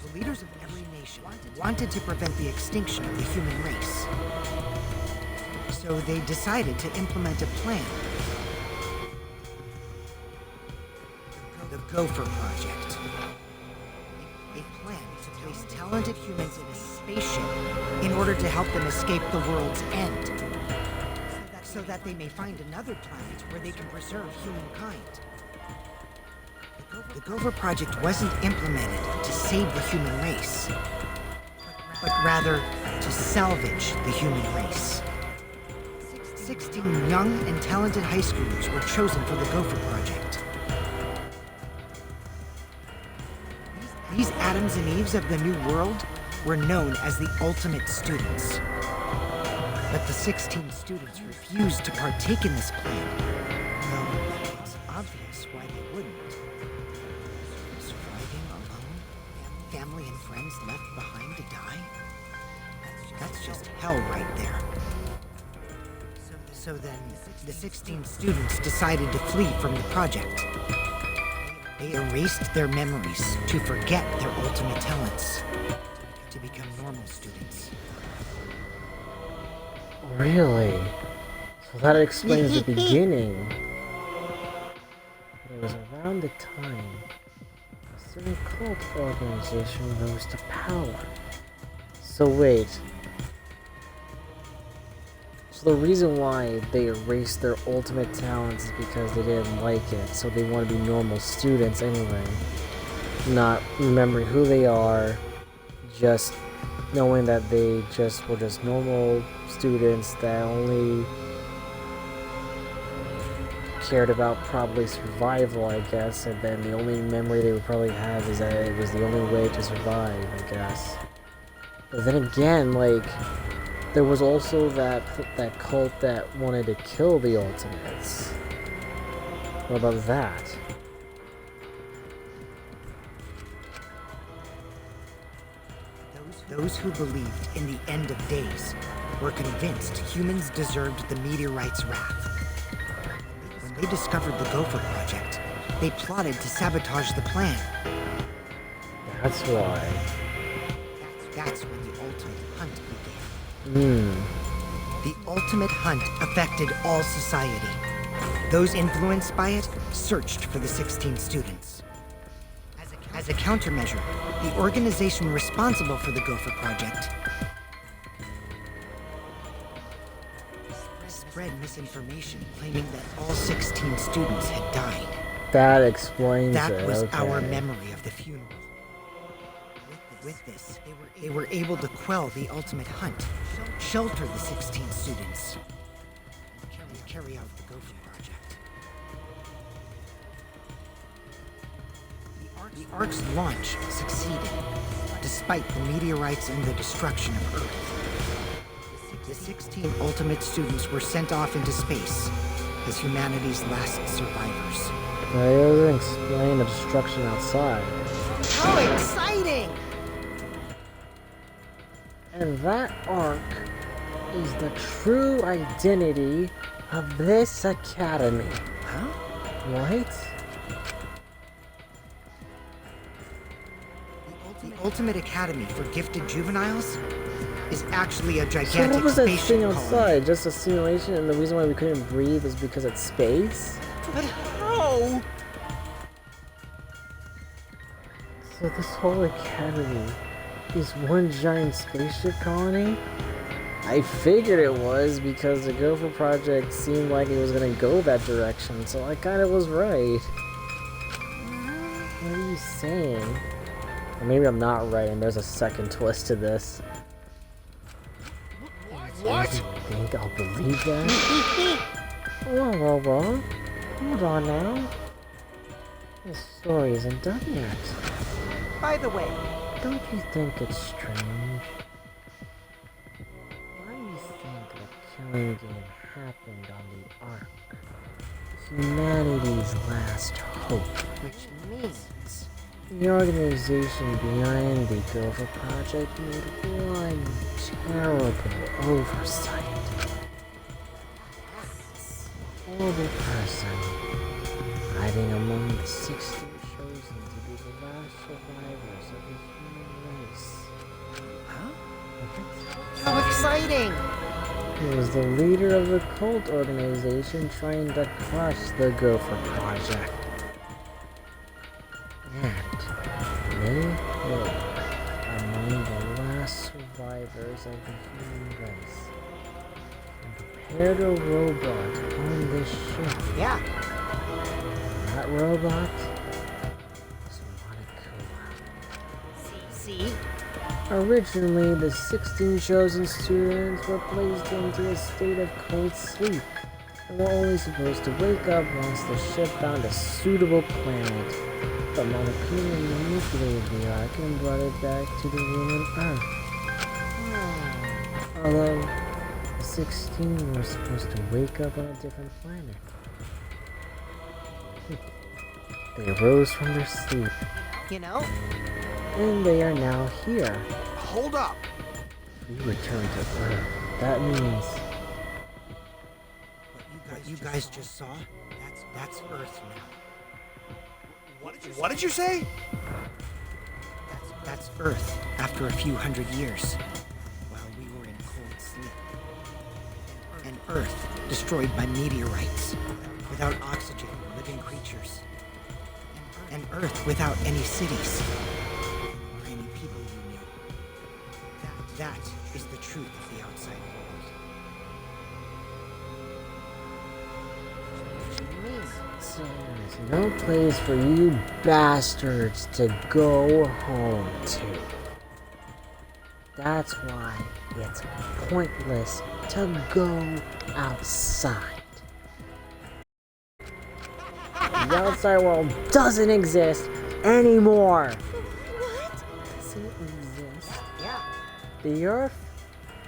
The leaders of every nation wanted to prevent the extinction of the human race. So they decided to implement a plan. The Gopher Project. A plan to place talented humans in a spaceship in order to help them escape the world's end. So that they may find another planet where they can preserve humankind. The Gopher Project wasn't implemented to save the human race, but rather to salvage the human race. 16 young and talented high schoolers were chosen for the Gopher Project. These Adams and Eves of the New World were known as the ultimate students. But the 16 students refused to partake in this plan. Though it's obvious why they wouldn't. Surviving alone, family and friends left behind to die? That's just hell right there. So then, the 16 students decided to flee from the project. They erased their memories to forget their ultimate talents, to become normal students. Really? So that explains the beginning. It was around the time a certain cult organization rose to power. So wait. So the reason why they erased their ultimate talents is because they didn't like it. So they want to be normal students anyway. Not remembering who they are, just knowing that they just were just normal students that only cared about probably survival, I guess, and then the only memory they would probably have is that it was the only way to survive, I guess. But then again, like, there was also that cult that wanted to kill the Ultimates. What about that? Those who believed in the end of days were convinced humans deserved the meteorite's wrath. When they discovered the Gopher Project, they plotted to sabotage the plan. That's why. That's when the ultimate hunt began. The ultimate hunt affected all society. Those influenced by it searched for the 16 students. As a countermeasure, the organization responsible for the Gopher Project spread misinformation claiming that all 16 students had died. That explains it. That was okay. our memory of the funeral. With this, they were able to quell the ultimate hunt, shelter the 16 students, and carry out the Gopher Project. The Ark's launch succeeded, despite the meteorites and the destruction of Earth. The 16 ultimate students were sent off into space as humanity's last survivors. That doesn't explain the destruction outside. How exciting! And that Ark is the true identity of this academy. Huh? Right? The Ultimate Academy for Gifted Juveniles is actually a So gigantic what was that spaceship thing colony. outside? Just a simulation, and the reason why we couldn't breathe is because it's space? But how? So this whole academy is one giant spaceship colony? I figured it was because the Gopher Project seemed like it was gonna go that direction, so I kinda was right. What are you saying? Or maybe I'm not right and there's a second twist to this. What? You think I'll believe that? Whoa. Hold on now. This story isn't done yet. By the way, Don't you think it's strange? Why do you think the killing game happened on the Ark? Humanity's last hope. which means The organization behind the Gopher Project made one terrible oversight. horrible person, hiding among the 16 chosen to be the last survivors of the human race. Huh? How exciting! He was the leader of the cult organization trying to crush the Gopher Project. And they were among the last survivors of the human race. And prepared a robot on this ship. Yeah. That robot was Monokuma. See? Originally, the 16 chosen students were placed into a state of cold sleep and were only supposed to wake up once the ship found a suitable planet. But Monokuma manipulated the Ark and brought it back to the room on Earth. Although the 16 were supposed to wake up on a different planet. They rose from their sleep, You know? and they are now here. Hold up. We return to Earth. That means What you guys just saw? That's Earth now. What did you say? That's Earth after a few hundred years, while we were in cold sleep. And Earth destroyed by meteorites, without oxygen or living creatures. And Earth without any cities, or any people you knew. That is the truth of the outside world. so there's no place for you bastards to go home to. That's why it's pointless to go outside. The outside world doesn't exist anymore. What? Doesn't exist. Yeah. The Earth,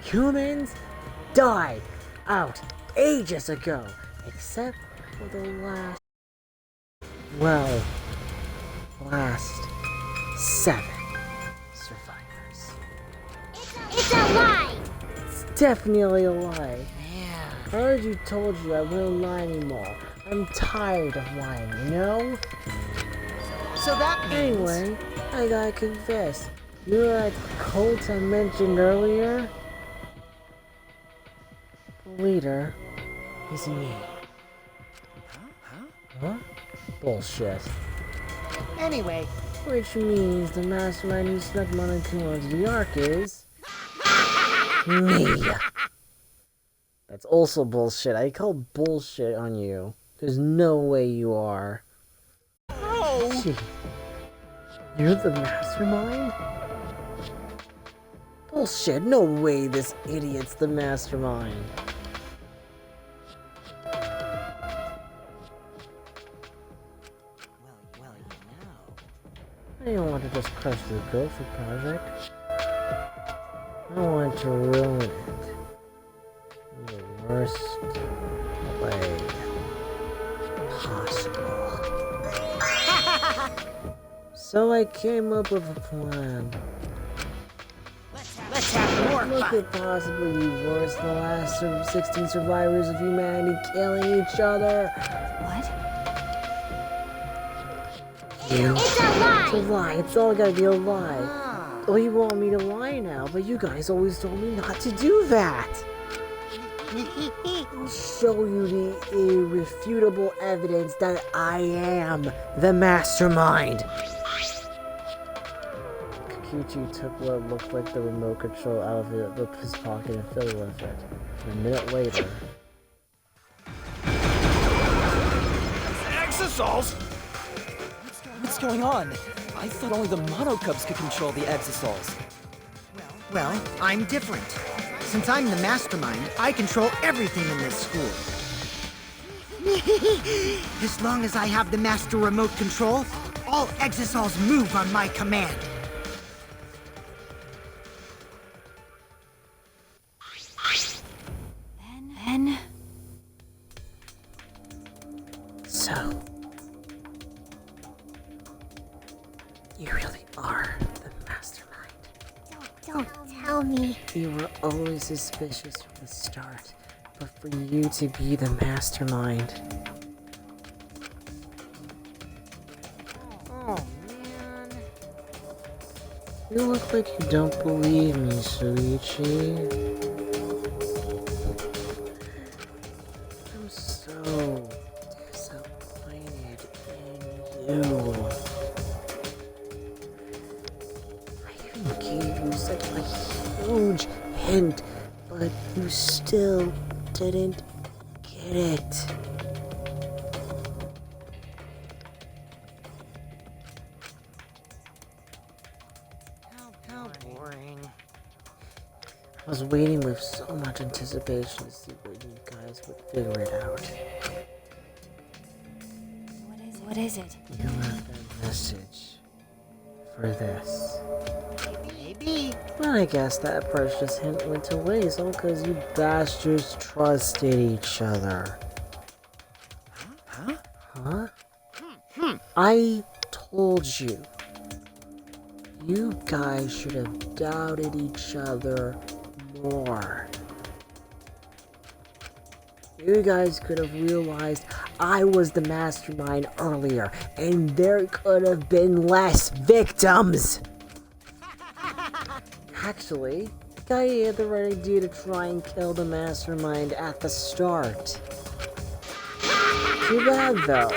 humans, died out ages ago, except for the last 7 survivors. It's a lie! It's definitely a lie. Man. I already told you I won't lie anymore. I'm tired of lying, you know? So that means... Anyway, I gotta confess. You know that cult I mentioned earlier? The leader is me. Huh? Bullshit. Anyway, Which means the mastermind who snuck Monokuma into the Ark is... me. That's also bullshit. I call bullshit on you. There's no way you are. bro! Gee. You're the mastermind? Bullshit, no way this idiot's the mastermind. Well, you know. I don't want to just crush the Gopher Project. I want to ruin it. In the worst way possible. So I came up with a plan. Let's have more What fun! could possibly be worse than the last 16 survivors of humanity killing each other? What? You. It's a lie! It's a lie. It's all gotta be a lie. Ah. Oh, you want me to lie now, but you guys always told me not to do that. I'll show you the irrefutable evidence that I am the mastermind. Kokichi took what looked like the remote control out of his pocket and fiddled with it. And a minute later, Exosols? What's going on? I thought only the Monocubs could control the Exosols. Well, I'm different. Since I'm the mastermind, I control everything in this school. As long as I have the master remote control, all Exosols move on my command. Then... so you really are the mastermind. Don't tell me. You were always suspicious from the start, but for you to be the mastermind. Oh, man. You look like you don't believe me, Shuichi. I'm so disappointed in you. I even gave you such a huge hint, but you still didn't get it. How boring. I was waiting with so much anticipation to see what you guys would figure it out. What is it? You left a message for this. Maybe. Well, I guess that precious hint went to waste all because you bastards trusted each other. Huh? I told you. You guys should have doubted each other more. You guys could have realized I was the mastermind earlier, and there could have been less victims. Actually, I had the right idea to try and kill the mastermind at the start. Too bad though.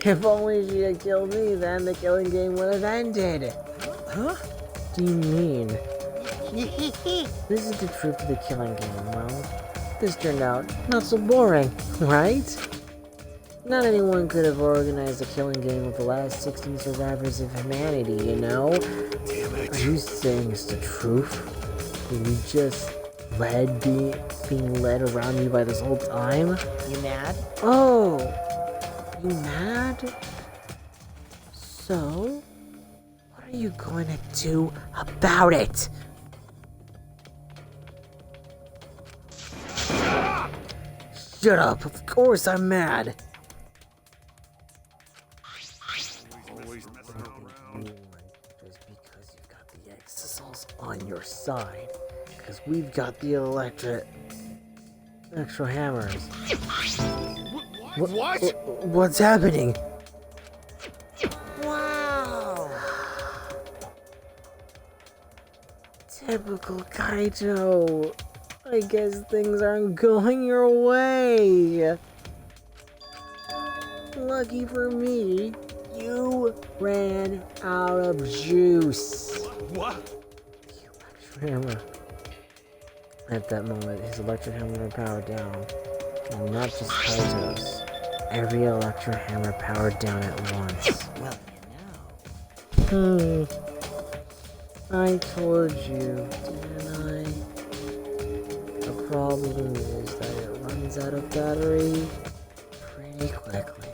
If only she had killed me, then the killing game would have ended. Huh? Do you mean? This is the truth of the killing game. Well, this turned out not so boring, right? Not anyone could have organized a killing game with the last 16 survivors of humanity, you know? Damn it. Are you saying it's the truth? Were you just being led around me by this whole time? You mad? Oh! You mad? So? What are you going to do about it? Shut up! Of course I'm mad! Always messing around. Just because you've got the exosols on your side. Because we've got the extra hammers. What? What's happening? Wow. Typical Kaito. I guess things aren't going your way. Lucky for me, you ran out of juice. What? The electric hammer. At that moment, his electric hammer powered down. And not just Kaito's. Every electric hammer powered down at once. Well, you know. I told you, didn't I? The problem is that it runs out of battery pretty quickly.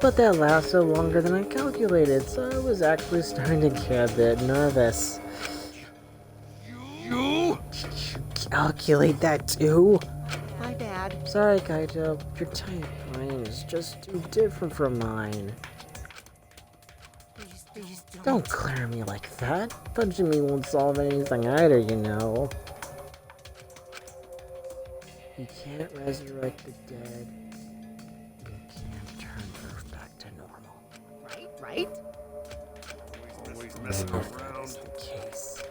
But that lasted longer than I calculated, so I was actually starting to get a bit nervous. You? Did you calculate that too? My bad. Sorry, Kaito. Your giant brain is just too different from mine. Please Don't glare at me like that. Punching me won't solve anything either, you know. You can't resurrect the dead. You can't turn Earth back to normal. Right? Always And messing if that around. is the case,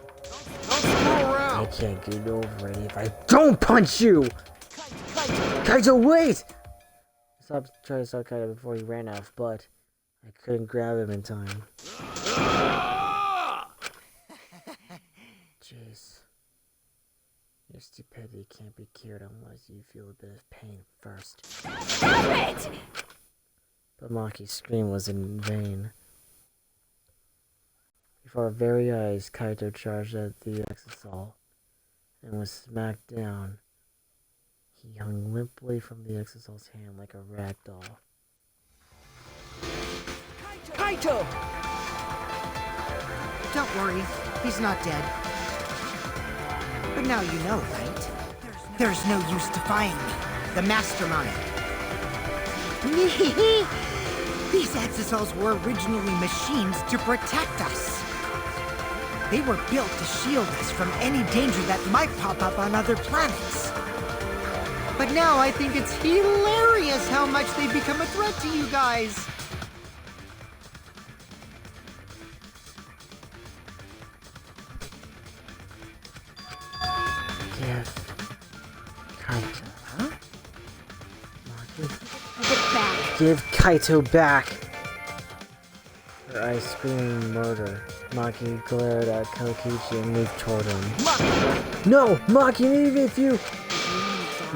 Don't screw I around. can't get over it if I don't punch you! Kaito, wait! Stop trying to stop Kaito before he ran off, but I couldn't grab him in time. Jeez. Your stupidity can't be cured unless you feel a bit of pain first. Stop it! But Maki's scream was in vain. Before our very eyes, Kaito charged at the exisal and was smacked down. He hung limply from the exisal's hand like a rag doll. Kaito! Don't worry, he's not dead. But now you know, right? There's no use defying me, the mastermind. These exosols were originally machines to protect us. They were built to shield us from any danger that might pop up on other planets. But now I think it's hilarious how much they've become a threat to you guys. Give Kaito. Huh? Give it back. Give Kaito back! Her ice cream murder. Maki glared at Kokichi and moved toward him. No! Maki, even if you...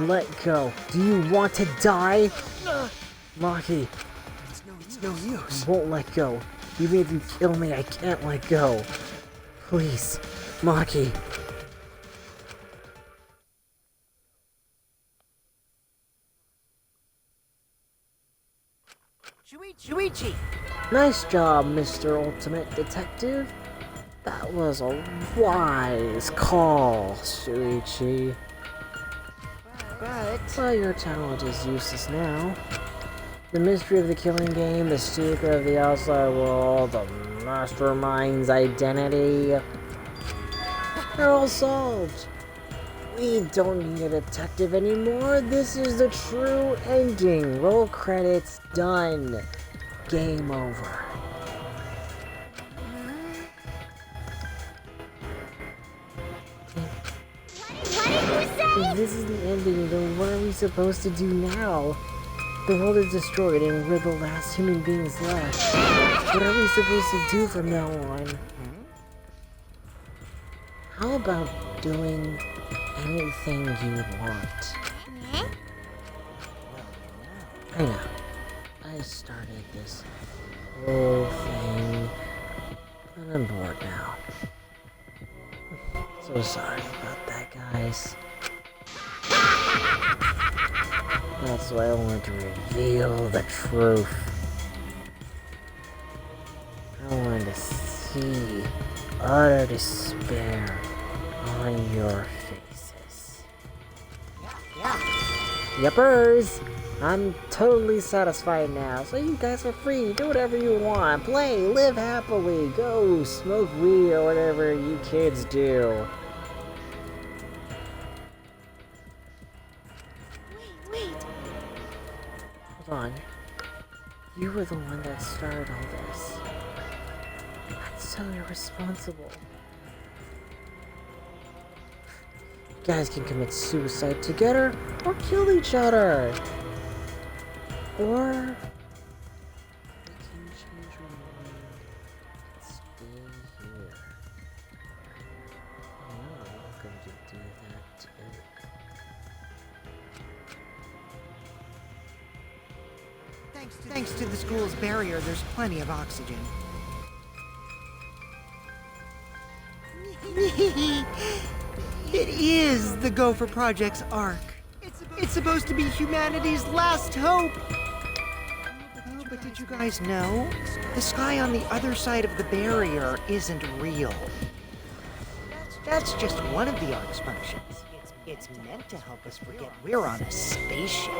Let go. Do you want to die? Maki. It's no use. Won't let go. Even if you kill me, I can't let go. Please. Maki. Shuichi! Nice job, Mr. Ultimate Detective. That was a wise call, Shuichi. But your talent is useless now. The mystery of the killing game, the secret of the outside world, the mastermind's identity. They're all solved. We don't need a detective anymore. This is the true ending. Roll credits, done. Game over. If this is the ending, then what are we supposed to do now? The world is destroyed and we're the last human beings left. What are we supposed to do from now on? How about doing anything you want? I know. I started this whole thing, but I'm bored now. So sorry about that, guys. That's why I wanted to reveal the truth. I wanted to see utter despair on your faces. Yuppers! I'm totally satisfied now, so you guys are free. Do whatever you want. Play, live happily, go smoke weed or whatever you kids do. Wait. Hold on. You were the one that started all this. That's so irresponsible. You guys can commit suicide together or kill each other. Or we can change our mind and stay here. No, I'm going to do that too. Thanks to the school's barrier, there's plenty of oxygen. It is the Gopher Project's arc. It's supposed to be humanity's last hope. Oh, but did you guys know? The sky on the other side of the barrier isn't real. That's just one of the arc's functions. It's meant to help us forget we're on a spaceship.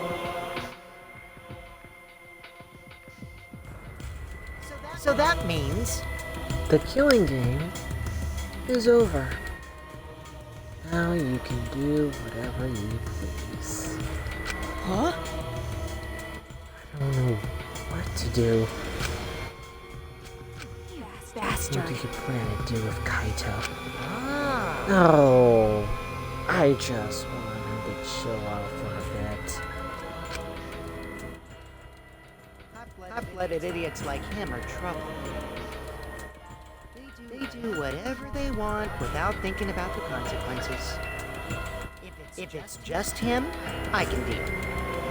So that means... The killing game is over. Now you can do whatever you please. Huh? I don't know what to do. You What bastard. do you plan to do with Kaito? Ah. Oh, I just want him to chill out for a bit. Hot-blooded idiots like him are trouble. They do whatever they want without thinking about the consequences. If it's just him, I can deal.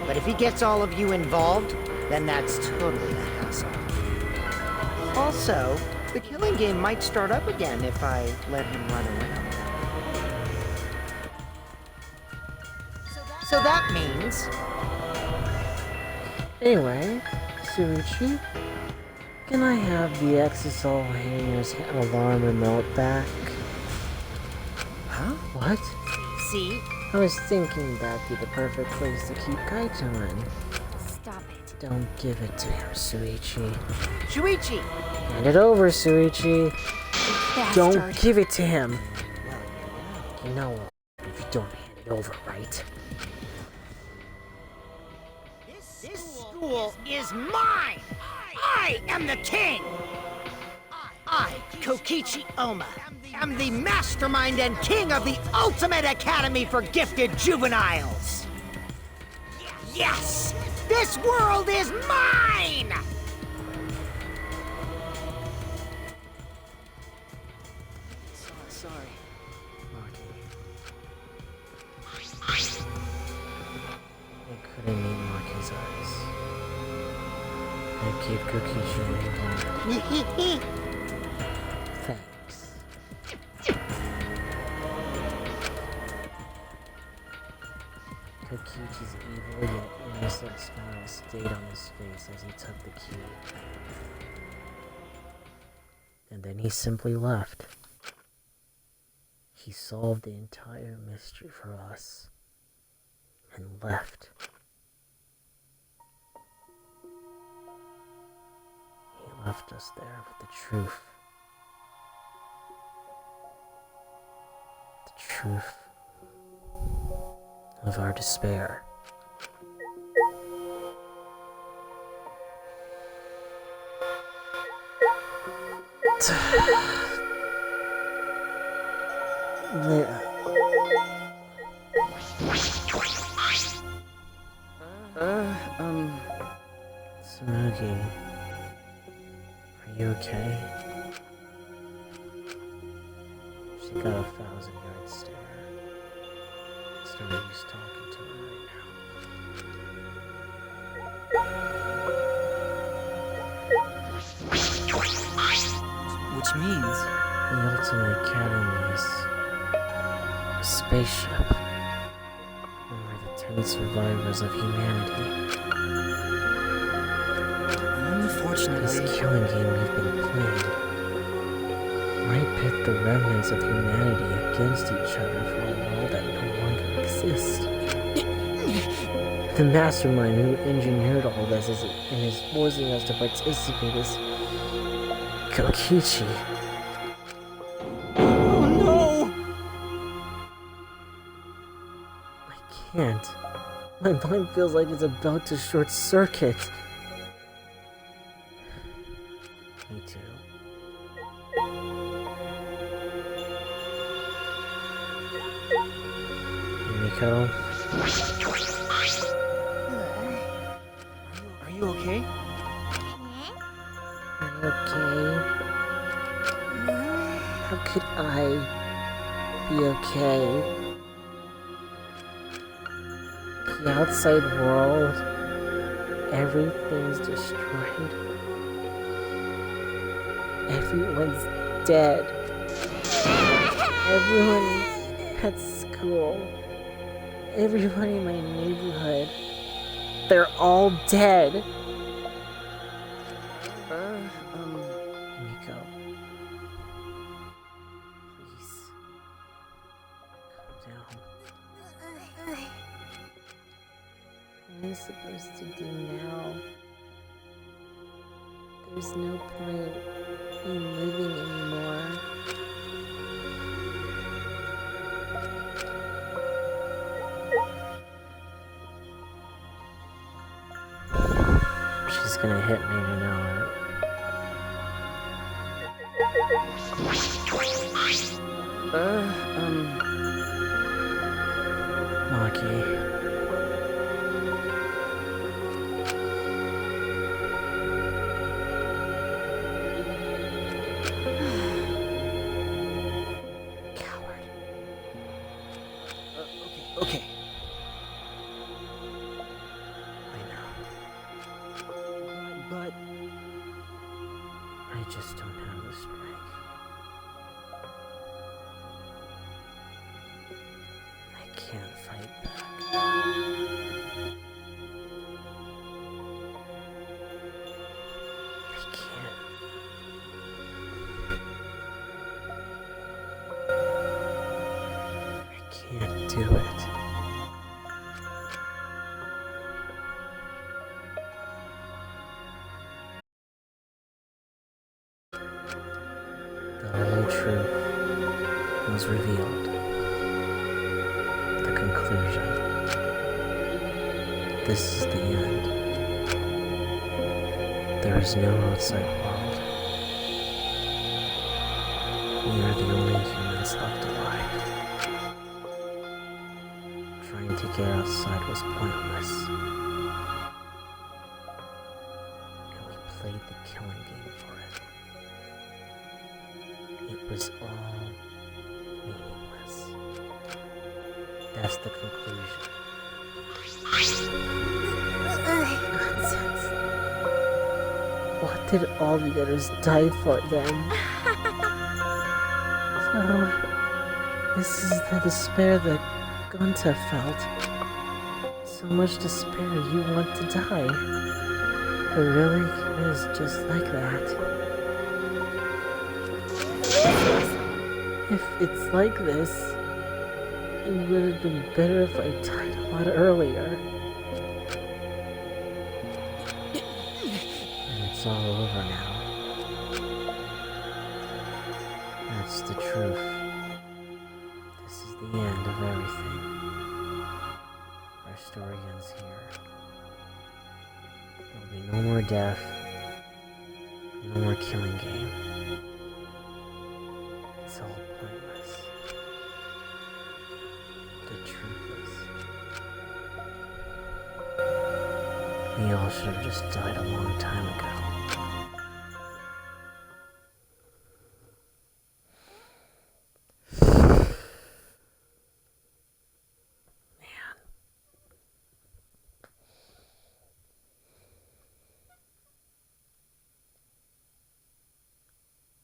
But if he gets all of you involved, then that's totally a hassle. Also, the killing game might start up again if I let him run around. So that means... Anyway, Suichi, can I have the Exisol Hanger's alarm remote back? Huh? What? See? I was thinking that'd be the perfect place to keep Kaito in. Stop it. Don't give it to him, Suichi. Shuichi! Hand it over, Suichi. bastard. Don't give it to him. You know, if you don't hand it over, right? This school is mine! I am the king! I, Kokichi Oma, am the mastermind and king of the ultimate academy for gifted juveniles! Yes! This world is mine! Sorry. I couldn't meet Maki's eyes. I gave Kokichi a hug. Thanks. Kokichi's evil yet innocent smile stayed on his face as he took the key. And then he simply left. He solved the entire mystery for us and left. He left us there with the truth. The truth of our despair. Smoky, are you okay? She got a 1,000-yard stare. It's no use talking to her right now. Which means... The Ultimate Academy is a spaceship. And we're the 10 survivors of humanity. Unfortunately... This killing game we've been playing might pit the remnants of humanity against each other for a world that no longer exists. The mastermind who engineered all this and is forcing us to participate is Kokichi. Oh no! I can't. My mind feels like it's about to short circuit. Me too. Miko, Are you okay? are you okay? How could I be okay? The outside world, everything's destroyed. Everyone's dead. Everyone at school. Everyone in my neighborhood. They're all dead. Miko. Please. Calm down. What am I supposed to do now? There's no point in living anymore. She's gonna hit me, you know it. Maki. Coward. Okay. I know. But... I just don't have the strength. I can't fight back. I can't. I can't do it. The whole truth This is the end. There is no outside world. We are the only humans left alive. Trying to get outside was pointless. And we played the killing game for it. It was all meaningless. That's the conclusion. Nonsense. What did all the others die for then? So, this is the despair that Gonta felt. So much despair you want to die. It really is just like that. If it's like this, it would have been better if I died a lot earlier. And it's all over now. That's the truth. This is the end of everything. Our story ends here. There'll be no more death, no more killing game. It's all pointless. The truth is, we all should have just died a long time ago.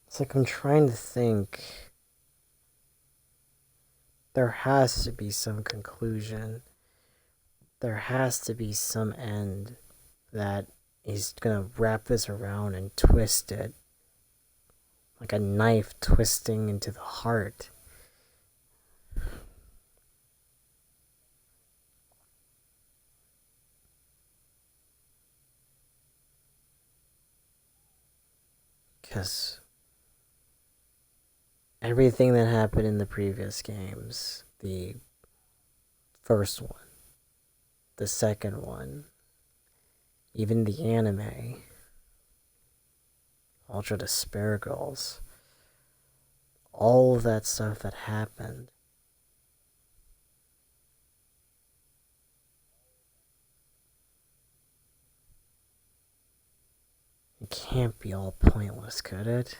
It's like I'm trying to think. There has to be some conclusion. There has to be some end that is gonna wrap this around and twist it. Like a knife twisting into the heart. Because everything that happened in the previous games, the first one, the second one, even the anime, Ultra Despair Girls, all of that stuff that happened, it can't be all pointless, could it?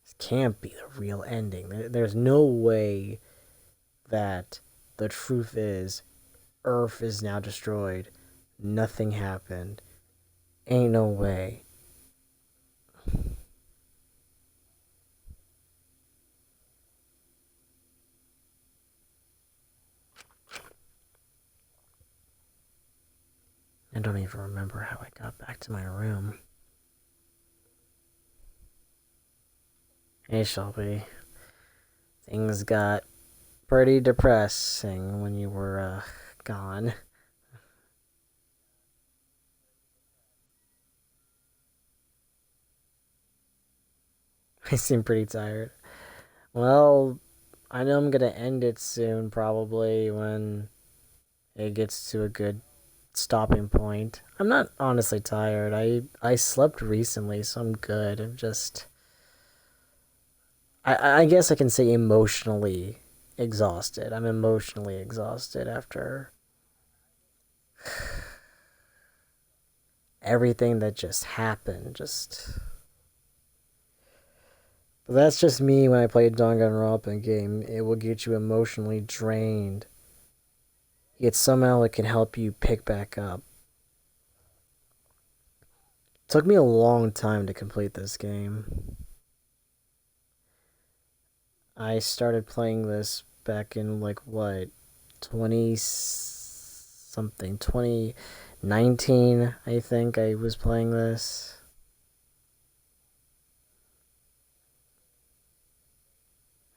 This can't be the real ending. There's no way that the truth is Earth is now destroyed. Nothing happened. Ain't no way. I don't even remember how I got back to my room. Hey, Shelby. Things got pretty depressing when you were, gone. I seem pretty tired. Well, I know I'm gonna end it soon, probably, when it gets to a good stopping point. I'm not honestly tired. I slept recently, so I'm good. I'm just... I guess I can say emotionally exhausted. I'm emotionally exhausted after everything that just happened. But that's just me when I play Danganronpa game. It will get you emotionally drained. Yet somehow it can help you pick back up. It took me a long time to complete this game. I started playing this back in, like, what, 2019, I think I was playing this.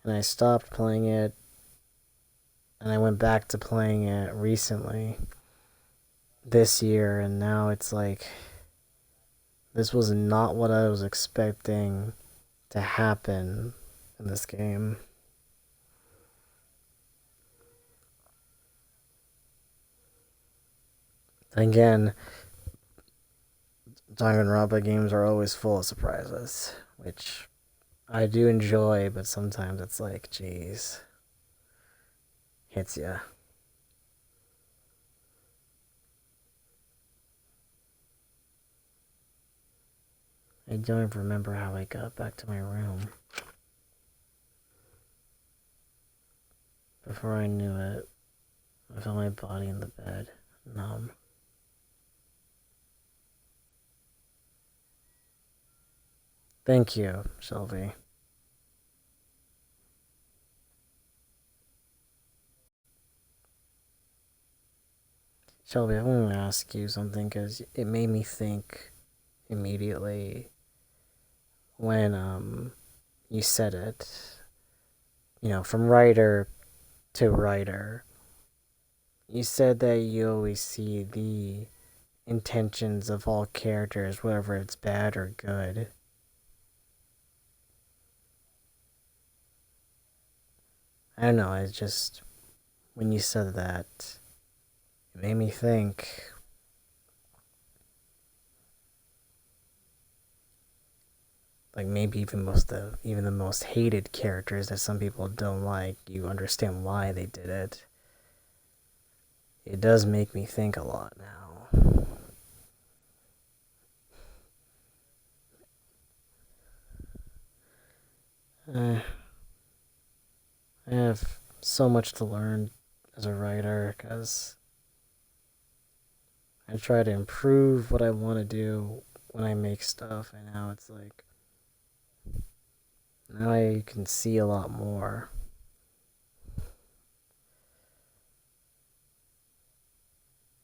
And I stopped playing it, and I went back to playing it recently, this year, and now it's like, this was not what I was expecting to happen in this game. Again, Danganronpa games are always full of surprises, which I do enjoy, but sometimes it's like, geez, hits ya. I don't even remember how I got back to my room. Before I knew it, I felt my body in the bed, numb. Thank you, Shelby. Shelby, I want to ask you something because it made me think immediately when you said it. You know, from writer to writer. You said that you always see the intentions of all characters, whether it's bad or good. I don't know, it's just, when you said that, it made me think, like maybe even the most hated characters that some people don't like, you understand why they did it. It does make me think a lot now. I have so much to learn as a writer because I try to improve what I want to do when I make stuff, and now it's like, now I can see a lot more.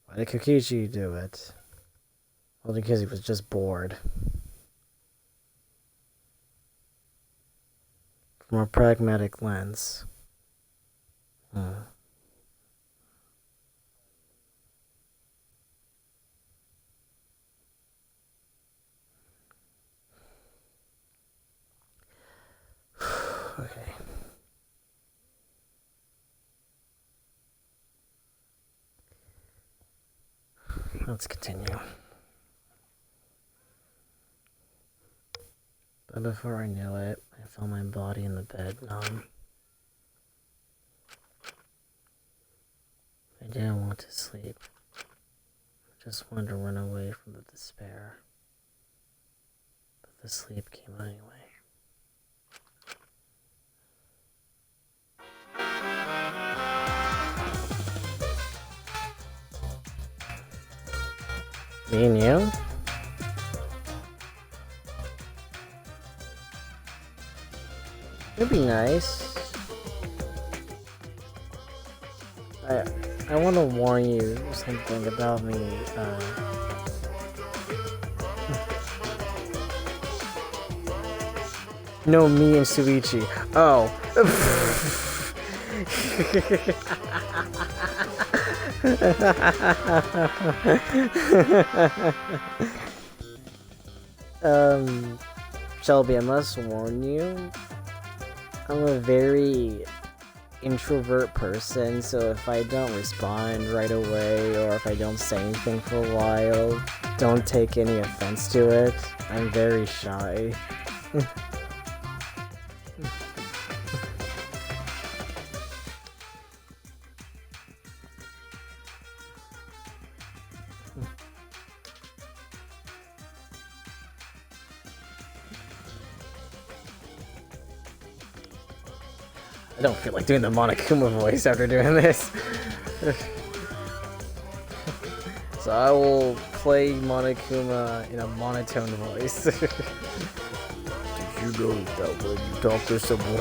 Why did Kokichi do it? Well, because he was just bored. From a pragmatic lens. Okay. Let's continue. But before I knew it, I felt my body in the bed numb. I didn't want to sleep. I just wanted to run away from the despair. But the sleep came anyway. Me and you? It'd be nice. I want to warn you something about me. No, me and Suichi. Oh. Shelby, I must warn you. I'm a very introvert person, so if I don't respond right away or if I don't say anything for a while, don't take any offense to it. I'm very shy. I don't feel like doing the Monokuma voice after doing this. So I will play Monokuma in a monotone voice. Did you know that when you talk to someone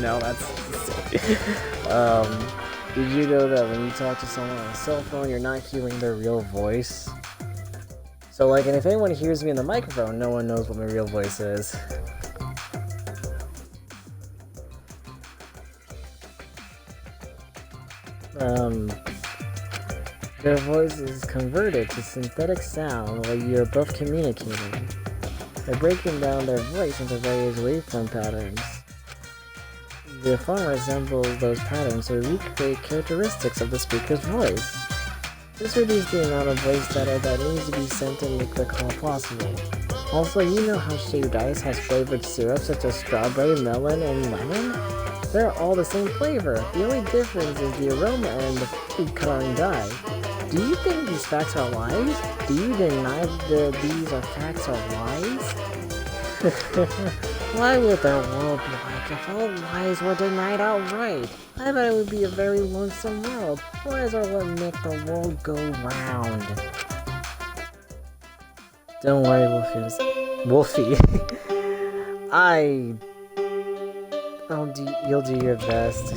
No, that's silly. Did you know that when you talk to someone on a cell phone, you're not hearing their real voice? So like, and if anyone hears me in the microphone, no one knows what my real voice is. Their voice is converted to synthetic sound while you're both communicating. By breaking down their voice into various waveform patterns, the phone resembles those patterns to recreate characteristics of the speaker's voice. Just reduce the amount of waste data that needs to be sent and make the call possible. Also, you know how shaved ice has flavored syrup such as strawberry, melon, and lemon? They're all the same flavor. The only difference is the aroma and the food coloring dye. Do you think these facts are lies? Do you deny that these are facts or lies? Why would the world be like if all lies were denied outright? I bet it would be a very lonesome world. Lies are what make the world go round. Don't worry, Wolfie. You'll do your best.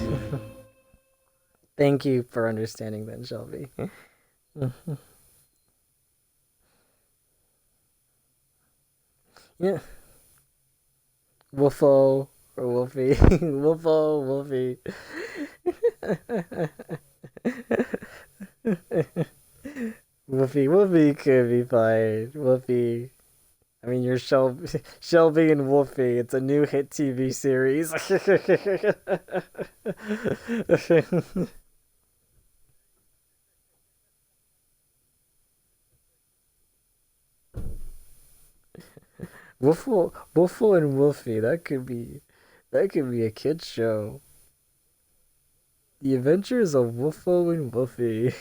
Thank you for understanding then, Shelby. Yeah. Wolfo or Wolfie. Wolfo, Wolfie. Wolfie could be fine. Wolfie. I mean, you're Shelby and Wolfie. It's a new hit TV series. Wolfo and Wolfie. That could be a kid's show. The Adventures of Wolfo and Wolfie.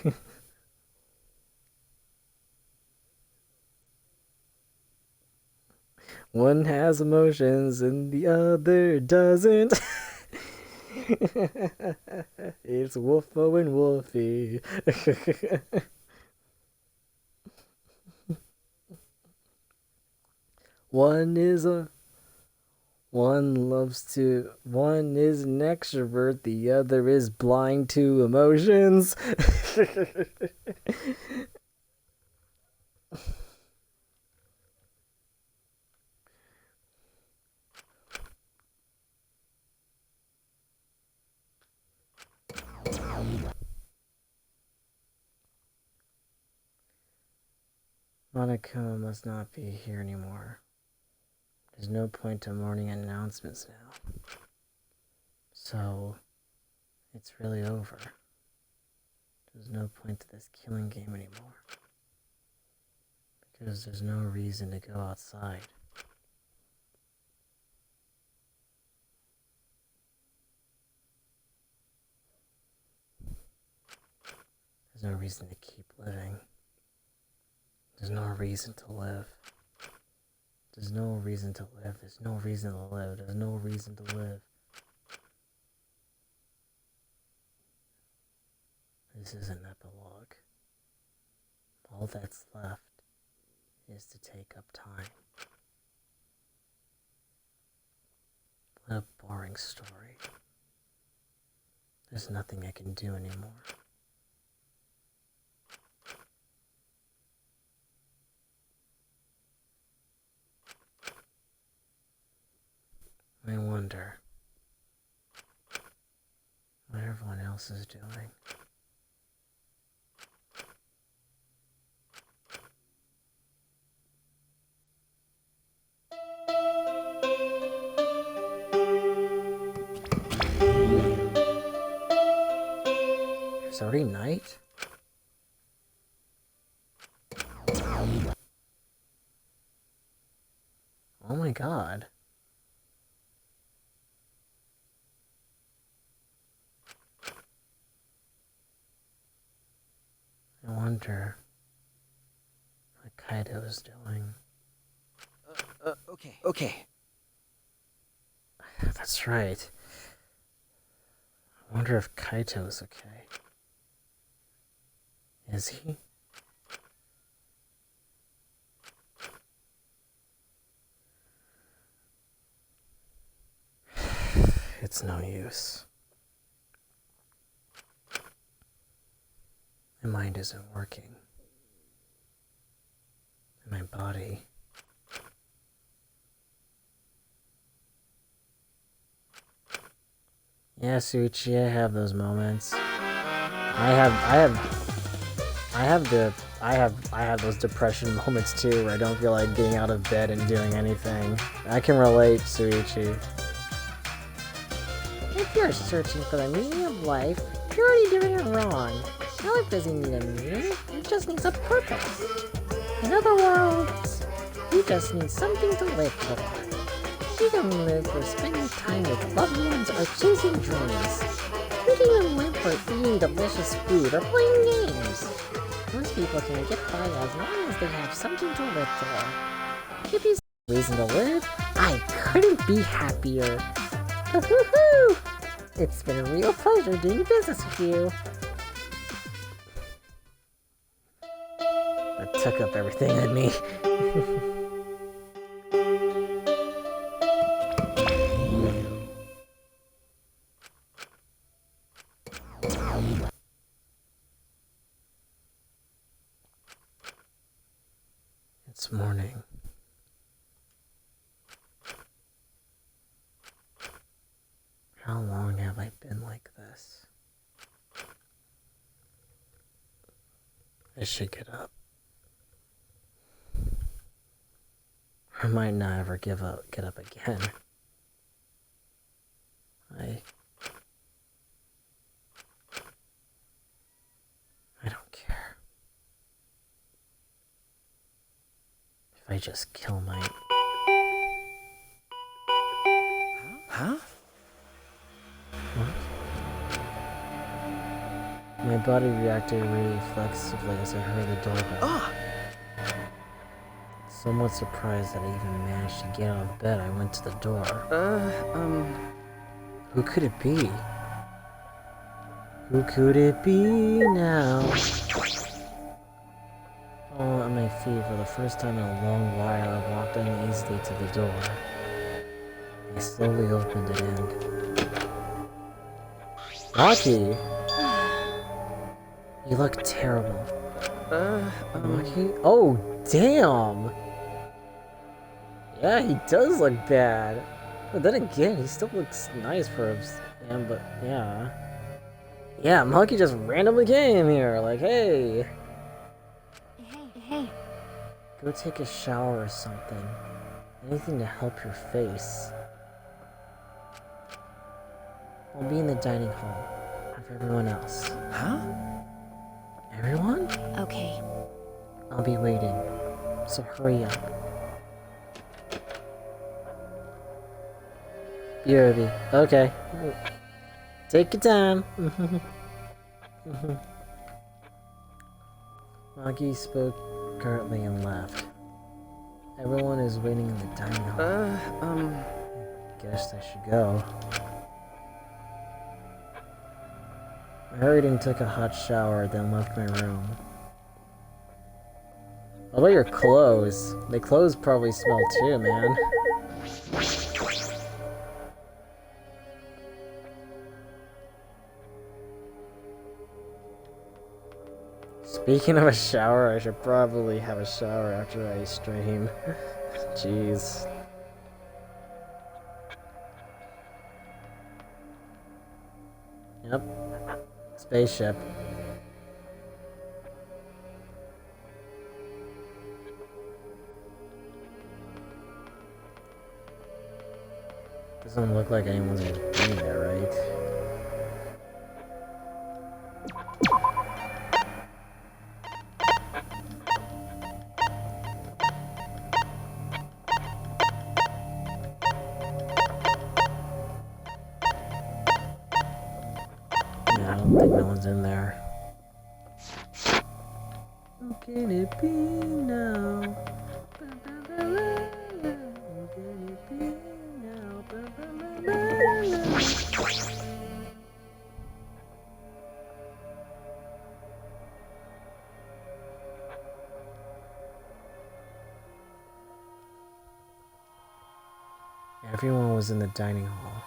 One has emotions and the other doesn't. It's Wolfo and Wolfie. One is an extrovert, the other is blind to emotions. Monica must not be here anymore. There's no point to morning announcements now. So, it's really over. There's no point to this killing game anymore. Because there's no reason to go outside. There's no reason to keep living. There's no reason to live. There's no reason to live. There's no reason to live. There's no reason to live. This is an epilogue. All that's left is to take up time. What a boring story. There's nothing I can do anymore. I wonder what everyone else is doing. It's already night? Oh my god. I wonder what Kaido's doing. Okay. That's right. I wonder if Kaito's okay. Is he? It's no use. My mind isn't working. And my body. Yeah, Suichi, I have those moments. I have those depression moments too, where I don't feel like getting out of bed and doing anything. I can relate, Suichi. If you're searching for the meaning of life, You're already doing it wrong. Your life doesn't need a meaning, it just needs a purpose. In other words, you just need something to live for. You can live for spending time with loved ones or chasing dreams. You can even live for eating delicious food or playing games. Most people can get by as long as they have something to live for. If you see a reason to live, I couldn't be happier. Woohoo! It's been a real pleasure doing business with you. That took up everything in me. It's morning. How long have I been like this? I should get up. I might not ever get up again. I don't care. If I just kill my... Huh? What? My body reacted reflexively as I heard the doorbell. Ah! Somewhat surprised that I even managed to get out of bed, I went to the door. Who could it be? Who could it be now? All on my feet for the first time in a long while, I walked uneasily to the door. I slowly opened it and... Rocky! You look terrible. Rocky? Oh, damn! Yeah, he does look bad. But then again, he still looks nice for him, but yeah. Yeah, Monkey just randomly came here, like, hey! Hey. Go take a shower or something. Anything to help your face. I'll be in the dining hall with everyone else. Huh? Everyone? Okay. I'll be waiting, so hurry up. BRB. Okay. Take your time. Maggie spoke curtly and left. Everyone is waiting in the dining hall. Guess I should go. I hurried and took a hot shower, then left my room. How about your clothes? The clothes probably smell too, man. Speaking of a shower, I should probably have a shower after I stream. Jeez. Yep. Spaceship. Doesn't look like anyone's gonna be there, right? Yeah, I don't think no one's in there. Who can it be now? Who can it be now? Everyone was in the dining hall,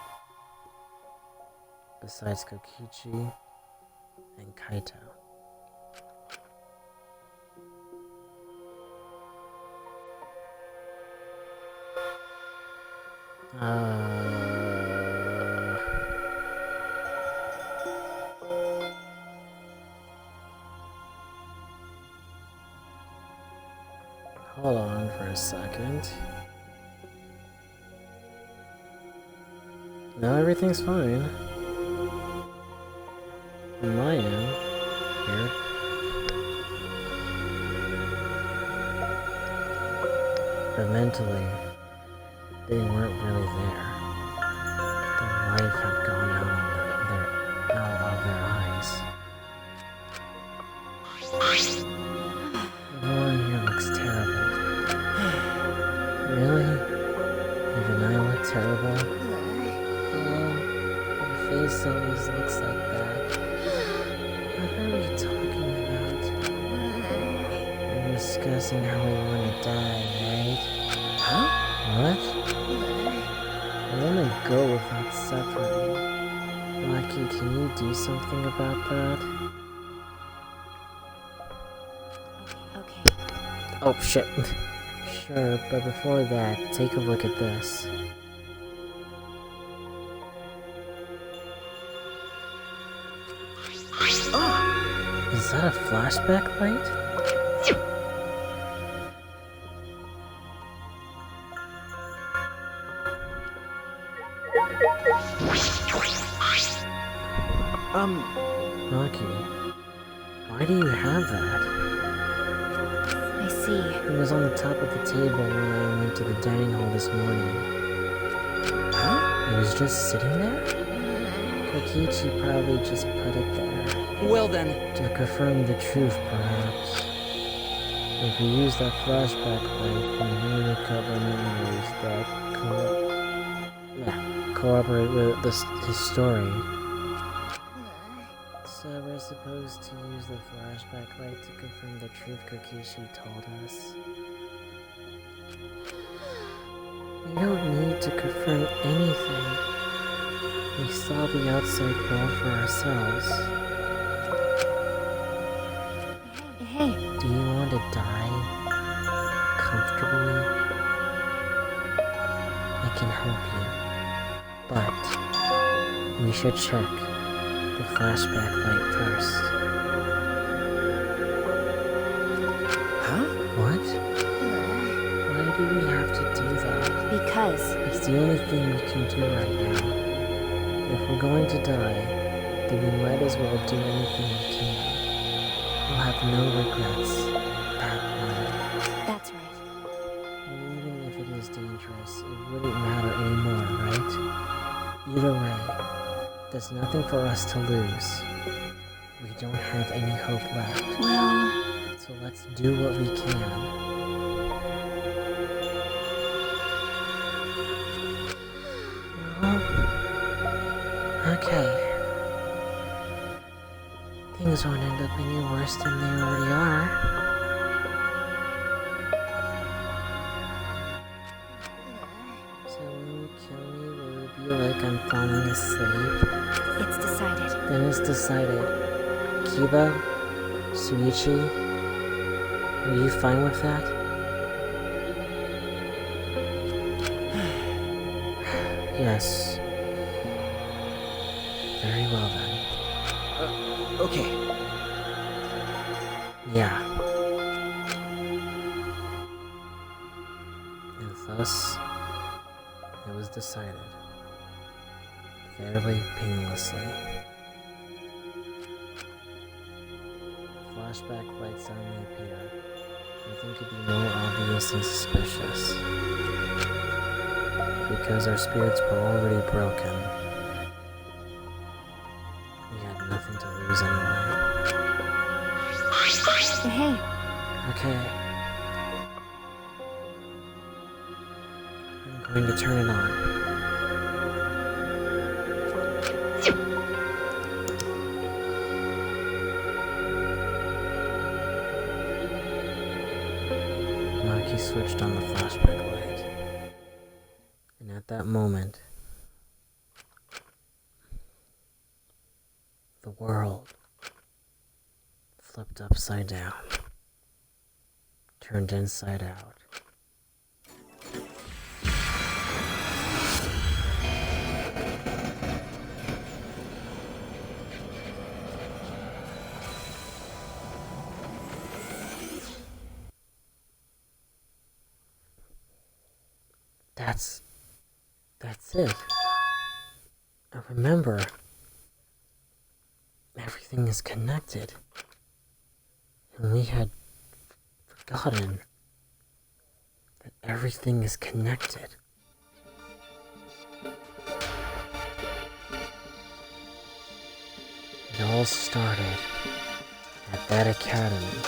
besides Kokichi and Kaito. Hold on for a second. No, everything's fine. From my end, here. But mentally, they weren't really there. The life had gone out of their eyes. Everyone here looks terrible. Really? Even I look terrible? Oh, your face always looks like that. What are we talking about? We're discussing how we want to die, right? Huh? What? I want to go without suffering. Rocky, can you do something about that? Okay. Oh, shit. Sure, but before that, take a look at this. Is that a flashback light? Rocky, why do you have that? I see. It was on the top of the table when I went to the dining hall this morning. Huh? It was just sitting there? Kokichi probably just put it there. Well then, To confirm the truth, perhaps. If we use that flashback light, we may recover memories that corroborate with his story. So we're supposed to use the flashback light to confirm the truth Kokichi told us. We don't need to confirm anything. We saw the outside world for ourselves. Hey. Do you want to die comfortably? I can help you. But we should check the flashback light first. Huh? What? Why do we have to do that? Because. It's the only thing we can do right now. If we're going to die, then we might as well do anything we can. We'll have no regrets that night. That's right. And even if it is dangerous, it wouldn't matter anymore, right? Either way, there's nothing for us to lose. We don't have any hope left. Well. So let's do what we can. Okay. Things won't end up any worse than they already are. So when you kill me, will it be like I'm falling asleep? It's decided. Then it's decided. Kiba? Suichi? Are you fine with that? Yes. Very well then. okay. Yeah. And thus, it was decided. Fairly painlessly. Flashback lights suddenly appear. Nothing could be more obvious and suspicious. Because our spirits were already broken, we had nothing to lose anyway. Hey. Okay. I'm going to turn it on. Maki switched on the flashback light. And at that moment, the world flipped upside down, turned inside out. That's it. I remember. everything is connected. And we had forgotten that everything is connected. It all started at that academy,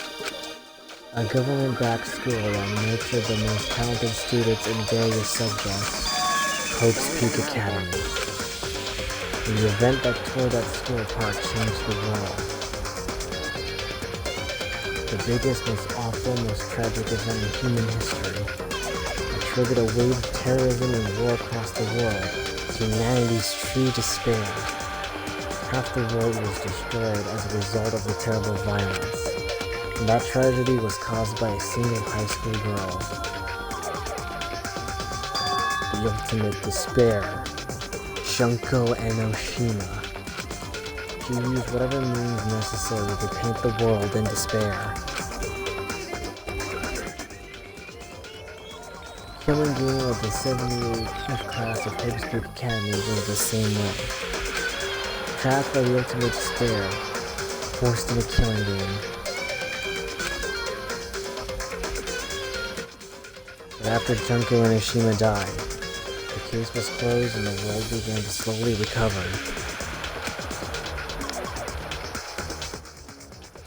a government-backed school that nurtured the most talented students in various subjects, Hope's Peak Academy. The event that tore that school apart changed the world. The biggest, most awful, most tragic event in human history that triggered a wave of terrorism and war across the world to humanity's true despair. Half the world was destroyed as a result of the terrible violence. And that tragedy was caused by a single high school girl. The ultimate despair, Junko Enoshima. She used whatever means necessary to paint the world in despair. Killing Game of the 78th class of Hope's Peak Academy was the same way. Trapped by the ultimate despair, forced in a killing game. But after Junko Enoshima died, the case was closed and the world began to slowly recover.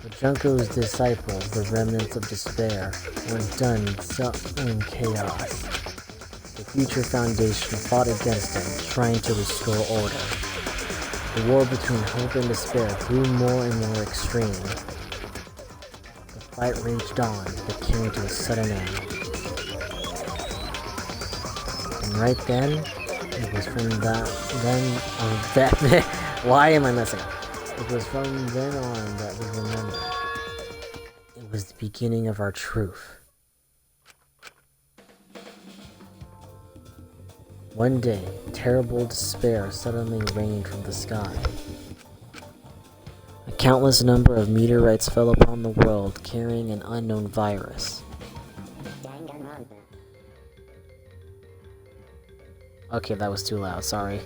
But Junko's disciples, the remnants of despair, were done sowing chaos. The Future Foundation fought against them, trying to restore order. The war between hope and despair grew more and more extreme. The fight raged on, but came to a sudden end. And right then, it was from why am I messing up? It was from then on that we remembered. It was the beginning of our truth. One day, terrible despair suddenly rained from the sky. A countless number of meteorites fell upon the world carrying an unknown virus. Danganronpa. Okay, that was too loud, sorry.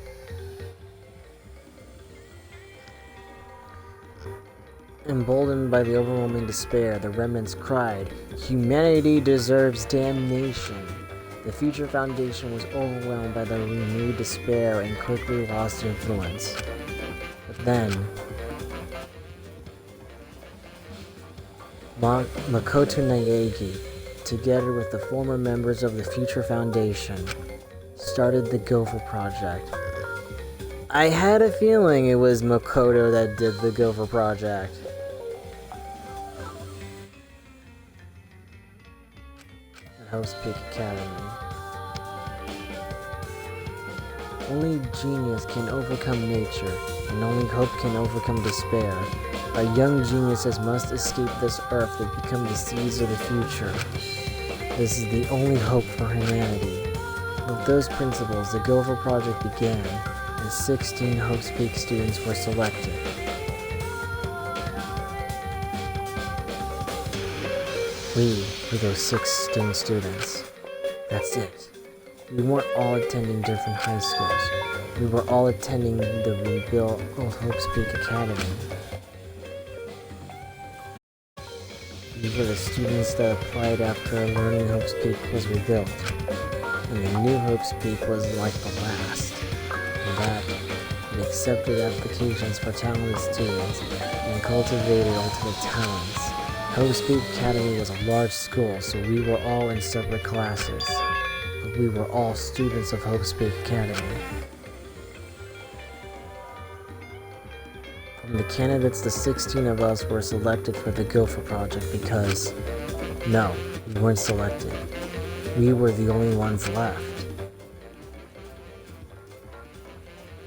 Emboldened by the overwhelming despair, the remnants cried, "Humanity deserves damnation!" The Future Foundation was overwhelmed by the renewed despair and quickly lost influence. But then, Makoto Naegi, together with the former members of the Future Foundation, started the Gopher Project. I had a feeling it was Makoto that did the Gopher Project. At Hope's Peak Academy. Only genius can overcome nature, and only hope can overcome despair. Our young geniuses must escape this earth and become the seeds of the future. This is the only hope for humanity. With those principles, the Gopher Project began, and 16 Hope's Peak students were selected. We were those 16 students. That's it. We weren't all attending different high schools. We were all attending the rebuilt Hope's Peak Academy. We were the students that applied after learning Hope's Peak was rebuilt. And the new Hope's Peak was like the last. And that it accepted applications for talented students and cultivated ultimate talents. Hope's Peak Academy was a large school, so we were all in separate classes. But we were all students of Hope's Peak Academy. From the candidates, the 16 of us were selected for the Gopher Project because, no, we weren't selected. We were the only ones left.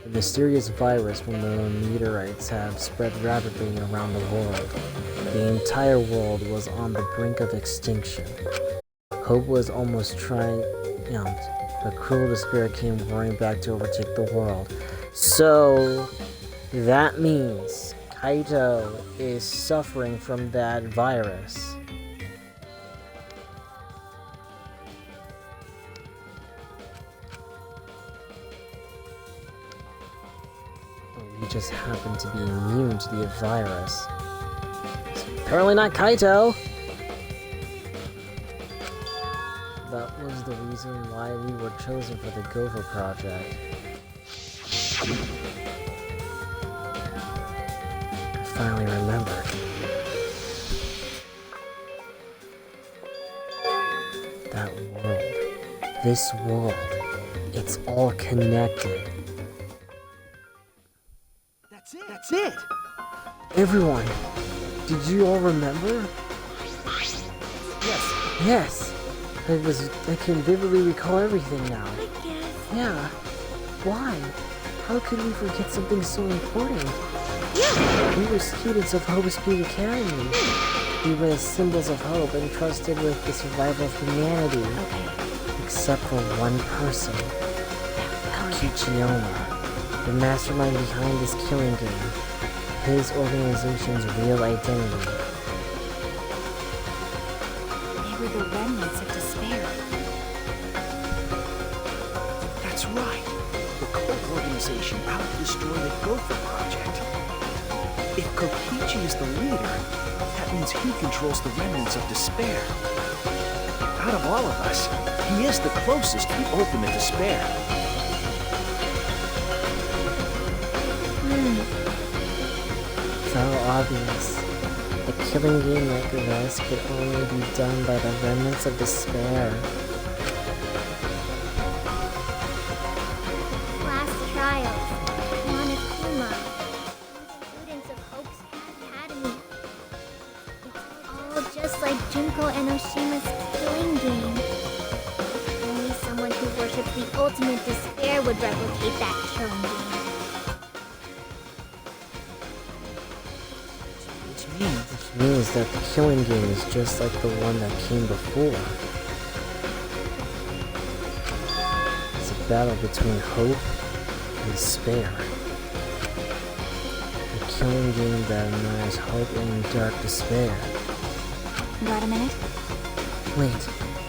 The mysterious virus from the meteorites have spread rapidly around the world. The entire world was on the brink of extinction. Hope was almost triumphed, but cruel despair came roaring back to overtake the world. So, that means Kaito is suffering from that virus. He just happened to be immune to the virus. So apparently not Kaito! That was the reason why we were chosen for the Gopher Project. I finally remembered. That world. This world. It's all connected. That's it! Everyone, did you all remember? Yes. I can vividly recall everything now. I guess. Yeah. Why? How could we forget something so important? Yeah. We were students of Hope Speed Academy. We were the symbols of hope entrusted with the survival of humanity. Okay. Except for one person. Kokichi Oma, the mastermind behind this killing game. His organization's real identity. They were the remnants of despair. That's right. The cult organization out to destroy the Gopher Project. If Kokichi is the leader, that means he controls the remnants of despair. Out of all of us, he is the closest to the ultimate despair. So obvious. A killing game like this could only be done by the remnants of despair. Last trials. Monokuma. Students of Hope's Academy. It's all just like Junko and Oshima's killing game. Only someone who worships the ultimate despair would replicate that killing game. Which means that the killing game is just like the one that came before. It's a battle between hope and despair. A killing game that unites hope and dark despair. Got a minute? Wait,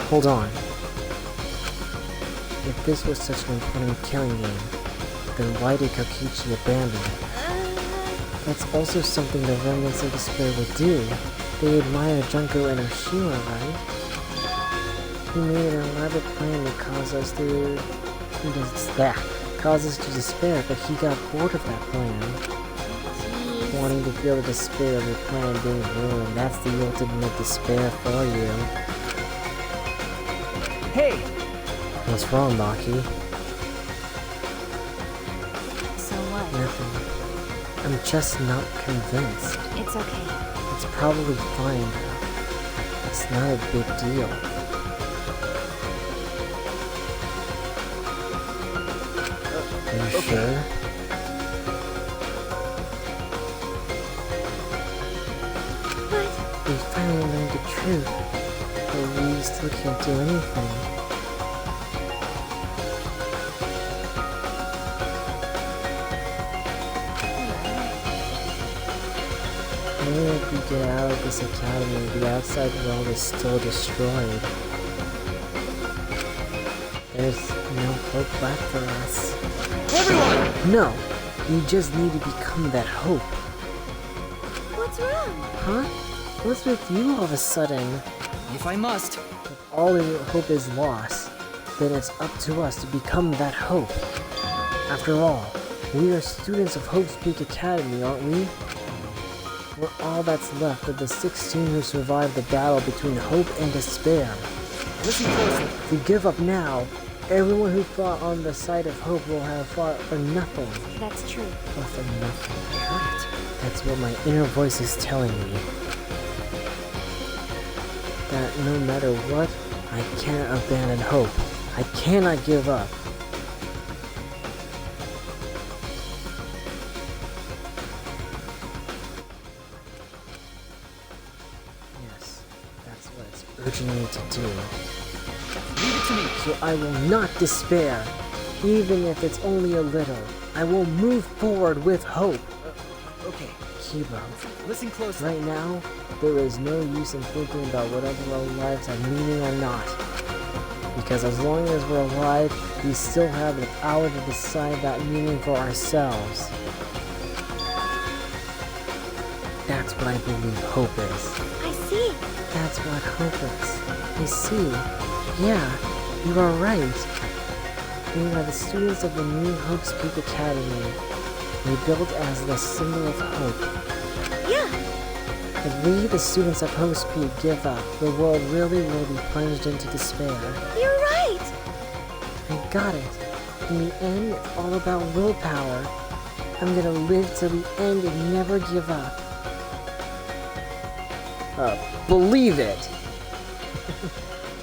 hold on. If this was such an important killing game, then why did Kokichi abandon it? That's also something the remnants of despair would do. They admire Junko and Oshima, right? He made an elaborate plan to cause us to despair, but he got bored of that plan. Jeez. Wanting to feel the despair of your plan being ruined, that's the ultimate despair for you. Hey! What's wrong, Maki? So what? Nothing. I'm just not convinced. It's okay. It's probably fine though. It's not a big deal. Are you sure? What? We finally learned the truth, but we still can't do anything. Even if we get out of this academy, the outside world is still destroyed. There's no hope left for us. Everyone! No! You just need to become that hope. What's wrong? Huh? What's with you all of a sudden? If I must. If all your hope is lost, then it's up to us to become that hope. After all, we are students of Hope's Peak Academy, aren't we? We're all that's left of the 16 who survived the battle between hope and despair. Listen closely. If we give up now, everyone who fought on the side of hope will have fought for nothing. That's true. Or for nothing. I heard it. That's what my inner voice is telling me. That no matter what, I can't abandon hope. I cannot give up. Yes, that's what it's urging me to do. Leave it to me. So I will not despair, even if it's only a little. I will move forward with hope. Okay, Kibo, listen closely. right now, there is no use in thinking about whatever our lives have meaning or not. Because as long as we're alive, we still have the power to decide that meaning for ourselves. That's what I believe hope is. I see. That's what hope is. I see. Yeah, you are right. We are the students of the New Hope's Peak Academy. We built as the symbol of hope. Yeah. If we, the students of Hope's Peak, give up, the world really will be plunged into despair. You're right. I got it. In the end, it's all about willpower. I'm gonna live till the end and never give up. Believe it!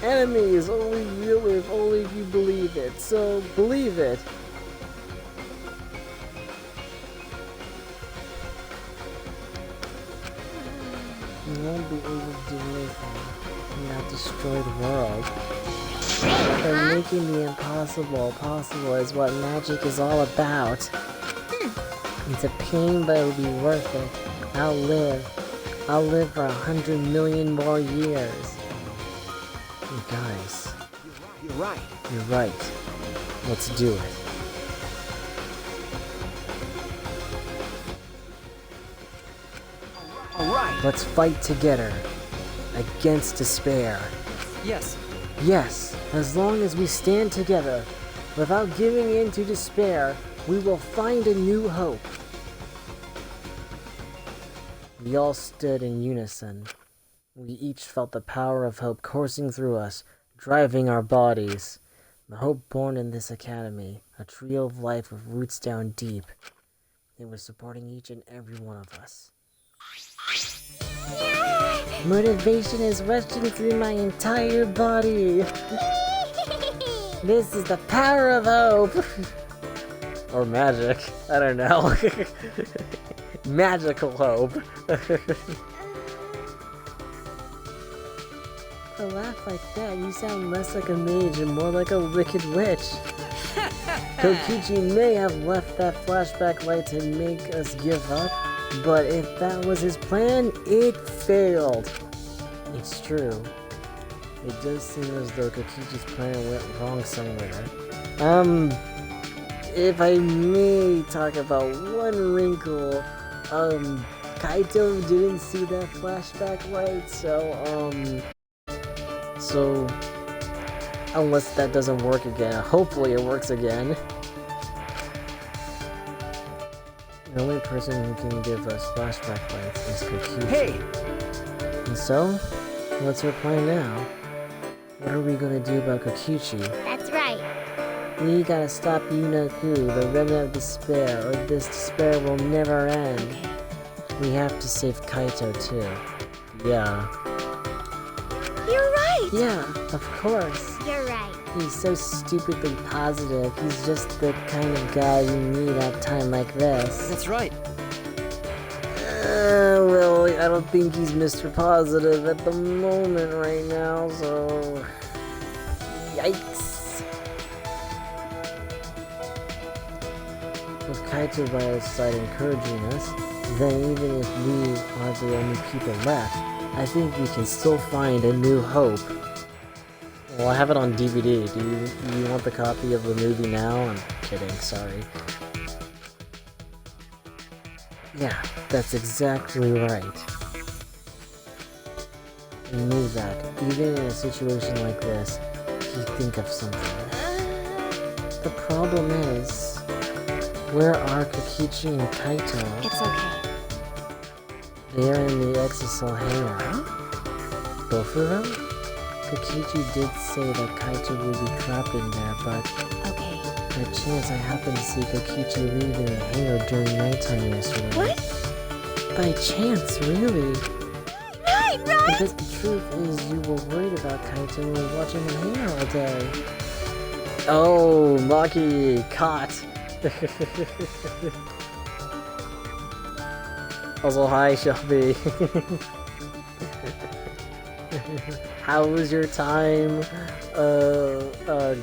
Anime is only real if only if you believe it, so believe it! You won't be able to do anything and not destroy the world. But making the impossible possible is what magic is all about. It's a pain, but it'll be worth it. I'll live for 100 million more years. You guys. You're right. You're right. Let's do it. Alright. Let's fight together. Against despair. Yes. Yes, as long as we stand together, without giving in to despair, we will find a new hope. We all stood in unison. We each felt the power of hope coursing through us, driving our bodies. The hope born in this academy, a tree of life with roots down deep. It was supporting each and every one of us. Motivation is rushing through my entire body. This is the power of hope. Or magic. I don't know. Magical hope. A laugh like that, you sound less like a mage and more like a wicked witch. Kokichi may have left that flashback light to make us give up, but if that was his plan, it failed. It's true. It does seem as though Kokichi's plan went wrong somewhere. If I may talk about one wrinkle, Kaito didn't see that flashback light, so unless that doesn't work again, hopefully it works again. The only person who can give us flashback lights is Kokichi. Hey! And so, what's our plan now? What are we gonna do about Kokichi? That's right. We gotta stop Yunaku, the remnant of despair, or this despair will never end. We have to save Kaito too. Yeah. You're right. Yeah, of course. You're right. He's so stupidly positive. He's just the kind of guy you need at a time like this. That's right. Well, I don't think he's Mr. Positive at the moment right now, so... Yikes. With Kaito by our side encouraging us, then even if we are the only people left, I think we can still find a new hope. Well, I have it on DVD. Do you want the copy of the movie now? I'm kidding, sorry. Yeah, that's exactly right. I knew that, even in a situation like this, he'd think of something. The problem is, where are Kokichi and Kaito? It's okay. They're in the Exisal hangar. Both of them? Kokichi did say that Kaito would be trapped in there, but Okay. by chance I happened to see Kokichi leaving the hangar during nighttime yesterday. What? By chance, really? Right, right. Because the truth is, you were worried about Kaito and were watching the hangar all day. Oh, Maki, caught. Also, hi, Shelby. How was your time,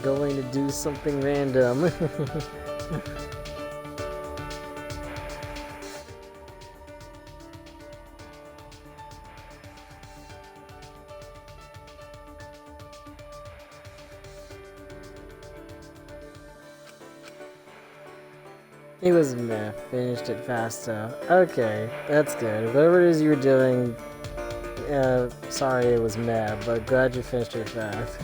going to do something random? It was meh. Finished it fast though. Okay, that's good. Whatever it is you were doing, sorry it was meh, but glad you finished it fast.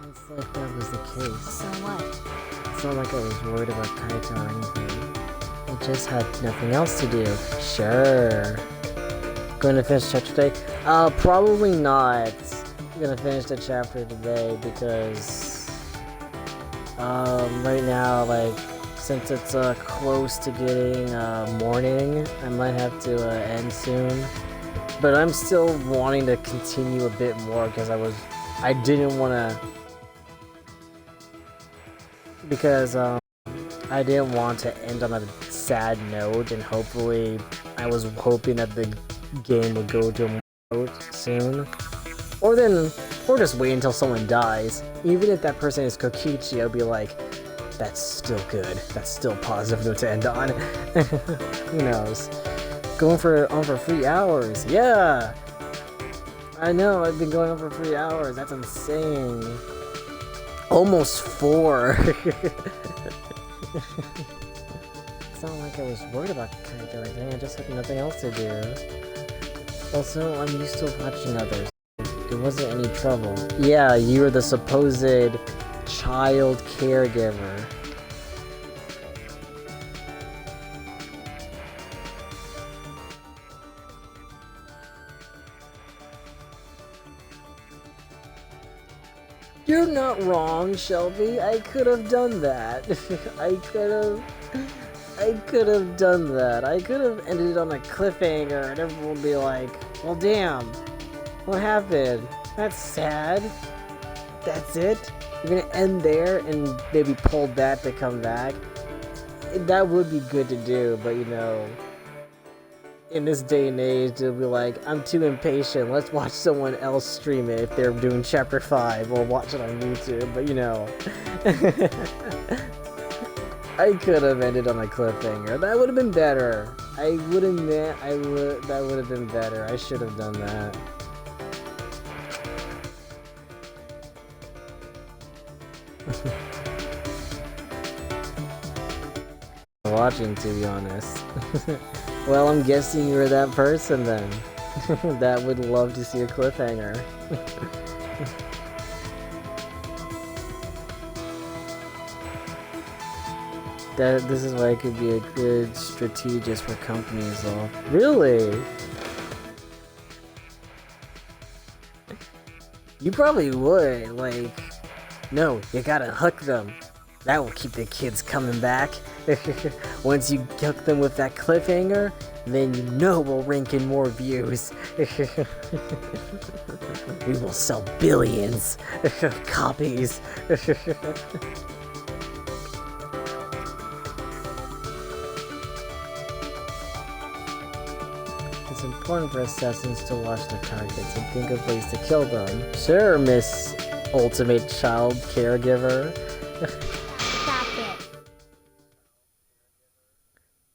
It's like that was the case. So what? It's not like I was worried about Kaito or anything. I just had nothing else to do. Sure. Going to finish chapter today? Probably not. I'm gonna finish the chapter today because right now, like, since it's close to getting morning, I might have to end soon. But I'm still wanting to continue a bit more because I didn't want to, because I didn't want to end on a sad note, and hopefully I was hoping that the game would go to a note soon. Or just wait until someone dies. Even if that person is Kokichi, I'll be like, that's still good. That's still a positive note to end on. Who knows? Going on for 3 hours. Yeah! I know, I've been going on for 3 hours. That's insane. Almost 4. It's not like I was worried about Kaito or anything. I just had nothing else to do. Also, I'm used to watching others. There wasn't any trouble. Yeah, you were the supposed child caregiver. You're not wrong, Shelby. I could have done that. I could have done that. I could have ended on a cliffhanger and everyone would be like, well, damn. What happened? That's sad. That's it? You're gonna end there and maybe pull that to come back? That would be good to do, but you know, in this day and age, they'll be like, I'm too impatient, let's watch someone else stream it if they're doing chapter 5 or watch it on YouTube, but you know. I could have ended on a cliffhanger. That would have been better. I would admit, that would have been better. I should have done that. Watching, to be honest. Well, I'm guessing you're that person then. That would love to see a cliffhanger. This is why it could be a good strategist for companies though. Really? You probably would, like, no, you gotta hook them. That will keep the kids coming back. Once you hook them with that cliffhanger, then you know we'll rank in more views. We will sell billions of copies. It's important for assassins to watch their targets and think of ways to kill them. Sure, Miss Ultimate Child Caregiver.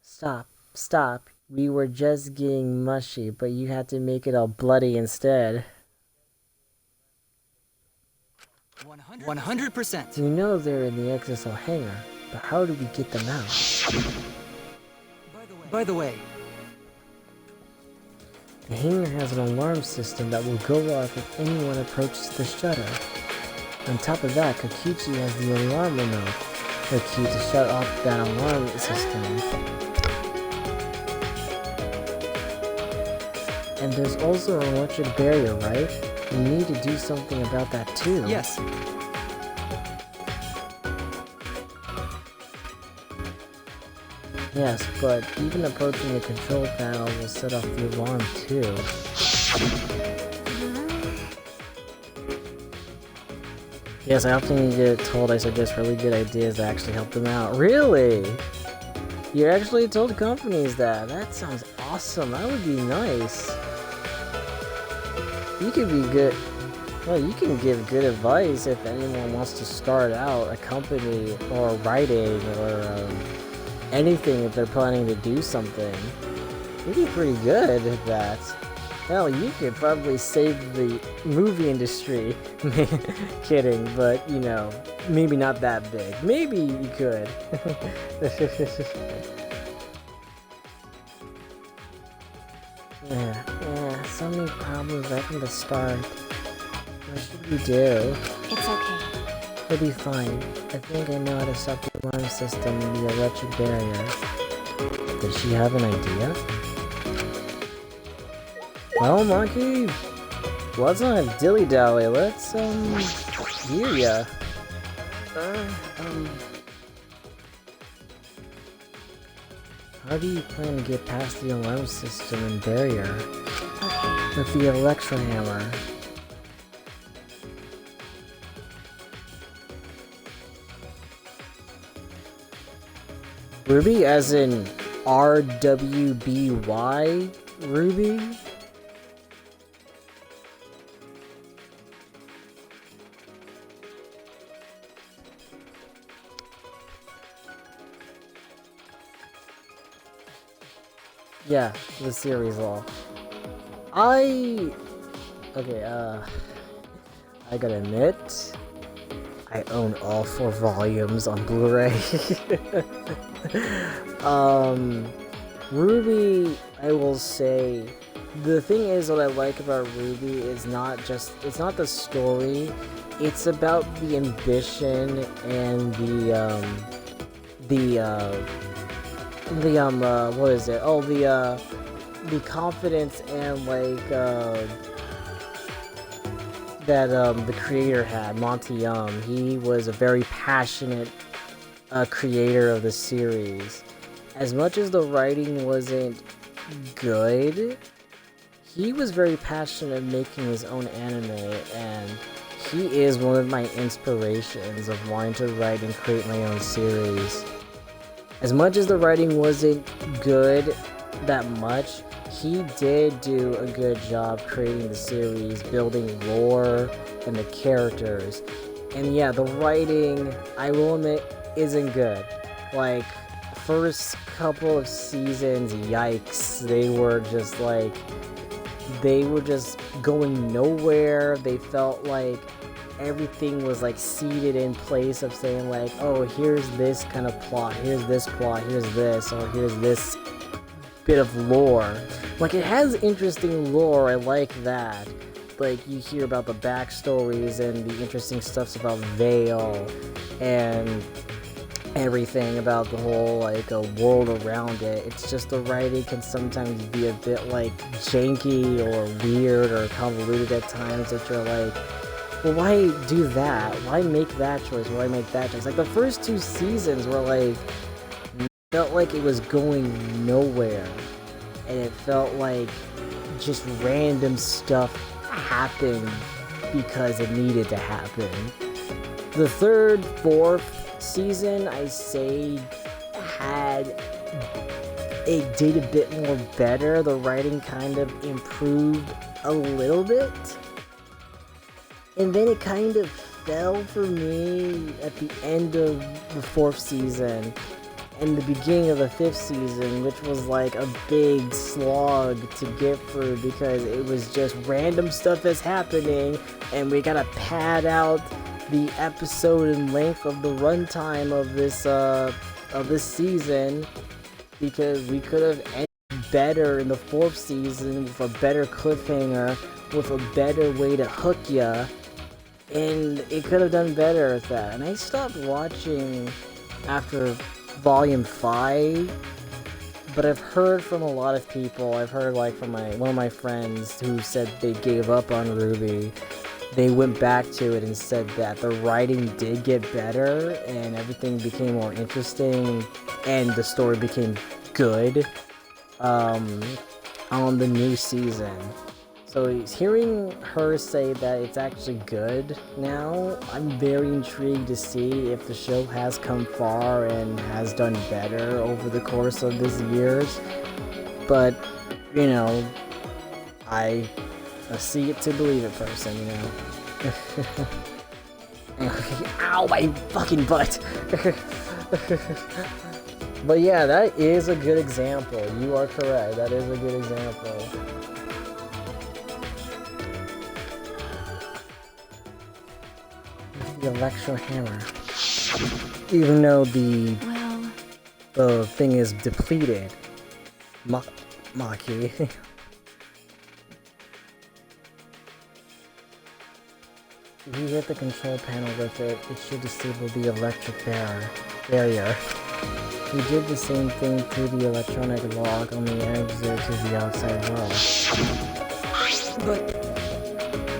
Stop it. Stop. We were just getting mushy, but you had to make it all bloody instead. 100%. We know they're in the Exisal hangar, but how do we get them out? By the way, The hangar has an alarm system that will go off if anyone approaches the shutter. On top of that, Kokichi has the alarm remote, the key to shut off that alarm system. And there's also an electric barrier, right? We need to do something about that too. yes. Yes, but even approaching the control panel will set off the alarm too. Yes, I often get told I suggest really good ideas that actually help them out. Really? You actually told companies that? That sounds awesome. That would be nice. You could be good. Well, you can give good advice if anyone wants to start out a company or writing or anything if they're planning to do something. You'd be pretty good at that. Hell, you could probably save the movie industry. Kidding, but you know, maybe not that big. Maybe you could. Yeah, so many problems right from the start. What should we do? It's okay. It'll be fine. I think I know how to stop the alarm system and the electric barrier. Does she have an idea? Well, Monkey, let's not dilly-dally. Let's, hear ya. How do you plan to get past the alarm system and barrier? Okay. With the Electro Hammer. Ruby as in RWBY Ruby? Yeah, the series law. I gotta admit, I own all 4 volumes on Blu-ray. Ruby, I will say, the thing is what I like about Ruby is it's not the story, it's about the ambition and what is it? Oh, the confidence and like that the creator had, Monty Young. He was a very passionate creator of the series. As much as the writing wasn't good, he was very passionate of making his own anime, and he is one of my inspirations of wanting to write and create my own series. As much as the writing wasn't good that much, he did do a good job creating the series, building lore and the characters. And yeah, the writing, I will admit, isn't good. Like, first couple of seasons, yikes, they were just going nowhere. They felt like everything was like seated in place of saying like, oh, here's this kind of plot, here's this, or here's this bit of lore. Like, it has interesting lore, I like that. Like, you hear about the backstories and the interesting stuff about Vale and everything about the whole like a world around it. It's just the writing can sometimes be a bit like janky or weird or convoluted at times that you're like, well, why do that? Why make that choice? Why make that choice? Like, the first 2 seasons were like, felt like it was going nowhere, and it felt like just random stuff happened because it needed to happen. The 3rd, 4th season, I say, it did a bit more better. The writing kind of improved a little bit. And then it kind of fell for me at the end of the 4th season and the beginning of the 5th season, which was like a big slog to get through because it was just random stuff that's happening, and we gotta pad out the episode and length of the runtime of this season because we could have ended better in the 4th season with a better cliffhanger, with a better way to hook ya. And it could have done better at that. And I stopped watching after Volume 5, but I've heard from a lot of people, I've heard like from one of my friends who said they gave up on Ruby. They went back to it and said that the writing did get better and everything became more interesting and the story became good on the new season. So hearing her say that it's actually good now, I'm very intrigued to see if the show has come far and has done better over the course of these years. But, you know, I see it to believe it person, you know. Ow, my fucking butt! But yeah, that is a good example. You are correct. That is a good example. the electro hammer. Even though the thing is depleted. Maki. If you hit the control panel with it, it should disable the electric barrier. We did the same thing to the electronic lock on the exit to the outside world.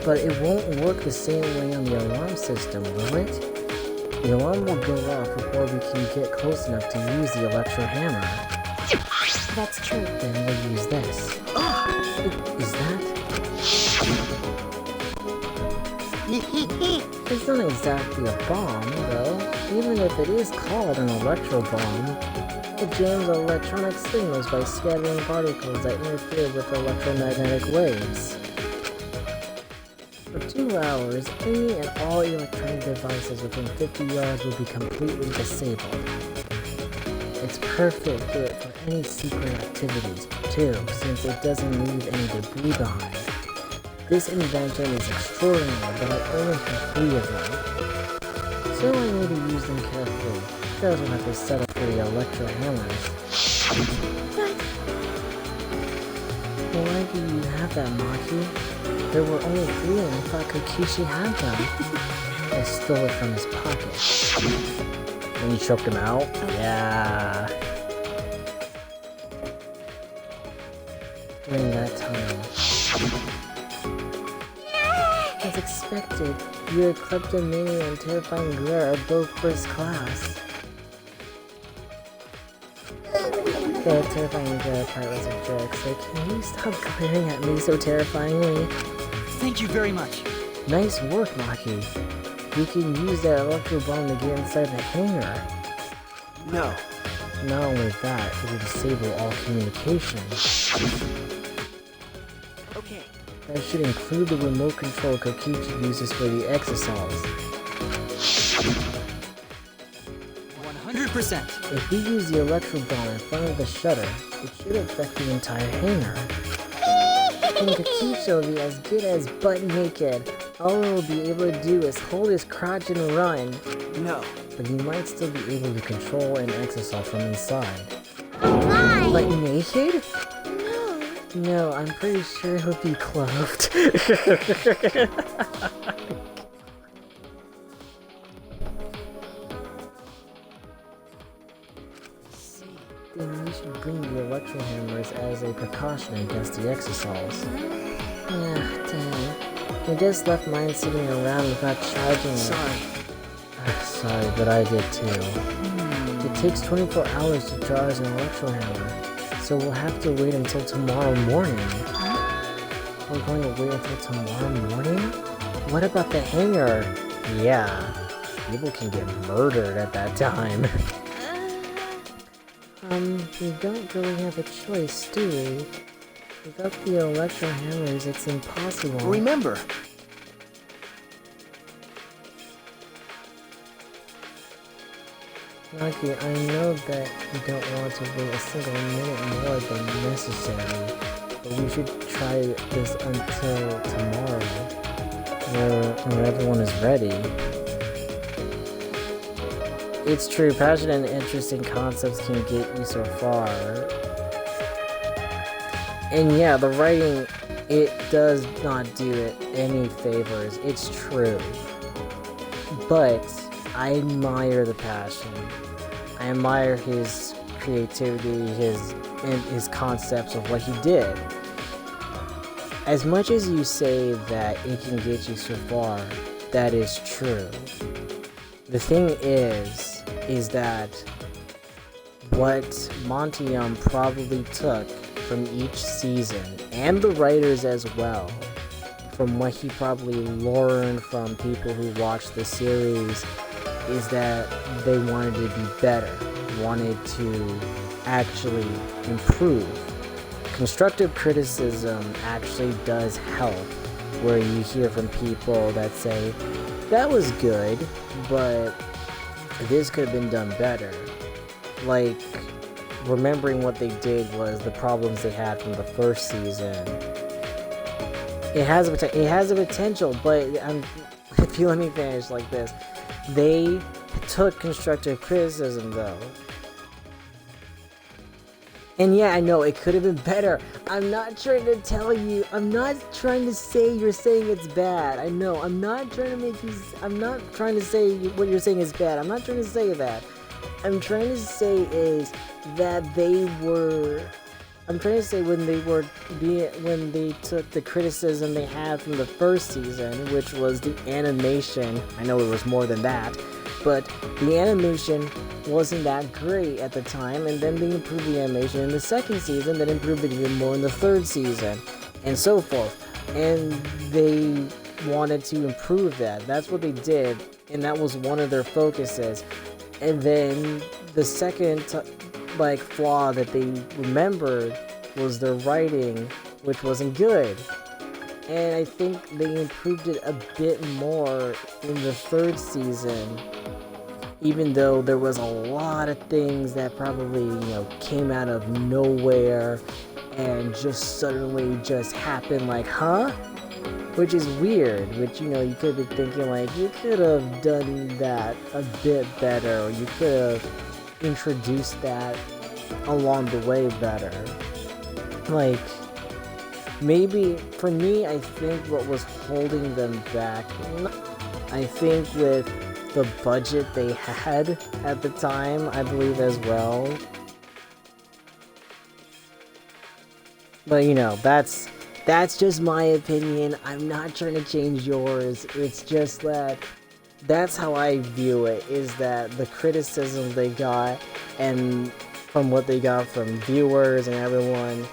But it won't work the same way on the alarm system, will it? The alarm will go off before we can get close enough to use the electro hammer. That's true. Then we'll use this. Is that? It's not exactly a bomb, though. Even if it is called an electro bomb, it jams electronic signals by scattering particles that interfere with electromagnetic waves. For 2 hours, any and all electronic devices within 50 yards will be completely disabled. It's perfect for any secret activities, too, since it doesn't leave any debris behind. This invention is extraordinary, but I only have 3 of them. So I need to use them carefully. That's what I have to set up for the electro hammers. Why do you have that, Maki? There were only 3 and I thought Kokichi had them. I stole it from his pocket. And you choked him out? Yeah. During that time. As expected, your kleptomania and terrifying glare are both first class. The terrifying glare part was a joke, so can you stop glaring at me so terrifyingly? Thank you very much. Nice work, Maki. We can use that electro bomb to get inside the hangar. No. Not only that, it will disable all communication. Okay. That should include the remote control Kokichi uses for the exosols. 100%. If we use the electro bomb in front of the shutter, it should affect the entire hangar. And Kokichi will be as good as butt naked. All he'll be able to do is hold his crotch and run. No. But he might still be able to control an exosol from inside. Oh my! But naked? No. No, I'm pretty sure he'll be clothed. Then we should bring the electro hammers as a precaution against the exosols. Dang. I just left mine sitting around without charging it. Sorry. Sorry, but I did too. It takes 24 hours to charge an electro hammer, so we'll have to wait until tomorrow morning. We're going to wait until tomorrow morning? What about the hangar? Yeah, people can get murdered at that time. We don't really have a choice, do we? Without the electro hammers, it's impossible. Remember, Maki, I know that you don't want to wait a single minute more than necessary, but we should try this until tomorrow, when everyone is ready. It's true, passionate and interesting concepts can get you so far. And yeah, the writing, it does not do it any favors. It's true. But I admire the passion. I admire his creativity, his concepts of what he did. As much as you say that it can get you so far, that is true. The thing is that what Montium probably took from each season, and the writers as well, from what he probably learned from people who watched the series, is that they wanted to be better, wanted to actually improve. Constructive criticism actually does help, where you hear from people that say, that was good, but this could have been done better. Like, remembering what they did was the problems they had from the first season. It has a potential, but if you let me finish like this, They took constructive criticism though. And yeah, I know it could have been better. I'm not trying to tell you. I'm not trying to say you're saying it's bad. I know. I'm not trying to make you. I'm not trying to say what you're saying is bad. I'm not trying to say that. I'm trying to say is that they were. I'm trying to say when they took the criticism they had from the first season, which was the animation. I know it was more than that, but the animation wasn't that great at the time, and then they improved the animation in the second season, then improved it even more in the third season, and so forth. And they wanted to improve that. That's what they did, and that was one of their focuses. And then the second flaw that they remembered was their writing, which wasn't good. And I think they improved it a bit more in the third season, even though there was a lot of things that probably, came out of nowhere and just suddenly just happened like, huh? Which is weird, which, you could be thinking like, you could have done that a bit better, or you could have introduced that along the way better. Like, maybe, for me, I think what was holding them back, I think with the budget they had at the time, I believe as well. But that's just my opinion. I'm not trying to change yours. It's just that that's how I view it, is that the criticism they got and from what they got from viewers and everyone,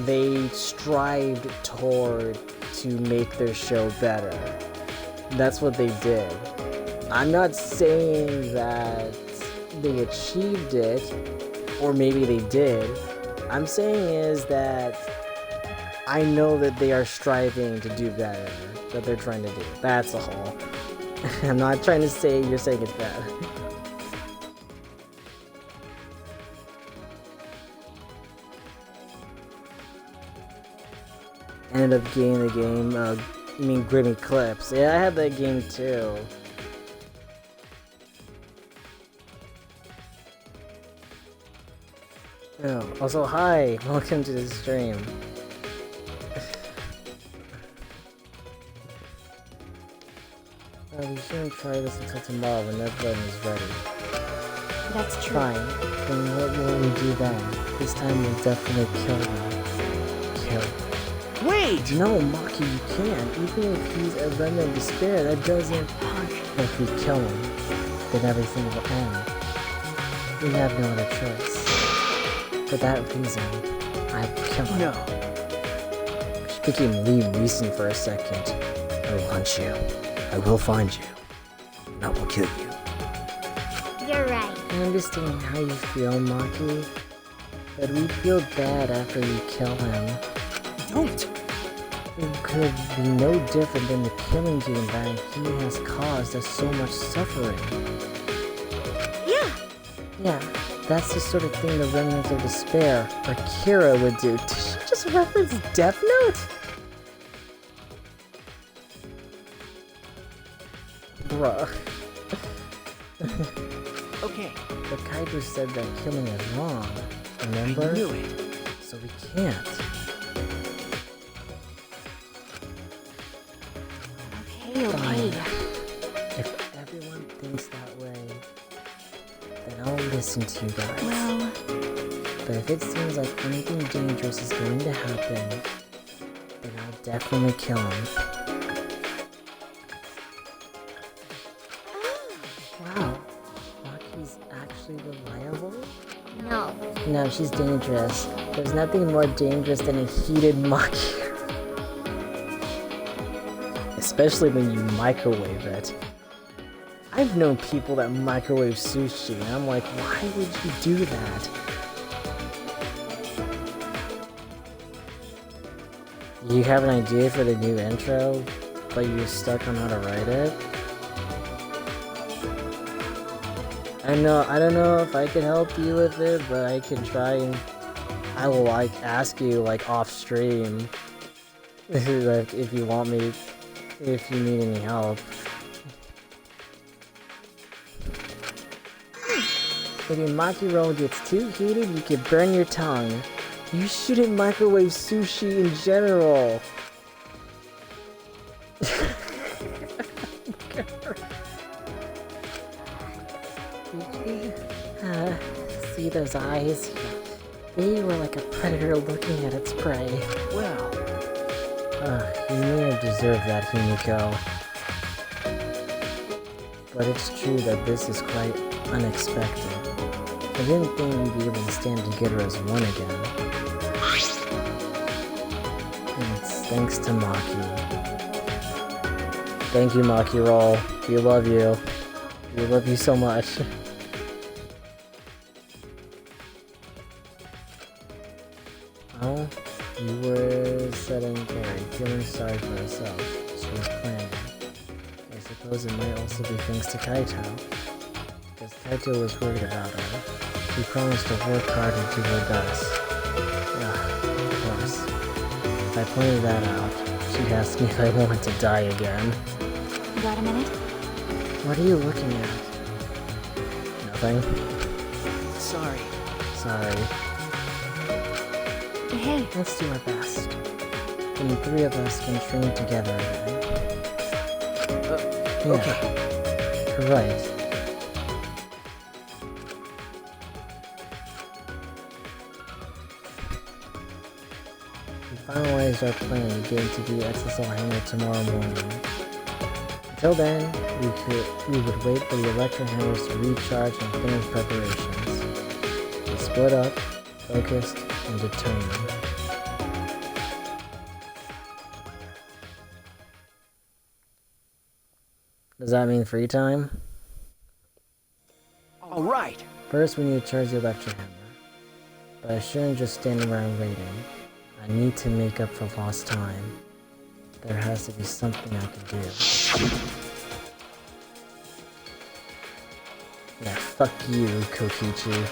they strived toward to make their show better. That's what they did. I'm not saying that they achieved it, or maybe they did. I'm saying is that I know that they are striving to do better, that they're trying to do. That's a whole. I'm not trying to say you're saying it's bad. Ended up getting the game, you mean Grim Eclipse. Yeah, I had that game too. Oh, also hi, welcome to the stream. We shouldn't try this until tomorrow when that button is ready. That's true. Fine, then what will we do then? This time we'll definitely kill him. Kill. Wait! No, Maki, you can't. Even if he's a remnant of despair, that doesn't... If we kill him, then everything will end. We have no other choice. For that reason, I will kill him. No. She became Liam Neeson for a second. I will hunt you. I will find you. And I will kill you. You're right. I understand how you feel, Maki. But we feel bad after you kill him. Don't! It could be no different than the killing game that he has caused us so much suffering. Yeah. Yeah, that's the sort of thing the remnants of despair, or Kira, would do. Did she just reference Death Note? Bruh. Okay. The Kaido said that killing is wrong, remember? I knew it. So we can't. Okay, okay. If everyone thinks that way, then I'll listen to you guys. Well, But if it seems like anything dangerous is going to happen, then I'll definitely kill him. Wow, Maki's actually reliable? No. No, she's dangerous. There's nothing more dangerous than a heated Maki. Especially when you microwave it. I've known people that microwave sushi, and I'm like, why would you do that? You have an idea for the new intro, but you're stuck on how to write it? I don't know if I can help you with it, but I can try, and I will ask you off stream if you want me, if you need any help. If your maki roll gets too heated, you could burn your tongue. You shouldn't microwave sushi in general. See those eyes? They were like a predator looking at its prey. Well, You may have deserved that, Himiko. But it's true that this is quite unexpected. I didn't think we'd be able to stand together as one again. And it's thanks to Maki. Thank you, Maki Roll. We love you. We love you so much. Oh, you were sedentary, feeling sorry for herself. She was planning. I suppose it might also be thanks to Kaito. Because Kaito was worried about her. He promised to work hard and do her best. Yeah, of course. If I pointed that out, she'd ask me if I wanted to die again. Got a minute? What are you looking at? Nothing. sorry. Sorry. Hey, Let's do our best. Then the three of us can train together again. Yeah, Okay. you're right. We finalized our plan to get into the XSL hangar tomorrow morning. Until then, we would wait for the electro hammers to recharge and finish preparations. We split up, focused, and determined. Does that mean free time? All right. First, we need to charge the electro hammer. But I shouldn't just stand around waiting. I need to make up for lost time. There has to be something I can do. Yeah, fuck you, Kokichi.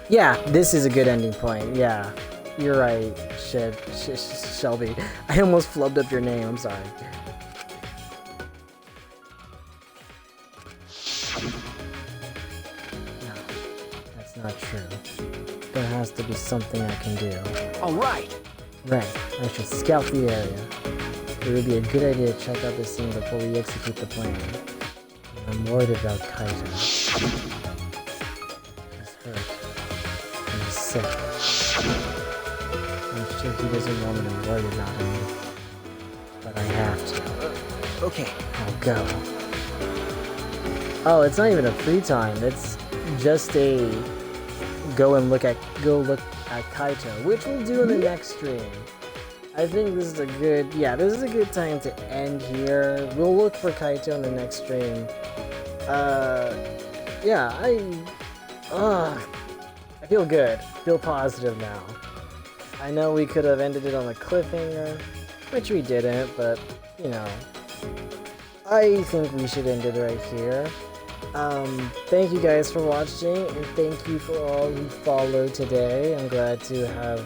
Yeah, this is a good ending point. Yeah, you're right, Shelby. I almost flubbed up your name. I'm sorry. No, that's not true. There has to be something I can do. All right. Right, I should scout the area. It would be a good idea to check out the scene before we execute the plan. I'm worried about Kaito. He's hurt. And he's sick. I'm sure he doesn't want me to worry about him. But I have to. Okay. I'll go. Oh, it's not even a free time. It's just a go look at Kaito, which we'll do in the next stream. I think this is a good, this is a good time to end here. We'll look for Kaito in the next stream. I feel good. Feel positive now. I know we could have ended it on a cliffhanger, which we didn't, but, you know, I think we should end it right here. Thank you guys for watching, and thank you for all who followed today. I'm glad to have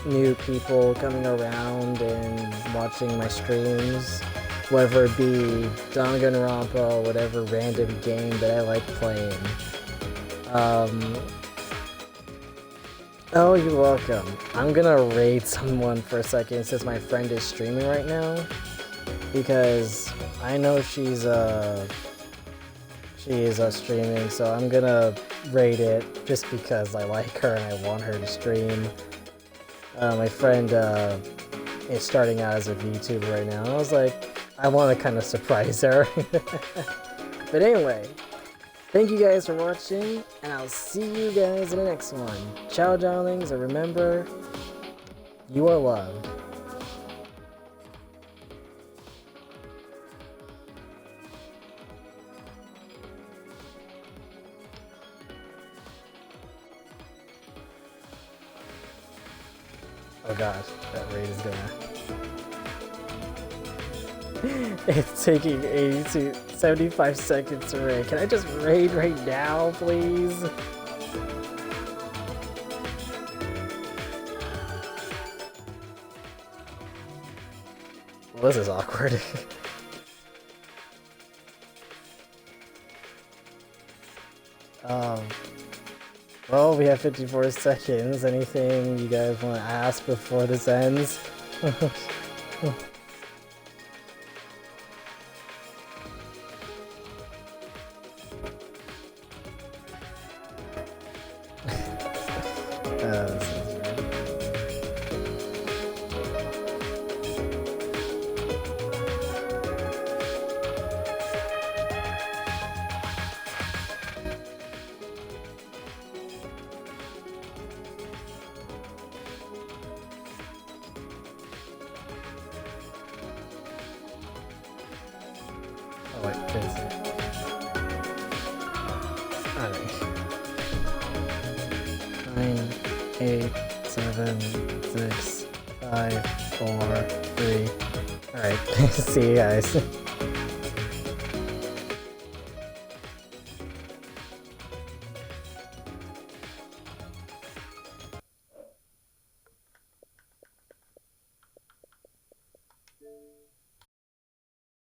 new people coming around and watching my streams, whether it be Danganronpa or whatever random game that I like playing. Oh, you're welcome. I'm gonna raid someone for a second since my friend is streaming right now, because I know she is streaming, so I'm gonna raid it just because I like her and I want her to stream. My friend is starting out as a VTuber right now, and I was like, I want to kind of surprise her. But anyway, thank you guys for watching, and I'll see you guys in the next one. Ciao, darlings, and remember, you are loved. Oh gosh, that raid is gonna... It's taking 80 to 75 seconds to raid. Can I just raid right now, please? Well, this is awkward. Well, we have 54 seconds. Anything you guys want to ask before this ends? This is weird. Oh wait, this. Alright. 9, 8, 7, 6, 5, 4, 3. Alright, see you guys.